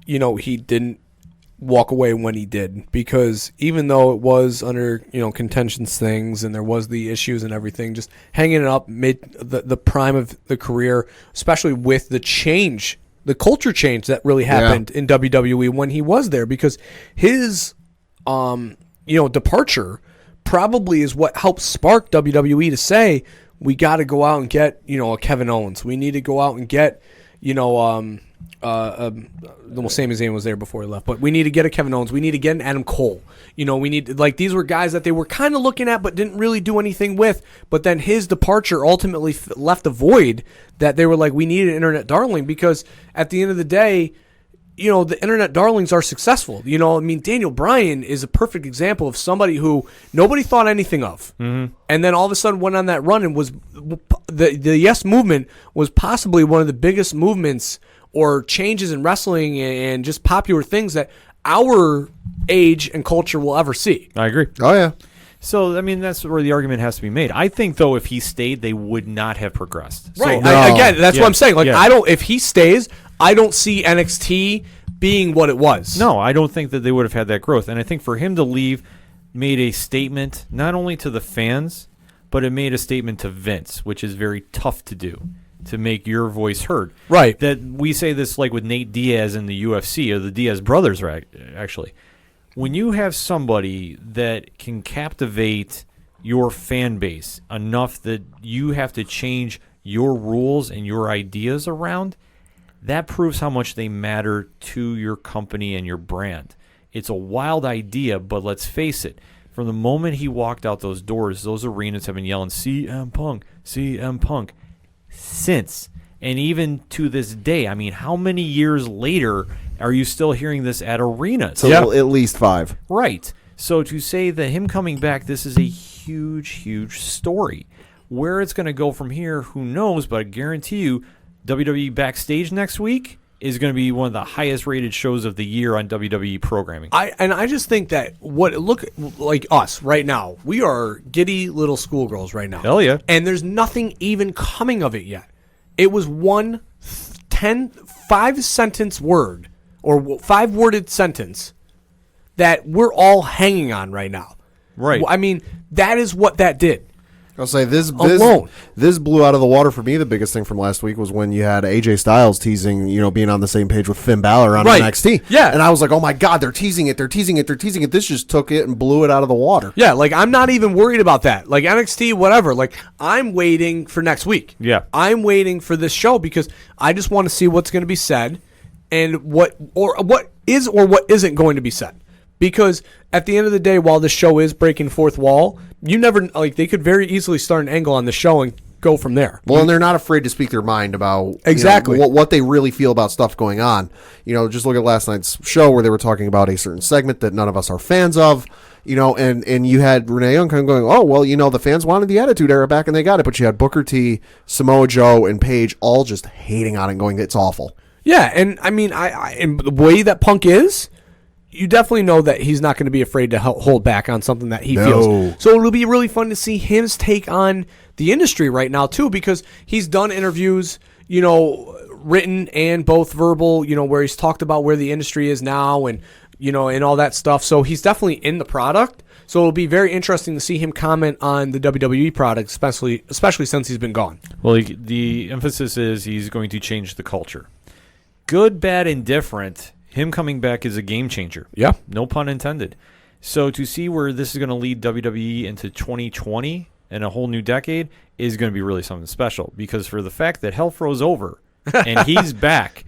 he didn't walk away when he did, because even though it was under, contentious things and there was the issues and everything, just hanging it up mid the prime of the career, especially with the culture change that really happened in WWE when he was there, because his departure probably is what helped spark WWE to say, we got to go out and get, a Kevin Owens. We need to go out and get, well, Sami Zayn was there before he left, but we need to get a Kevin Owens. We need to get an Adam Cole. We need, these were guys that they were kind of looking at but didn't really do anything with. But then his departure ultimately left a void that they were like, we need an internet darling, because at the end of the day, the internet darlings are successful. Daniel Bryan is a perfect example of somebody who nobody thought anything of. Mm-hmm. And then all of a sudden went on that run and was the Yes movement was possibly one of the biggest movements or changes in wrestling and just popular things that our age and culture will ever see. I agree. Oh, yeah. So, that's where the argument has to be made. I think, though, if he stayed, they would not have progressed. Right. So, Again, that's what I'm saying. If he stays, I don't see NXT being what it was. No, I don't think that they would have had that growth. And I think for him to leave made a statement not only to the fans, but it made a statement to Vince, which is very tough to do, to make your voice heard. Right. That we say this like with Nate Diaz in the UFC, or the Diaz brothers, actually. When you have somebody that can captivate your fan base enough that you have to change your rules and your ideas around, that proves how much they matter to your company and your brand. It's a wild idea, but let's face it. From the moment he walked out those doors, those arenas have been yelling, CM Punk, CM Punk, since. And even to this day, how many years later are you still hearing this at arenas? So at least 5. Right. So to say that him coming back, this is a huge, huge story. Where it's going to go from here, who knows? But I guarantee you, WWE Backstage next week is going to be one of the highest rated shows of the year on WWE programming. I just think that look like us right now, we are giddy little schoolgirls right now. Hell yeah. And there's nothing even coming of it yet. It was 5-sentence word or 5-worded sentence that we're all hanging on right now. Right. That is what that did. I'll say this Alone. This blew out of the water for me. The biggest thing from last week was when you had AJ Styles teasing, being on the same page with Finn Balor on NXT. Yeah. And I was like, oh my God, they're teasing it. This just took it and blew it out of the water. Yeah, I'm not even worried about that. NXT, whatever. I'm waiting for next week. Yeah. I'm waiting for this show because I just want to see what's going to be said and what is or what isn't going to be said. Because at the end of the day, while the show is breaking fourth wall, you never they could very easily start an angle on the show and go from there. Well, and they're not afraid to speak their mind about exactly what they really feel about stuff going on. Just look at last night's show where they were talking about a certain segment that none of us are fans of. And you had Renee Young kind of going, oh, well, the fans wanted the Attitude Era back and they got it. But you had Booker T, Samoa Joe, and Paige all just hating on it and going, it's awful. Yeah, and and the way that Punk is, you definitely know that he's not going to be afraid to hold back on something that he feels. So it'll be really fun to see his take on the industry right now, too, because he's done interviews, written and both verbal, where he's talked about where the industry is now and, and all that stuff. So he's definitely in the product. So it'll be very interesting to see him comment on the WWE product, especially since he's been gone. Well, the emphasis is he's going to change the culture. Good, bad, indifferent. Him coming back is a game changer. Yeah. No pun intended. So to see where this is going to lead WWE into 2020 and a whole new decade is going to be really something special, because for the fact that hell froze over and he's back,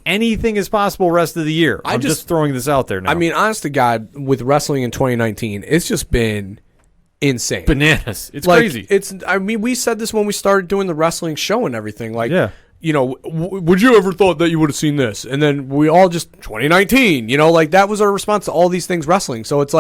anything is possible rest of the year. I'm just throwing this out there now. Honest to God, with wrestling in 2019, it's just been insane. Bananas. It's crazy. We said this when we started doing the wrestling show and everything. Yeah. Would you ever thought that you would have seen this? And then we all just 2019, that was our response to all these things wrestling. So it's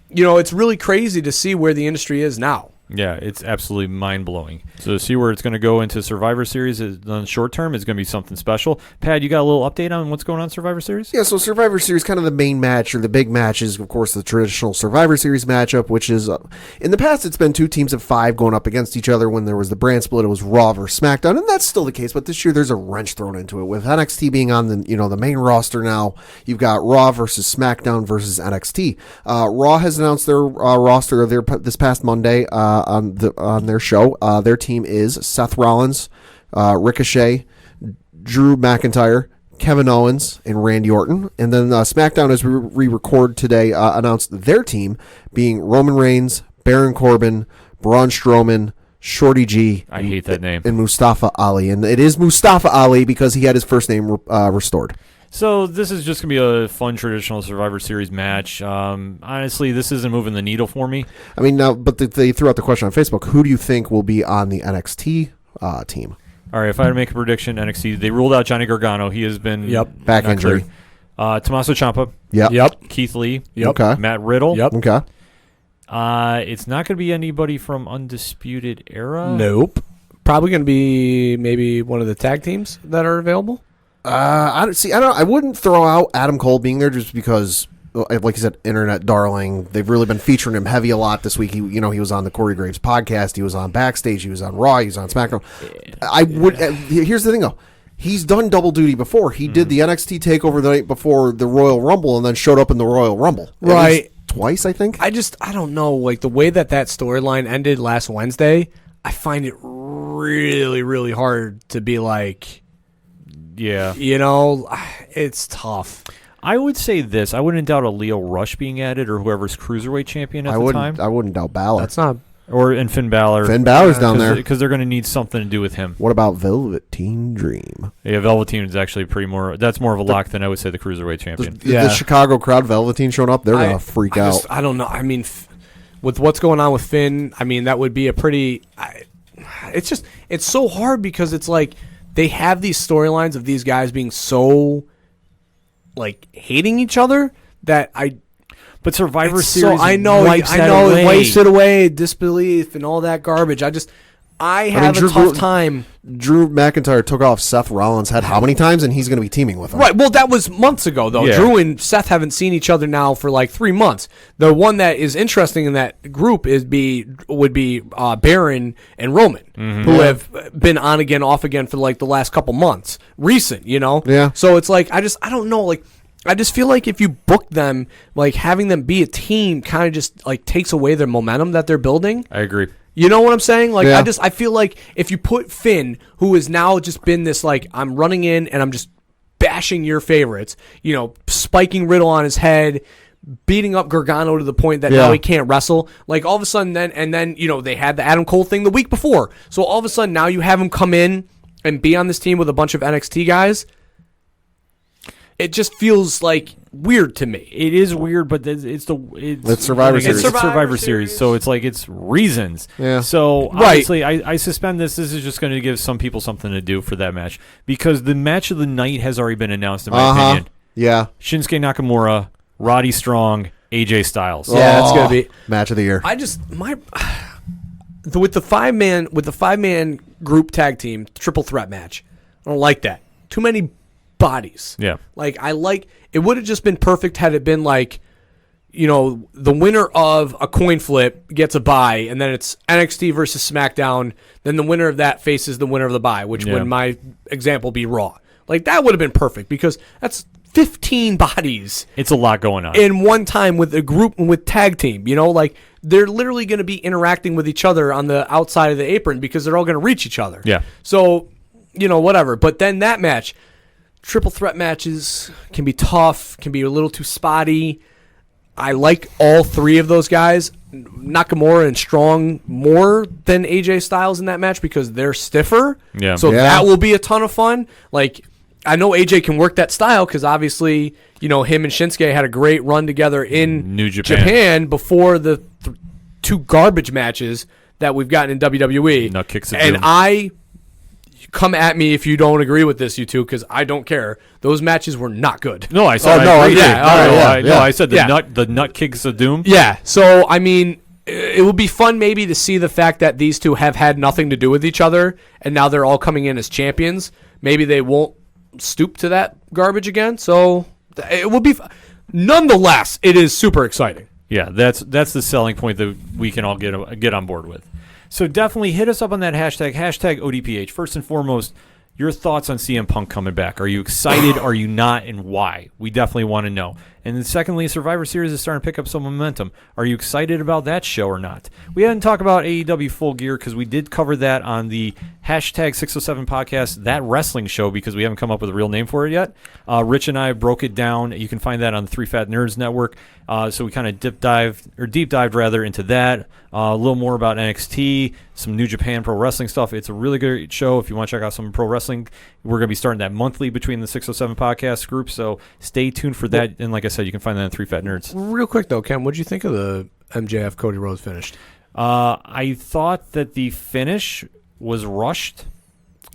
it's really crazy to see where the industry is now. Yeah, it's absolutely mind-blowing. So to see where it's going to go into Survivor Series in the short term is going to be something special. Pat, you got a little update on what's going on in Survivor Series? Yeah, so Survivor Series, kind of the main match, or the big match, is, of course, the traditional Survivor Series matchup, which is, in the past, it's been 2 teams of 5 going up against each other. When there was the brand split, it was Raw versus SmackDown, and that's still the case, but this year there's a wrench thrown into it. With NXT being on the main roster now, you've got Raw versus SmackDown versus NXT. Raw has announced their roster this past Monday on their show. Their team is Seth Rollins, Ricochet, Drew McIntyre, Kevin Owens, and Randy Orton. And then SmackDown, as we record today, announced their team being Roman Reigns, Baron Corbin, Braun Strowman, Shorty G. I hate that name. And Mustafa Ali. And it is Mustafa Ali because he had his first name restored. So this is just going to be a fun traditional Survivor Series match. Honestly, this isn't moving the needle for me. I mean, now, but they threw out the question on Facebook, who do you think will be on the NXT team? All right, if I had to make a prediction, NXT, they ruled out Johnny Gargano. He has been back not injury. Tommaso Ciampa. Yep. Keith Lee. Yep. Okay. Matt Riddle. Yep. Okay. It's not going to be anybody from Undisputed Era. Nope. Probably going to be maybe one of the tag teams that are available. I wouldn't throw out Adam Cole being there just because, like you said, internet darling. They've really been featuring him heavy a lot this week. He was on the Corey Graves podcast. He was on Backstage. He was on Raw. He was on SmackDown. Here's the thing though. He's done double duty before. He did the NXT takeover the night before the Royal Rumble and then showed up in the Royal Rumble. Right. Twice, I think. I don't know. Like the way that storyline ended last Wednesday, I find it really, really hard to be like, Yeah. It's tough. I would say this. I wouldn't doubt a Leo Rush being added or whoever's cruiserweight champion at the time. I wouldn't doubt Balor. That's not. And Finn Balor. Finn Balor's down there. Because they're going to need something to do with him. What about Velveteen Dream? Yeah, Velveteen is actually that's more of a lock than I would say the cruiserweight champion. The Chicago crowd, Velveteen showing up, they're going to freak out. I don't know. I mean, with what's going on with Finn, I mean, that would be a pretty... it's so hard because it's like they have these storylines of these guys being so, like, hating each other that But Survivor Series, Series, I know, it wipes it away, disbelief and all that garbage. I have a tough time. Drew McIntyre took off Seth Rollins' head how many times, and he's going to be teaming with him? Right. Well, that was months ago, though. Yeah. Drew and Seth haven't seen each other now for like 3 months. The one that is interesting in that group would be Baron and Roman, who have been on again, off again for like the last couple months, recent. Yeah. So it's like I don't know, like. I just feel like if you book them, like having them be a team kind of just like takes away their momentum that they're building. I agree. You know what I'm saying? Like Yeah. I feel like if you put Finn, who has now just been this like I'm running in and I'm just bashing your favorites, spiking Riddle on his head, beating up Gargano to the point that now he can't wrestle. Like all of a sudden then they had the Adam Cole thing the week before. So all of a sudden now you have him come in and be on this team with a bunch of NXT guys. It just feels like weird to me. It is weird, but it's Survivor Series. It's Survivor Series, so it's like it's reasons. Yeah. So Right. obviously, I suspend this. This is just going to give some people something to do for that match because the match of the night has already been announced. In my opinion, Yeah. Shinsuke Nakamura, Roddy Strong, AJ Styles. Yeah, it's gonna be Match of the year. With the five man group tag team triple threat match. I don't like that. Too many bodies. Yeah. Like it would have just been perfect had it been like, the winner of a coin flip gets a bye, and then it's NXT versus SmackDown. Then the winner of that faces the winner of the bye, which would, my example, be Raw. Like that would have been perfect because that's 15 bodies. It's a lot going on. In one time with a group with tag team, like they're literally going to be interacting with each other on the outside of the apron because they're all going to reach each other. Yeah. So, whatever. But then that match. Triple threat matches can be tough, can be a little too spotty. I like all three of those guys, Nakamura and Strong, more than AJ Styles in that match because they're stiffer. Yeah. So Yeah. that will be a ton of fun. Like, I know AJ can work that style because obviously, him and Shinsuke had a great run together in New Japan. before the two garbage matches that we've gotten in WWE. Nut kicks of and doom. Come at me if you don't agree with this, you two, because I don't care. Those matches were not good. No, I said no, I agreed. yeah, all right, I said yeah. the nut kicks of doom. Yeah. So I mean, it would be fun maybe to see the fact that these two have had nothing to do with each other, and now they're all coming in as champions. Maybe they won't stoop to that garbage again. So it will be. Nonetheless, it is super exciting. Yeah, that's the selling point that we can all get on board with. So definitely hit us up on that hashtag ODPH. First and foremost, your thoughts on CM Punk coming back. Are you excited? Are you not? And why? We definitely want to know. And then secondly, Survivor Series is starting to pick up some momentum. Are you excited about that show or not? We hadn't talked about AEW Full Gear because we did cover that on the hashtag 607 podcast, that wrestling show, because we haven't come up with a real name for it yet. Rich and I broke it down. You can find that on the Three Fat Nerds Network. So we kind of deep dived into that. A little more about NXT, some New Japan Pro Wrestling stuff. It's a really good show. If you want to check out some pro wrestling, we're going to be starting that monthly between the 607 podcast group. So stay tuned for that. And like I said, you can find that on Three Fat Nerds. Real quick though, Ken, what did you think of the MJF Cody Rhodes finish? I thought that the finish was rushed.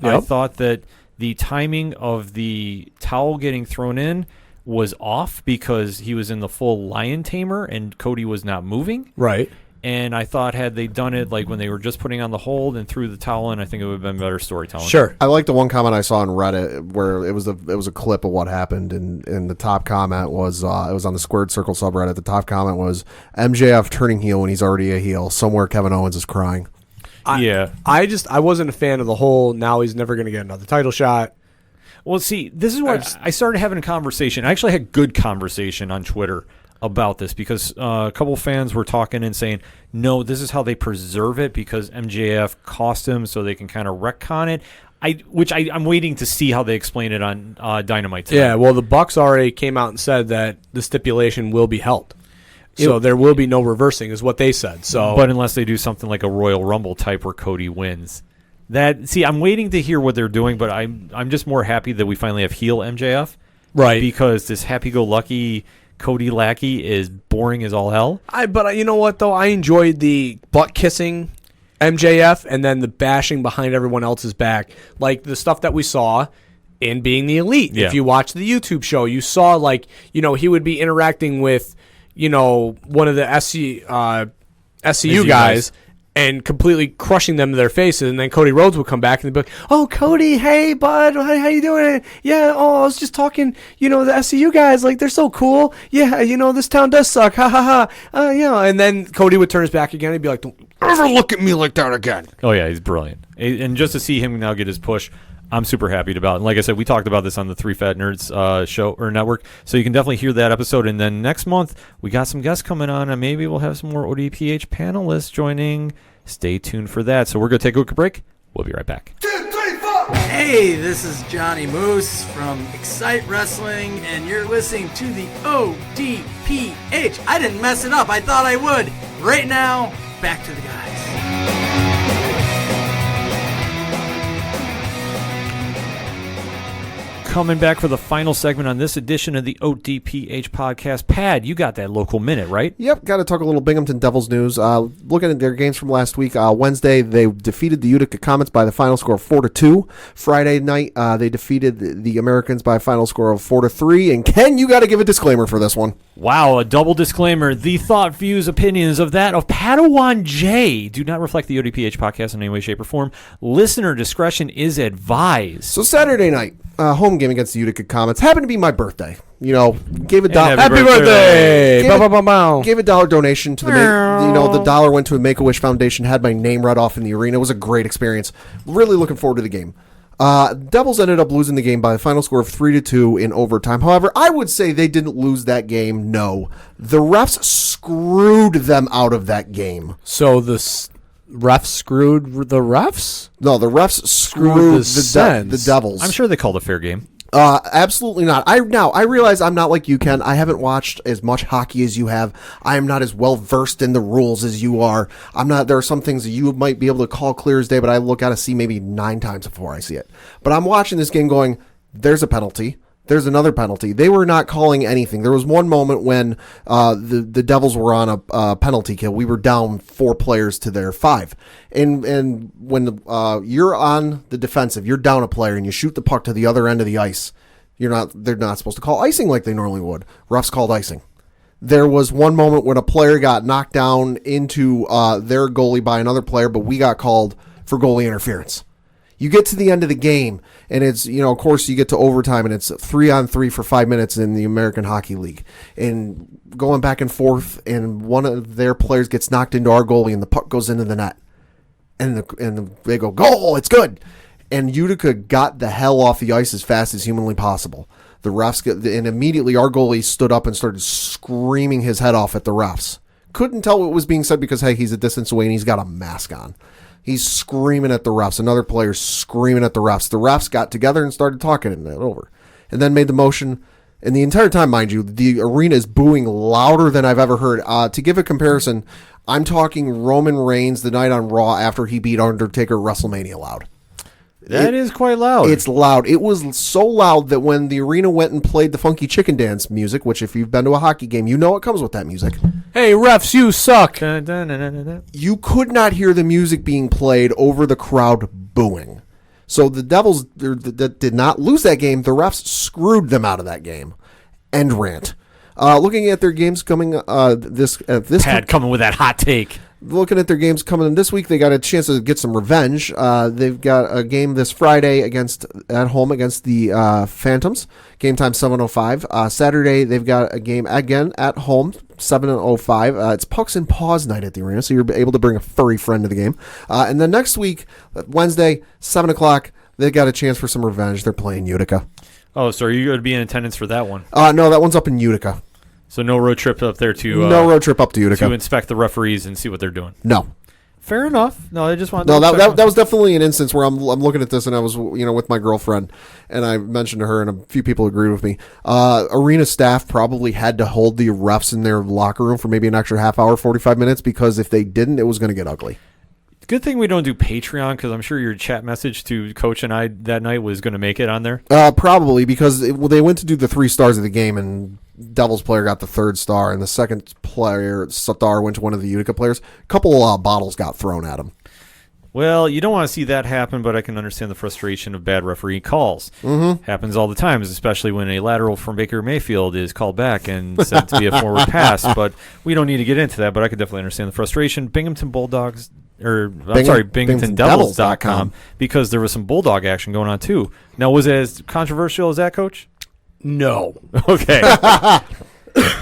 Yep. I thought that the timing of the towel getting thrown in was off because he was in the full lion tamer and Cody was not moving. Right. And I thought had they done it like when they were just putting on the hold and threw the towel in, I think it would have been better storytelling. Sure. I like the one comment I saw on Reddit where it was a clip of what happened, and the top comment was it was on the Squared Circle subreddit. The top comment was MJF turning heel when he's already a heel. Somewhere Kevin Owens is crying. Yeah. I wasn't a fan of the whole now he's never going to get another title shot. Well, see, this is where I started having a conversation. I actually had good conversation on Twitter about this because a couple fans were talking and saying, no, this is how they preserve it because MJF cost him so they can kind of retcon it. I'm waiting to see how they explain it on Dynamite tonight. Yeah, well, the Bucks already came out and said that the stipulation will be held. So there will be no reversing is what they said. So, but unless they do something like a Royal Rumble type where Cody wins. I'm waiting to hear what they're doing, but I'm just more happy that we finally have heel MJF. Right. Because this happy-go-lucky Cody Lackey is boring as all hell. But you know what, though? I enjoyed the butt-kissing MJF and then the bashing behind everyone else's back. Like the stuff that we saw in Being the Elite. Yeah. If you watch the YouTube show, you saw, he would be interacting with, one of the SCU guys and completely crushing them to their faces, and then Cody Rhodes would come back and they'd be like, "Oh, Cody, hey, bud, how you doing? Yeah, I was just talking, the SCU guys, like, they're so cool. Yeah, this town does suck, ha, ha, ha. And then Cody would turn his back again and be like, "Don't ever look at me like that again." Oh, yeah, he's brilliant. And just to see him now get his push, I'm super happy about it. And like I said, we talked about this on the Three Fat Nerds show or network, so you can definitely hear that episode. And then next month, we got some guests coming on, and maybe we'll have some more ODPH panelists joining. Stay tuned for that. So we're going to take a quick break. We'll be right back. Hey, this is Johnny Moose from Excite Wrestling, and you're listening to the ODPH. I didn't mess it up. I thought I would. Right now, back to the guys. Coming back for the final segment on this edition of the ODPH podcast. Pad, you got that local minute, right? Yep, got to talk a little Binghamton Devils news. Looking at their games from last week, Wednesday they defeated the Utica Comets by the final score of 4-2. Friday night they defeated the Americans by a final score of 4-3. And Ken, you got to give a disclaimer for this one. Wow, a double disclaimer. The thought, views, opinions of Padawan J do not reflect the ODPH podcast in any way, shape, or form. Listener discretion is advised. So Saturday night, home game against the Utica Comets happened to be my birthday. Gave a dollar. Happy birthday! Gave a $1 donation to the. The dollar went to a Make-A-Wish Foundation. Had my name read off in the arena. It was a great experience. Really looking forward to the game. Devils ended up losing the game by a final score of 3-2 in overtime. However, I would say they didn't lose that game. No, the refs screwed them out of that game. So the refs screwed the refs? No, the refs screwed the Devils. I'm sure they called a fair game. Absolutely not. I realize I'm not like you, Ken. I haven't watched as much hockey as you have. I am not as well versed in the rules as you are. There are some things that you might be able to call clear as day, but I look at to see maybe 9 times before I see it. But I'm watching this game going, there's a penalty. There's another penalty. They were not calling anything. There was one moment when the Devils were on a penalty kill. We were down 4 players to their 5. And when you're on the defensive, you're down a player and you shoot the puck to the other end of the ice, they're not supposed to call icing like they normally would. Refs called icing. There was one moment when a player got knocked down into their goalie by another player, but we got called for goalie interference. You get to the end of the game, and it's, of course, you get to overtime, and it's 3-on-3 for 5 minutes in the American Hockey League. And going back and forth, and one of their players gets knocked into our goalie, and the puck goes into the net. And they go, goal, it's good. And Utica got the hell off the ice as fast as humanly possible. The refs and immediately our goalie stood up and started screaming his head off at the refs. Couldn't tell what was being said because, hey, he's a distance away and he's got a mask on. He's screaming at the refs. Another player screaming at the refs. The refs got together and started talking it over. And then made the motion. And the entire time, mind you, the arena is booing louder than I've ever heard. To give a comparison, I'm talking Roman Reigns the night on Raw after he beat Undertaker at WrestleMania loud. That is quite loud. It's loud. It was so loud that when the arena went and played the funky chicken dance music, which if you've been to a hockey game, you know it comes with that music. Hey, refs, you suck. You could not hear the music being played over the crowd booing. So the Devils that did not lose that game, the refs screwed them out of that game. End rant. Looking at their games coming this Pat coming with that hot take. Looking at their games coming in this week, they got a chance to get some revenge. They've got a game this Friday at home against the Phantoms. Game time 7:05. Saturday they've got a game again at home 7:05. It's Pucks and Paws night at the arena, so you're able to bring a furry friend to the game. And then next week, Wednesday 7:00, they got a chance for some revenge. They're playing Utica. Oh, so are you going to be in attendance for that one? No, that one's up in Utica. So no road trip up there to no road trip up to Utica to inspect the referees and see what they're doing. No. Fair enough. No, I just wanted No, to that was definitely an instance where I'm looking at this and I was with my girlfriend and I mentioned to her and a few people agreed with me. Arena staff probably had to hold the refs in their locker room for maybe an extra half hour, 45 minutes because if they didn't, it was going to get ugly. Good thing we don't do Patreon because I'm sure your chat message to Coach and I that night was going to make it on there. Probably because they went to do the 3 stars of the game and Devils player got the 3rd star and the 2nd player star went to one of the Utica players. A couple bottles got thrown at him. Well, you don't want to see that happen, but I can understand the frustration of bad referee calls. Mm-hmm. Happens all the time, especially when a lateral from Baker Mayfield is called back and said to be a forward pass. But we don't need to get into that, but I can definitely understand the frustration. Binghamton Devils.com because there was some Bulldog action going on too. Now, was it as controversial as that, Coach? No. Okay.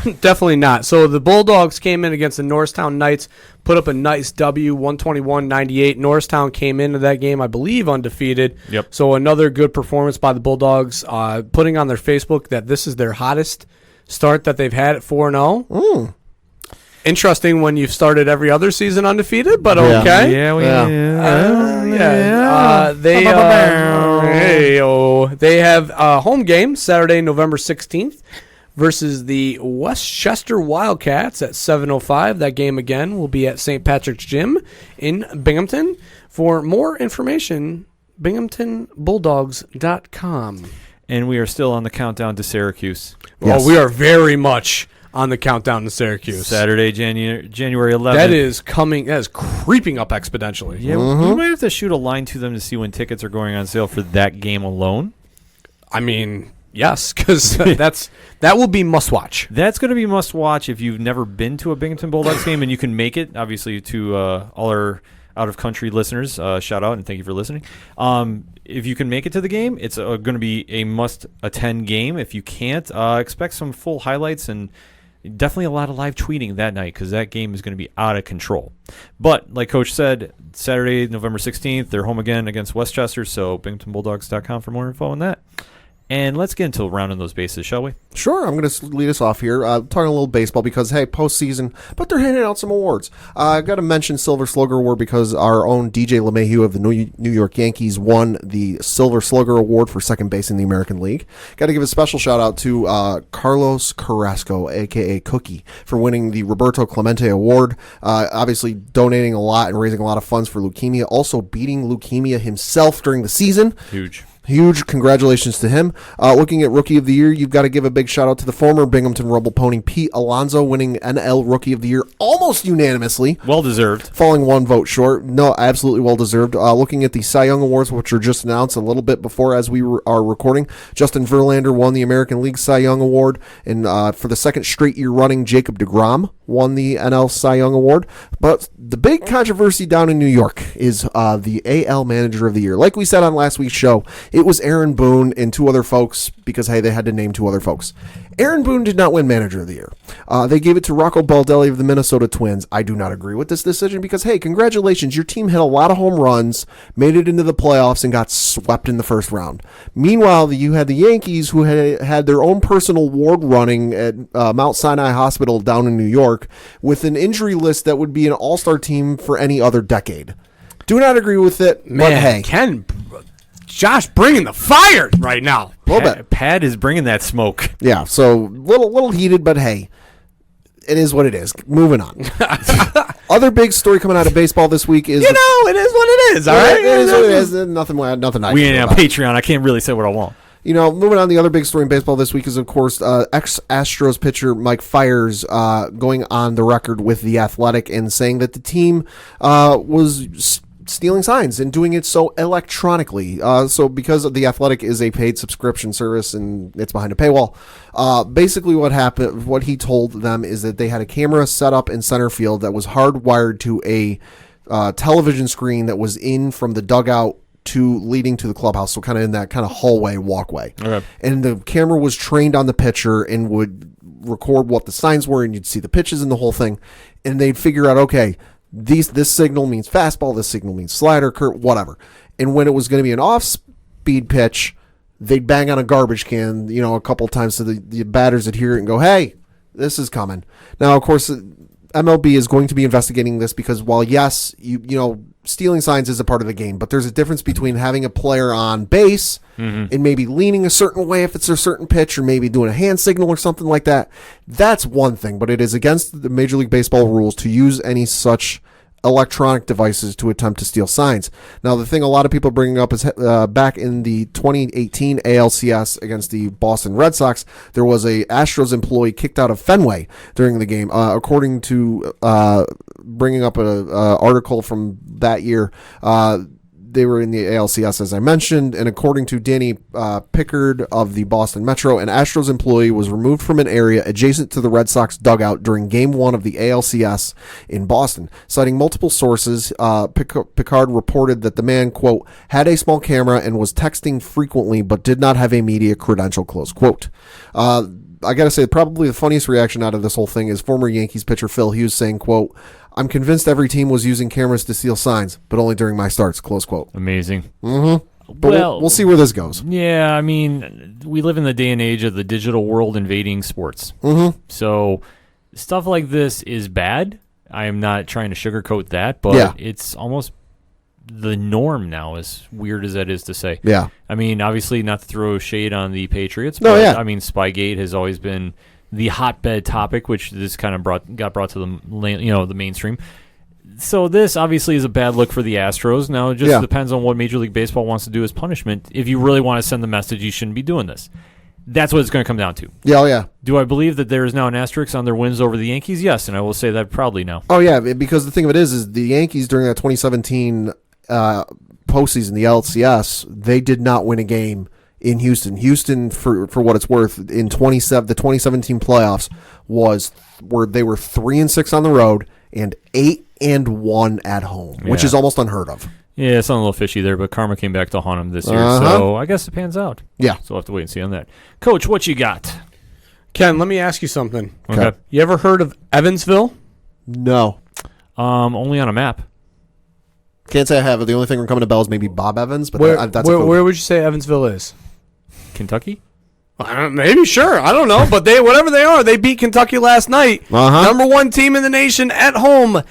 Definitely not. So the Bulldogs came in against the Norristown Knights, put up a nice W, 121-98. Norristown came into that game, I believe, undefeated. Yep. So another good performance by the Bulldogs, putting on their Facebook that this is their hottest start that they've had at 4-0. Interesting when you've started every other season undefeated, but okay. They have a home game Saturday, November 16th versus the Westchester Wildcats at 7:05. That game again will be at St. Patrick's Gym in Binghamton. For more information, binghamtonbulldogs.com. And we are still on the countdown to Syracuse. Yes. Oh, we are very much on the countdown to Syracuse. Saturday, January 11th. That is creeping up exponentially. Yeah, we might have to shoot a line to them to see when tickets are going on sale for that game alone. I mean, yes, because that will be must-watch. That's going to be must-watch if you've never been to a Binghamton Bulldogs game, and you can make it, obviously, to all our out-of-country listeners. Shout out, and thank you for listening. If you can make it to the game, it's going to be a must-attend game. If you can't, expect some full highlights and definitely a lot of live tweeting that night because that game is going to be out of control. But like Coach said, Saturday, November 16th, they're home again against Westchester, so binghamtonbulldogs.com for more info on that. And let's get into rounding those bases, shall we? Sure, I'm going to lead us off here, talking a little baseball because, hey, postseason, but they're handing out some awards. I've got to mention Silver Slugger Award because our own DJ LeMahieu of the New York Yankees won the Silver Slugger Award for second base in the American League. Got to give a special shout-out to Carlos Carrasco, a.k.a. Cookie, for winning the Roberto Clemente Award, obviously donating a lot and raising a lot of funds for leukemia, also beating leukemia himself during the season. Huge. Huge congratulations to him. Looking at Rookie of the Year, you've got to give a big shout out to the former Binghamton Rumble pony Pete Alonso, winning NL Rookie of the Year almost unanimously. Well deserved. Falling one vote short. No, absolutely well deserved. Looking at the Cy Young Awards, which were just announced a little bit before as we are recording, Justin Verlander won the American League Cy Young Award, and for the second straight year running, Jacob deGrom won the NL Cy Young Award. But the big controversy down in New York is the AL Manager of the Year. Like we said on last week's show, it was Aaron Boone and two other folks because, hey, they had to name two other folks. Aaron Boone did not win Manager of the Year. They gave it to Rocco Baldelli of the Minnesota Twins. I do not agree with this decision because, hey, congratulations. Your team hit a lot of home runs, made it into the playoffs, and got swept in the first round. Meanwhile, you had the Yankees who had their own personal ward running at Mount Sinai Hospital down in New York with an injury list that would be an all-star team for any other decade. Do not agree with it, Man, but hey. Josh bringing the fire right now. A little bit. Pat is bringing that smoke. Yeah, so little heated, but hey, it is what it is. Moving on. Other big story coming out of baseball this week is... It is what it is, all right? It is what it is. Nothing I We can ain't do on about it. Patreon. I can't really say what I want. Moving on, the other big story in baseball this week is, of course, ex-Astros pitcher Mike Fiers going on the record with The Athletic and saying that the team was stealing signs and doing it so electronically. So because The Athletic is a paid subscription service and it's behind a paywall, basically what happened, what he told them is that they had a camera set up in center field that was hardwired to a television screen that was in from the dugout to leading to the clubhouse, so kind of in that kind of hallway walkway. Okay. And the camera was trained on the pitcher and would record what the signs were, and you'd see the pitches and the whole thing, and they'd figure out, okay, this signal means fastball, this signal means slider, curve, whatever. And when it was going to be an off-speed pitch, they'd bang on a garbage can, a couple times so the batters would hear it and go, hey, this is coming. Now, of course, MLB is going to be investigating this because while, yes, stealing signs is a part of the game, but there's a difference between having a player on base and maybe leaning a certain way if it's a certain pitch or maybe doing a hand signal or something like that. That's one thing, but it is against the Major League Baseball rules to use any such electronic devices to attempt to steal signs. Now, the thing a lot of people are bringing up is back in the 2018 ALCS against the Boston Red Sox, there was a Astros employee kicked out of Fenway during the game. According to bringing up an article from that year, they were in the ALCS, as I mentioned, and according to Danny Pickard of the Boston Metro, an Astros employee was removed from an area adjacent to the Red Sox dugout during Game 1 of the ALCS in Boston. Citing multiple sources, Pickard reported that the man, quote, had a small camera and was texting frequently but did not have a media credential, close quote. I got to say, probably the funniest reaction out of this whole thing is former Yankees pitcher Phil Hughes saying, quote, I'm convinced every team was using cameras to steal signs, but only during my starts, close quote. Amazing. Mm-hmm. But we'll see where this goes. Yeah, I mean, we live in the day and age of the digital world invading sports. Mm-hmm. So stuff like this is bad. I am not trying to sugarcoat that, but it's almost the norm now, as weird as that is to say. Yeah. I mean, obviously not to throw shade on the Patriots, but I mean, Spygate has always been the hotbed topic, which this kind of got brought to the mainstream. So this obviously is a bad look for the Astros. Now it just depends on what Major League Baseball wants to do as punishment. If you really want to send the message, you shouldn't be doing this. That's what it's going to come down to. Yeah, oh yeah. Do I believe that there is now an asterisk on their wins over the Yankees? Yes, and I will say that proudly now. Oh yeah, because the thing of it is the Yankees during that 2017 postseason, the LCS, they did not win a game in Houston. Houston, for what it's worth, in the 2017 playoffs where they were 3-6 on the road and 8-1 at home, which is almost unheard of. Yeah, it's a little fishy there, but karma came back to haunt him this year, so I guess it pans out. Yeah. So we'll have to wait and see on that. Coach, what you got? Ken, let me ask you something. Okay. You ever heard of Evansville? No. Only on a map. Can't say I have. The only thing coming to bell is maybe Bob Evans, but that's where would you say Evansville is? Kentucky? Maybe, sure. I don't know. But whatever they are, they beat Kentucky last night. Number 1 team in the nation at home.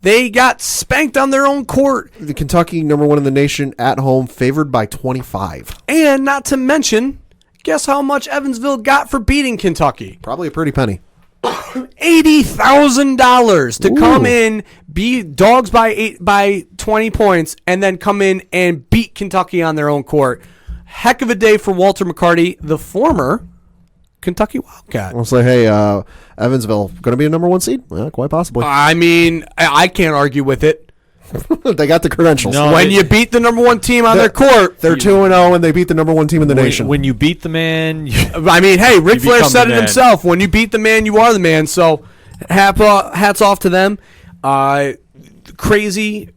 They got spanked on their own court. The Kentucky, number 1 in the nation at home, favored by 25. And not to mention, guess how much Evansville got for beating Kentucky? Probably a pretty penny. $80,000 to come in, be dogs by 20 points, and then come in and beat Kentucky on their own court. heck of a day for Walter McCarty, the former Kentucky Wildcat. I'll say, hey, Evansville going to be a number 1 seed? Well, quite possibly. I mean, I can't argue with it. They got the credentials. No, When you beat the number 1 team on their court, They're 2-0, and they beat the number 1 team in the nation. When you beat the man, I mean, hey, Ric Flair become said the it man. himself. When you beat the man, you are the man. So, hats off to them. Crazy,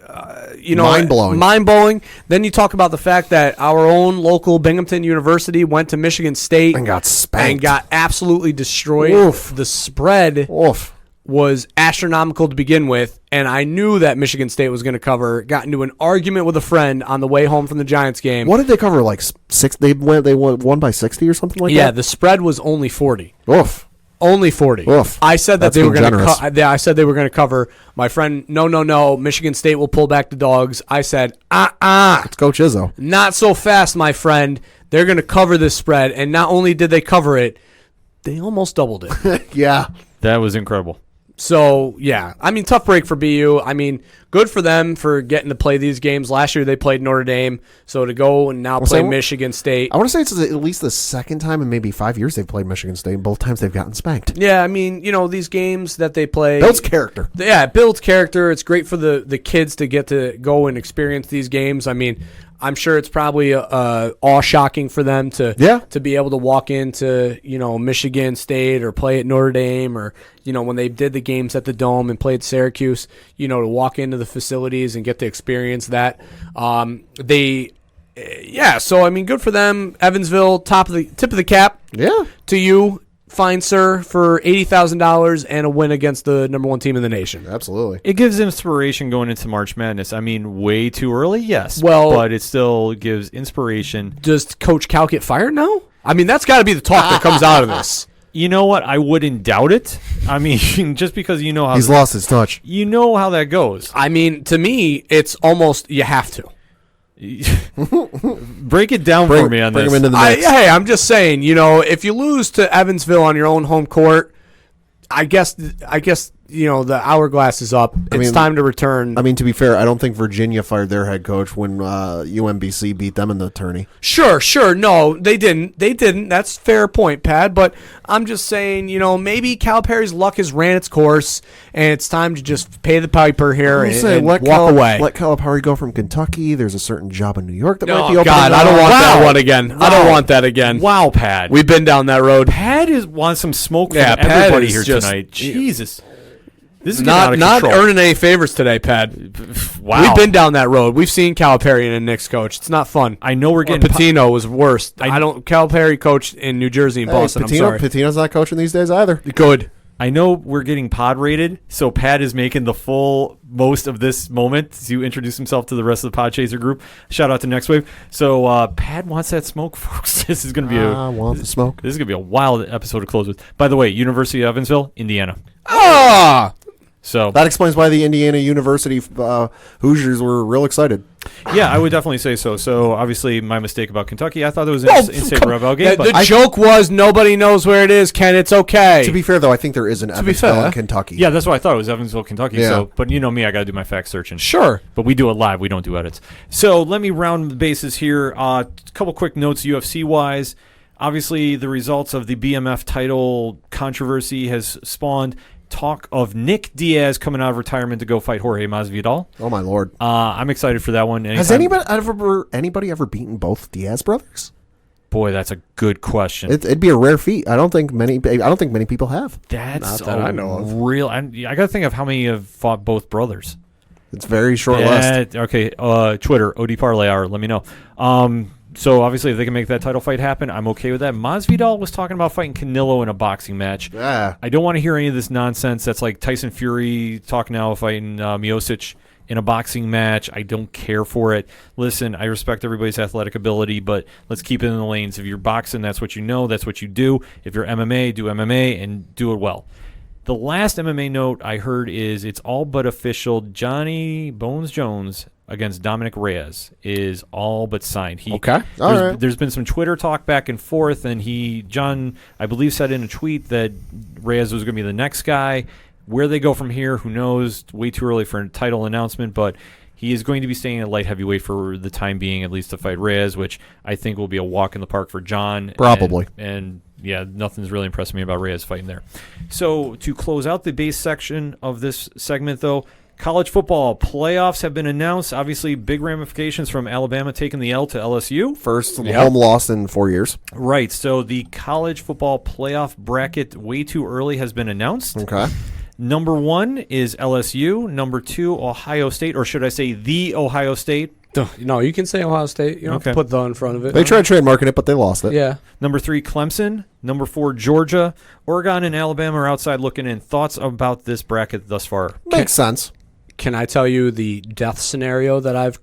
Mind-blowing. Mind-blowing. Then you talk about the fact that our own local Binghamton University went to Michigan State And got spanked. and got absolutely destroyed. Oof. The spread Oof. was astronomical to begin with, and I knew that Michigan State was going to cover. Got into an argument with a friend on the way home from the Giants game. What did they cover? Like 6? They won by 60 or something like Yeah, that? the spread was only 40. Oof. Only 40. Oof. I said that That's they were being going to. generous. I said they were going to cover. My friend, no. Michigan State will pull back the dogs. I said, It's Coach Izzo. not so fast, my friend. They're going to cover this spread, and not only did they cover it, they almost doubled it. Yeah. that was incredible. So, yeah. I mean, tough break for BU. I mean, good for them for getting to play these games. Last year they played Notre Dame. So to go and now play say- Michigan State. I want to say it's at least the second time in maybe 5 years they've played Michigan State. Both times they've gotten spanked. Yeah, I mean, these games that they play. Builds character. Yeah, it builds character. It's great for the kids to get to go and experience these games. I mean, I'm sure it's probably awe-shocking for them to be able to walk into Michigan State or play at Notre Dame or when they did the games at the Dome and played Syracuse, to walk into the facilities and get to experience that. So I mean, good for them. Evansville, tip of the cap. Yeah. To you, fine sir, for $80,000 and a win against the number 1 team in the nation. Absolutely. It gives inspiration going into March Madness. I mean, way too early, yes. Well- but it still gives inspiration. Does Coach Cal get fired now? I mean, that's got to be the talk that comes out of this. You know what? I wouldn't doubt it. I mean, just because you know how He's lost his touch. you know how that goes. I mean, to me, it's almost you have to. Break it down for me on Bring this. him into the mix. Hey, I'm just saying, if you lose to Evansville on your own home court, I guess the hourglass is up. It's time to return. I mean, to be fair, I don't think Virginia fired their head coach when UMBC beat them in the tourney. Sure. No, they didn't. That's a fair point, Pat. But I'm just saying, maybe Calipari's luck has ran its course, and it's time to just pay the piper here and walk away. Let Calipari go from Kentucky. There's a certain job in New York that might be Oh, open. God, I don't want that one again. I don't want that again. Wow, Pad. We've been down that road. Pad wants some smoke from Yeah, Pad everybody is here just- tonight. Jesus. This is getting out Not of control. earning any favors today, Pad. Wow. We've been down that road. We've seen Calipari and a Knicks coach. It's not fun. I know we're Or getting Pitino was worse. Calipari coached in New Jersey and Boston. I'm sorry. Pitino's not coaching these days either. Good. I know we're getting pod rated, so Pat is making the full most of this moment to introduce himself to the rest of the Podchaser group. Shout out to Next Wave. So Pat wants that smoke, folks. This is going to be I want the smoke. This is going to be a wild episode to close with. By the way, University of Evansville, Indiana. Ah! So That explains why the Indiana University Hoosiers were real excited. yeah, I would definitely say so. So obviously, my mistake about Kentucky. I thought it was an in-state rival game, but The joke was nobody knows where it is, Ken. It's okay. To be fair, though, I think there is an Evansville fair. in Kentucky. yeah, that's what I thought. It was Evansville, Kentucky. Yeah. So, but you know me, I got to do my fact searching. Sure. But we do it live. We don't do edits. So let me round the bases here. A couple quick notes UFC-wise. Obviously, the results of the BMF title controversy has spawned talk of Nick Diaz coming out of retirement to go fight Jorge Masvidal. Oh my lord! I'm excited for that one. Has anybody ever beaten both Diaz brothers? Boy, that's a good question. It'd be a rare feat. I don't think many people have. That's Not that I know of. real. I got to think of how many have fought both brothers. It's a very short list. Okay. Twitter, OD Parlay Hour. Let me know. So obviously, if they can make that title fight happen, I'm okay with that. Masvidal was talking about fighting Canelo in a boxing match. Yeah. I don't want to hear any of this nonsense. That's like Tyson Fury talking now fighting Miocic in a boxing match. I don't care for it. Listen, I respect everybody's athletic ability, but let's keep it in the lanes. If you're boxing, that's what you know. That's what you do. If you're MMA, do MMA and do it well. The last MMA note I heard is it's all but official. Johnny Bones Jones against Dominic Reyes is all but signed. Okay. All right. There's been some Twitter talk back and forth, and John, I believe, said in a tweet that Reyes was going to be the next guy. Where they go from here, who knows? Way too early for a title announcement, but He is going to be staying at light heavyweight for the time being, at least to fight Reyes, which I think will be a walk in the park for John. Probably. And yeah, nothing's really impressing me about Reyes fighting there. So to close out the base section of this segment, though, college football playoffs have been announced. Obviously, big ramifications from Alabama taking the L to LSU. First home loss in 4 years. Right. So the college football playoff bracket way too early has been announced. Okay. Number 1 is LSU. Number 2, Ohio State, or should I say the Ohio State? No, you can say Ohio State. You don't have to put the in front of it. They tried trademarking it, but they lost it. Yeah. Number 3, Clemson. Number 4, Georgia. Oregon and Alabama are outside looking in. Thoughts about this bracket thus far? Makes sense. Can I tell you the death scenario that I've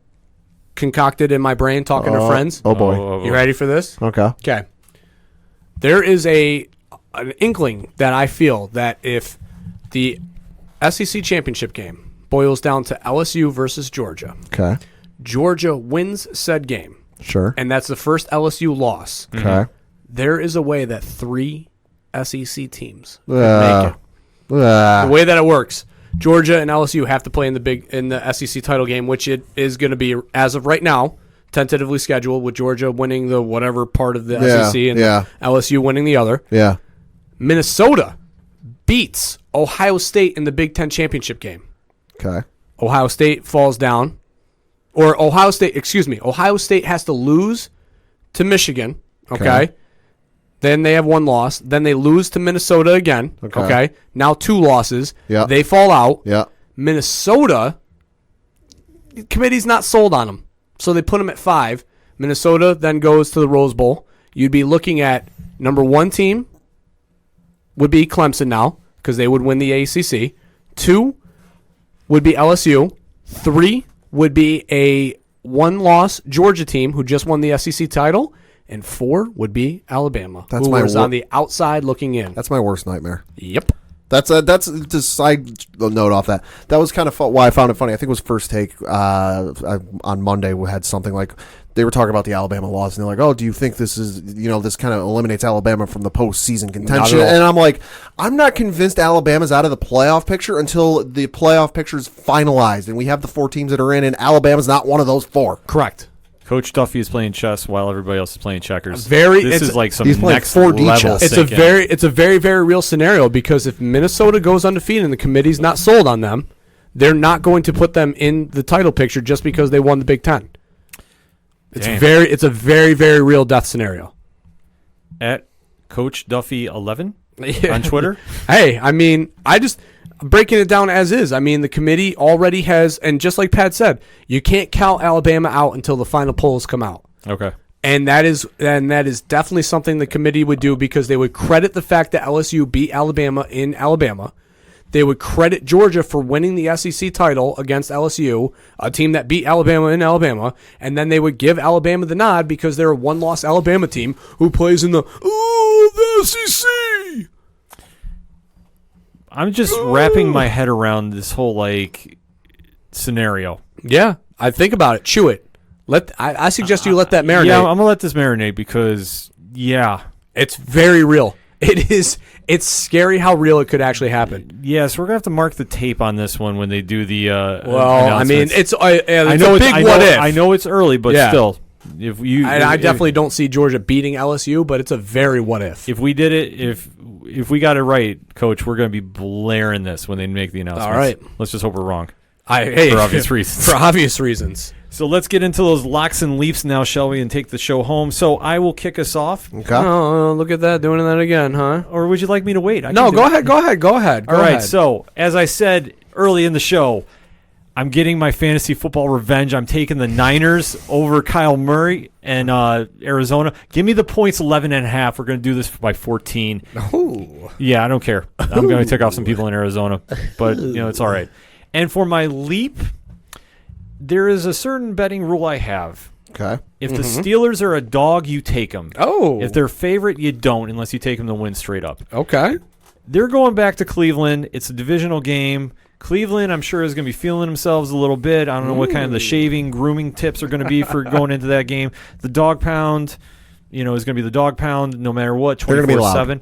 concocted in my brain talking to friends? Oh, boy. You ready for this? Okay. Okay. There is an inkling that I feel that if the SEC championship game boils down to LSU versus Georgia, Okay. Georgia wins said game, Sure. and that's the first LSU loss, Okay. there is a way that 3 SEC teams could Uh, make it. The way that it works, Georgia and LSU have to play in the SEC title game, which it is going to be, as of right now, tentatively scheduled, with Georgia winning the whatever part of the SEC and LSU winning the other. Yeah. Minnesota beats Ohio State in the Big Ten championship game. Okay. Ohio State falls down. Or Ohio State has to lose to Michigan. Okay. Then they have 1 loss. Then they lose to Minnesota again. Okay. Now 2 losses. Yeah. They fall out. Yeah. Minnesota, the committee's not sold on them. So they put them at 5. Minnesota then goes to the Rose Bowl. You'd be looking at number 1 team would be Clemson now, because they would win the ACC. 2 would be LSU. 3 would be a 1-loss Georgia team who just won the SEC title. And 4 would be Alabama, That's who my was on the outside looking in. That's my worst nightmare. Yep. That's just side note off that. That was kind of why I found it funny. I think it was First Take on Monday. We had something like they were talking about the Alabama laws, and they're like, "Oh, do you think this is this kind of eliminates Alabama from the postseason contention?" And I'm like, I'm not convinced Alabama's out of the playoff picture until the playoff picture is finalized, and we have the 4 teams that are in, and Alabama's not one of those 4. Correct. Coach Duffy is playing chess while everybody else is playing checkers. This is like some he's playing next 4D level. chess. It's a very, very real scenario, because if Minnesota goes undefeated and the committee's not sold on them, they're not going to put them in the title picture just because they won the Big Ten. It's a very, very real death scenario. At Coach Duffy 11 on Twitter. Hey, I mean, breaking it down as is. I mean, the committee already has, and just like Pat said, you can't count Alabama out until the final polls come out. Okay. And that is definitely something the committee would do, because they would credit the fact that LSU beat Alabama in Alabama. They would credit Georgia for winning the SEC title against LSU, a team that beat Alabama in Alabama, and then they would give Alabama the nod because they're a 1-loss Alabama team who plays in the SEC. I'm just wrapping my head around this whole scenario. Yeah, I think about it. Chew it. I suggest you let that marinate. Yeah, I'm gonna let this marinate because it's very real. It's scary how real it could actually happen. Yes, we're gonna have to mark the tape on this one when they do the. I mean, it's a big I what if. I know it's early, but still, if you, I definitely don't see Georgia beating LSU, but it's a very what if. If we did it, if we got it right, Coach, we're gonna be blaring this when they make the announcement. All right, let's just hope we're wrong. For obvious reasons. For obvious reasons. So let's get into those locks and leaps now, shall we, and take the show home. So I will kick us off. Okay. Oh, look at that, doing that again, huh? Or would you like me to wait? No, go ahead. Go ahead. All right, so as I said early in the show, I'm getting my fantasy football revenge. I'm taking the Niners over Kyle Murray and Arizona. Give me the points 11.5. We're going to do this by 14. Ooh. Yeah, I don't care. I'm going to take off some people in Arizona, but it's all right. And for my leap, there is a certain betting rule I have. Okay. If the Steelers are a dog, you take them. Oh. If they're favorite, you don't, unless you take them to win straight up. Okay. They're going back to Cleveland. It's a divisional game. Cleveland, I'm sure, is going to be feeling themselves a little bit. I don't know what kind of the shaving, grooming tips are going to be for going into that game. The dog pound, is going to be the dog pound no matter what, 24/7.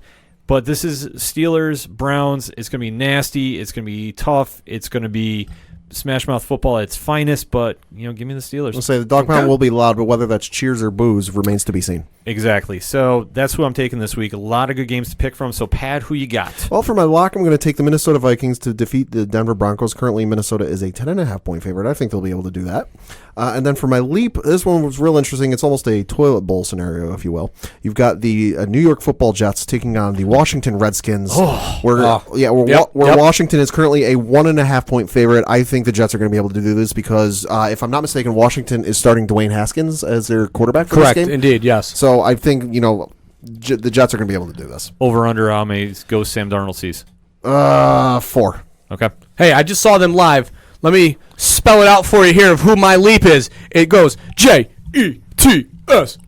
But this is Steelers, Browns. It's going to be nasty. It's going to be tough. It's going to be Smash Mouth football at its finest, but give me the Steelers. I'll say the dog pound will be loud, but whether that's cheers or boos remains to be seen. Exactly. So that's who I'm taking this week. A lot of good games to pick from. So, Pat, who you got? Well, for my lock, I'm going to take the Minnesota Vikings to defeat the Denver Broncos. Currently, Minnesota is a 10.5-point favorite. I think they'll be able to do that. And then for my leap, this one was real interesting. It's almost a toilet bowl scenario, if you will. You've got the New York Football Jets taking on the Washington Redskins. Where Washington is currently a 1.5-point favorite. I think the Jets are going to be able to do this because, if I'm not mistaken, Washington is starting Dwayne Haskins as their quarterback for this game. Correct, indeed, yes. So I think, the Jets are going to be able to do this. Over under how many goes Sam Darnold sees? 4. Okay. Hey, I just saw them live. Let me spell it out for you here of who my leap is. It goes Jets,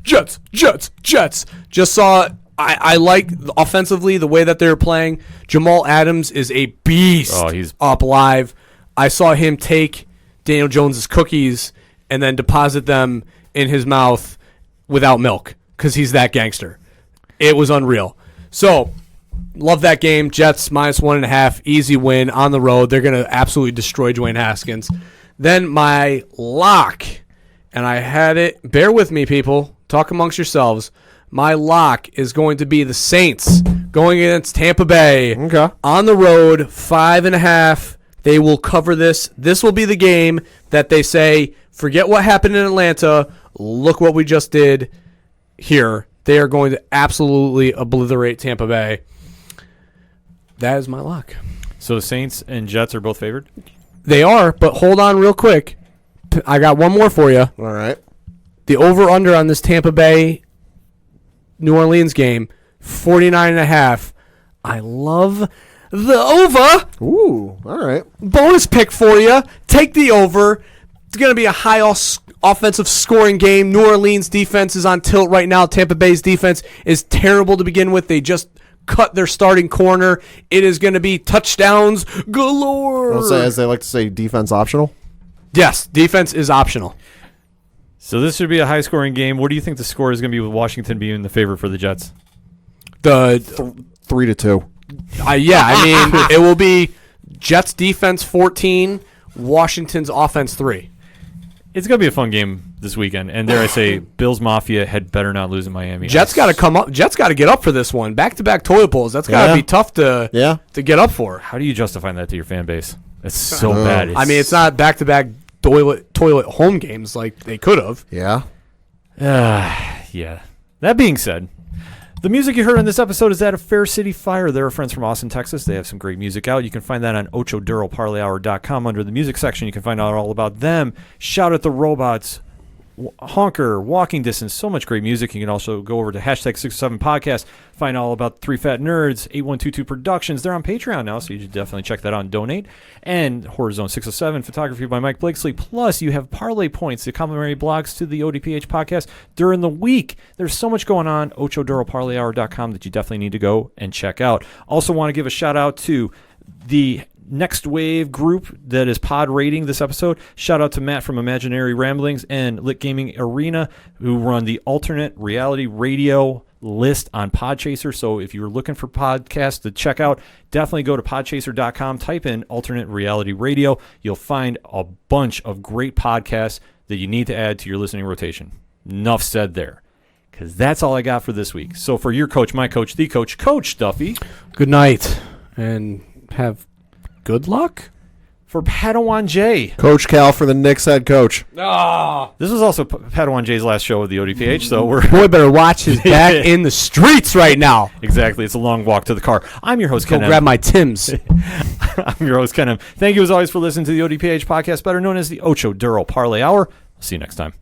Jets, Jets, Jets. Just saw. I like offensively the way that they're playing. Jamal Adams is a beast. Oh, he's up live. I saw him take Daniel Jones's cookies and then deposit them in his mouth without milk because he's that gangster. It was unreal. So, love that game. Jets minus 1.5. Easy win on the road. They're going to absolutely destroy Dwayne Haskins. Then my lock, and I had it. Bear with me, people. Talk amongst yourselves. My lock is going to be the Saints going against Tampa Bay. Okay. On the road, 5.5. They will cover this. This will be the game that they say, forget what happened in Atlanta. Look what we just did here. They are going to absolutely obliterate Tampa Bay. That is my lock. So Saints and Jets are both favored? They are, but hold on real quick. I got one more for you. All right. The over-under on this Tampa Bay New Orleans game, 49.5. I love the over. Ooh, all right. Bonus pick for you. Take the over. It's going to be a high offensive scoring game. New Orleans defense is on tilt right now. Tampa Bay's defense is terrible to begin with. They just cut their starting corner. It is going to be touchdowns galore. I'll say, as they like to say, defense optional. Yes, defense is optional. So this should be a high-scoring game. What do you think the score is going to be with Washington being the favorite for the Jets? 3-2. Yeah, I mean, it will be Jets defense 14, Washington's offense 3. It's going to be a fun game this weekend. And dare I say, Bills Mafia had better not lose in Miami. Jets got to come up. Jets got to get up for this one. Back-to-back toilet bowls. That's got to be tough to get up for. How do you justify that to your fan base? It's so bad. I mean, it's not back-to-back toilet home games like they could have. Yeah. Yeah. That being said, the music you heard on this episode is that of Fair City Fire. They're friends from Austin, Texas. They have some great music out. You can find that on OchoDuroParlayHour.com under the music section. You can find out all about them. Shout at the Robots, Honker, Walking Distance, so much great music. You can also go over to #607 Podcast, find all about 3 Fat Nerds, 8122 Productions. They're on Patreon now, so you should definitely check that out and donate. And Horror Zone 607, photography by Mike Blakesley. Plus, you have Parlay Points, the complimentary blogs to the ODPH podcast during the week. There's so much going on, OchoDuroParlayHour.com, that you definitely need to go and check out. Also want to give a shout out to the Next Wave group that is pod rating this episode. Shout out to Matt from Imaginary Ramblings and Lit Gaming Arena, who run the alternate reality radio list on Podchaser. So if you're looking for podcasts to check out, definitely go to podchaser.com, type in alternate reality radio. You'll find a bunch of great podcasts that you need to add to your listening rotation. Enough said there, because that's all I got for this week. So for your coach, my coach, the coach, Coach Duffy. Good night, and have good luck. For Padawan J. Coach Cal for the Knicks head coach. This was also Padawan J's last show of the ODPH, so we're... Boy better watch his back in the streets right now. Exactly. It's a long walk to the car. I'm your host, Ken. Go grab my Timbs. I'm your host, Ken. Thank you, as always, for listening to the ODPH podcast, better known as the Ocho Duro Parlay Hour. I'll see you next time.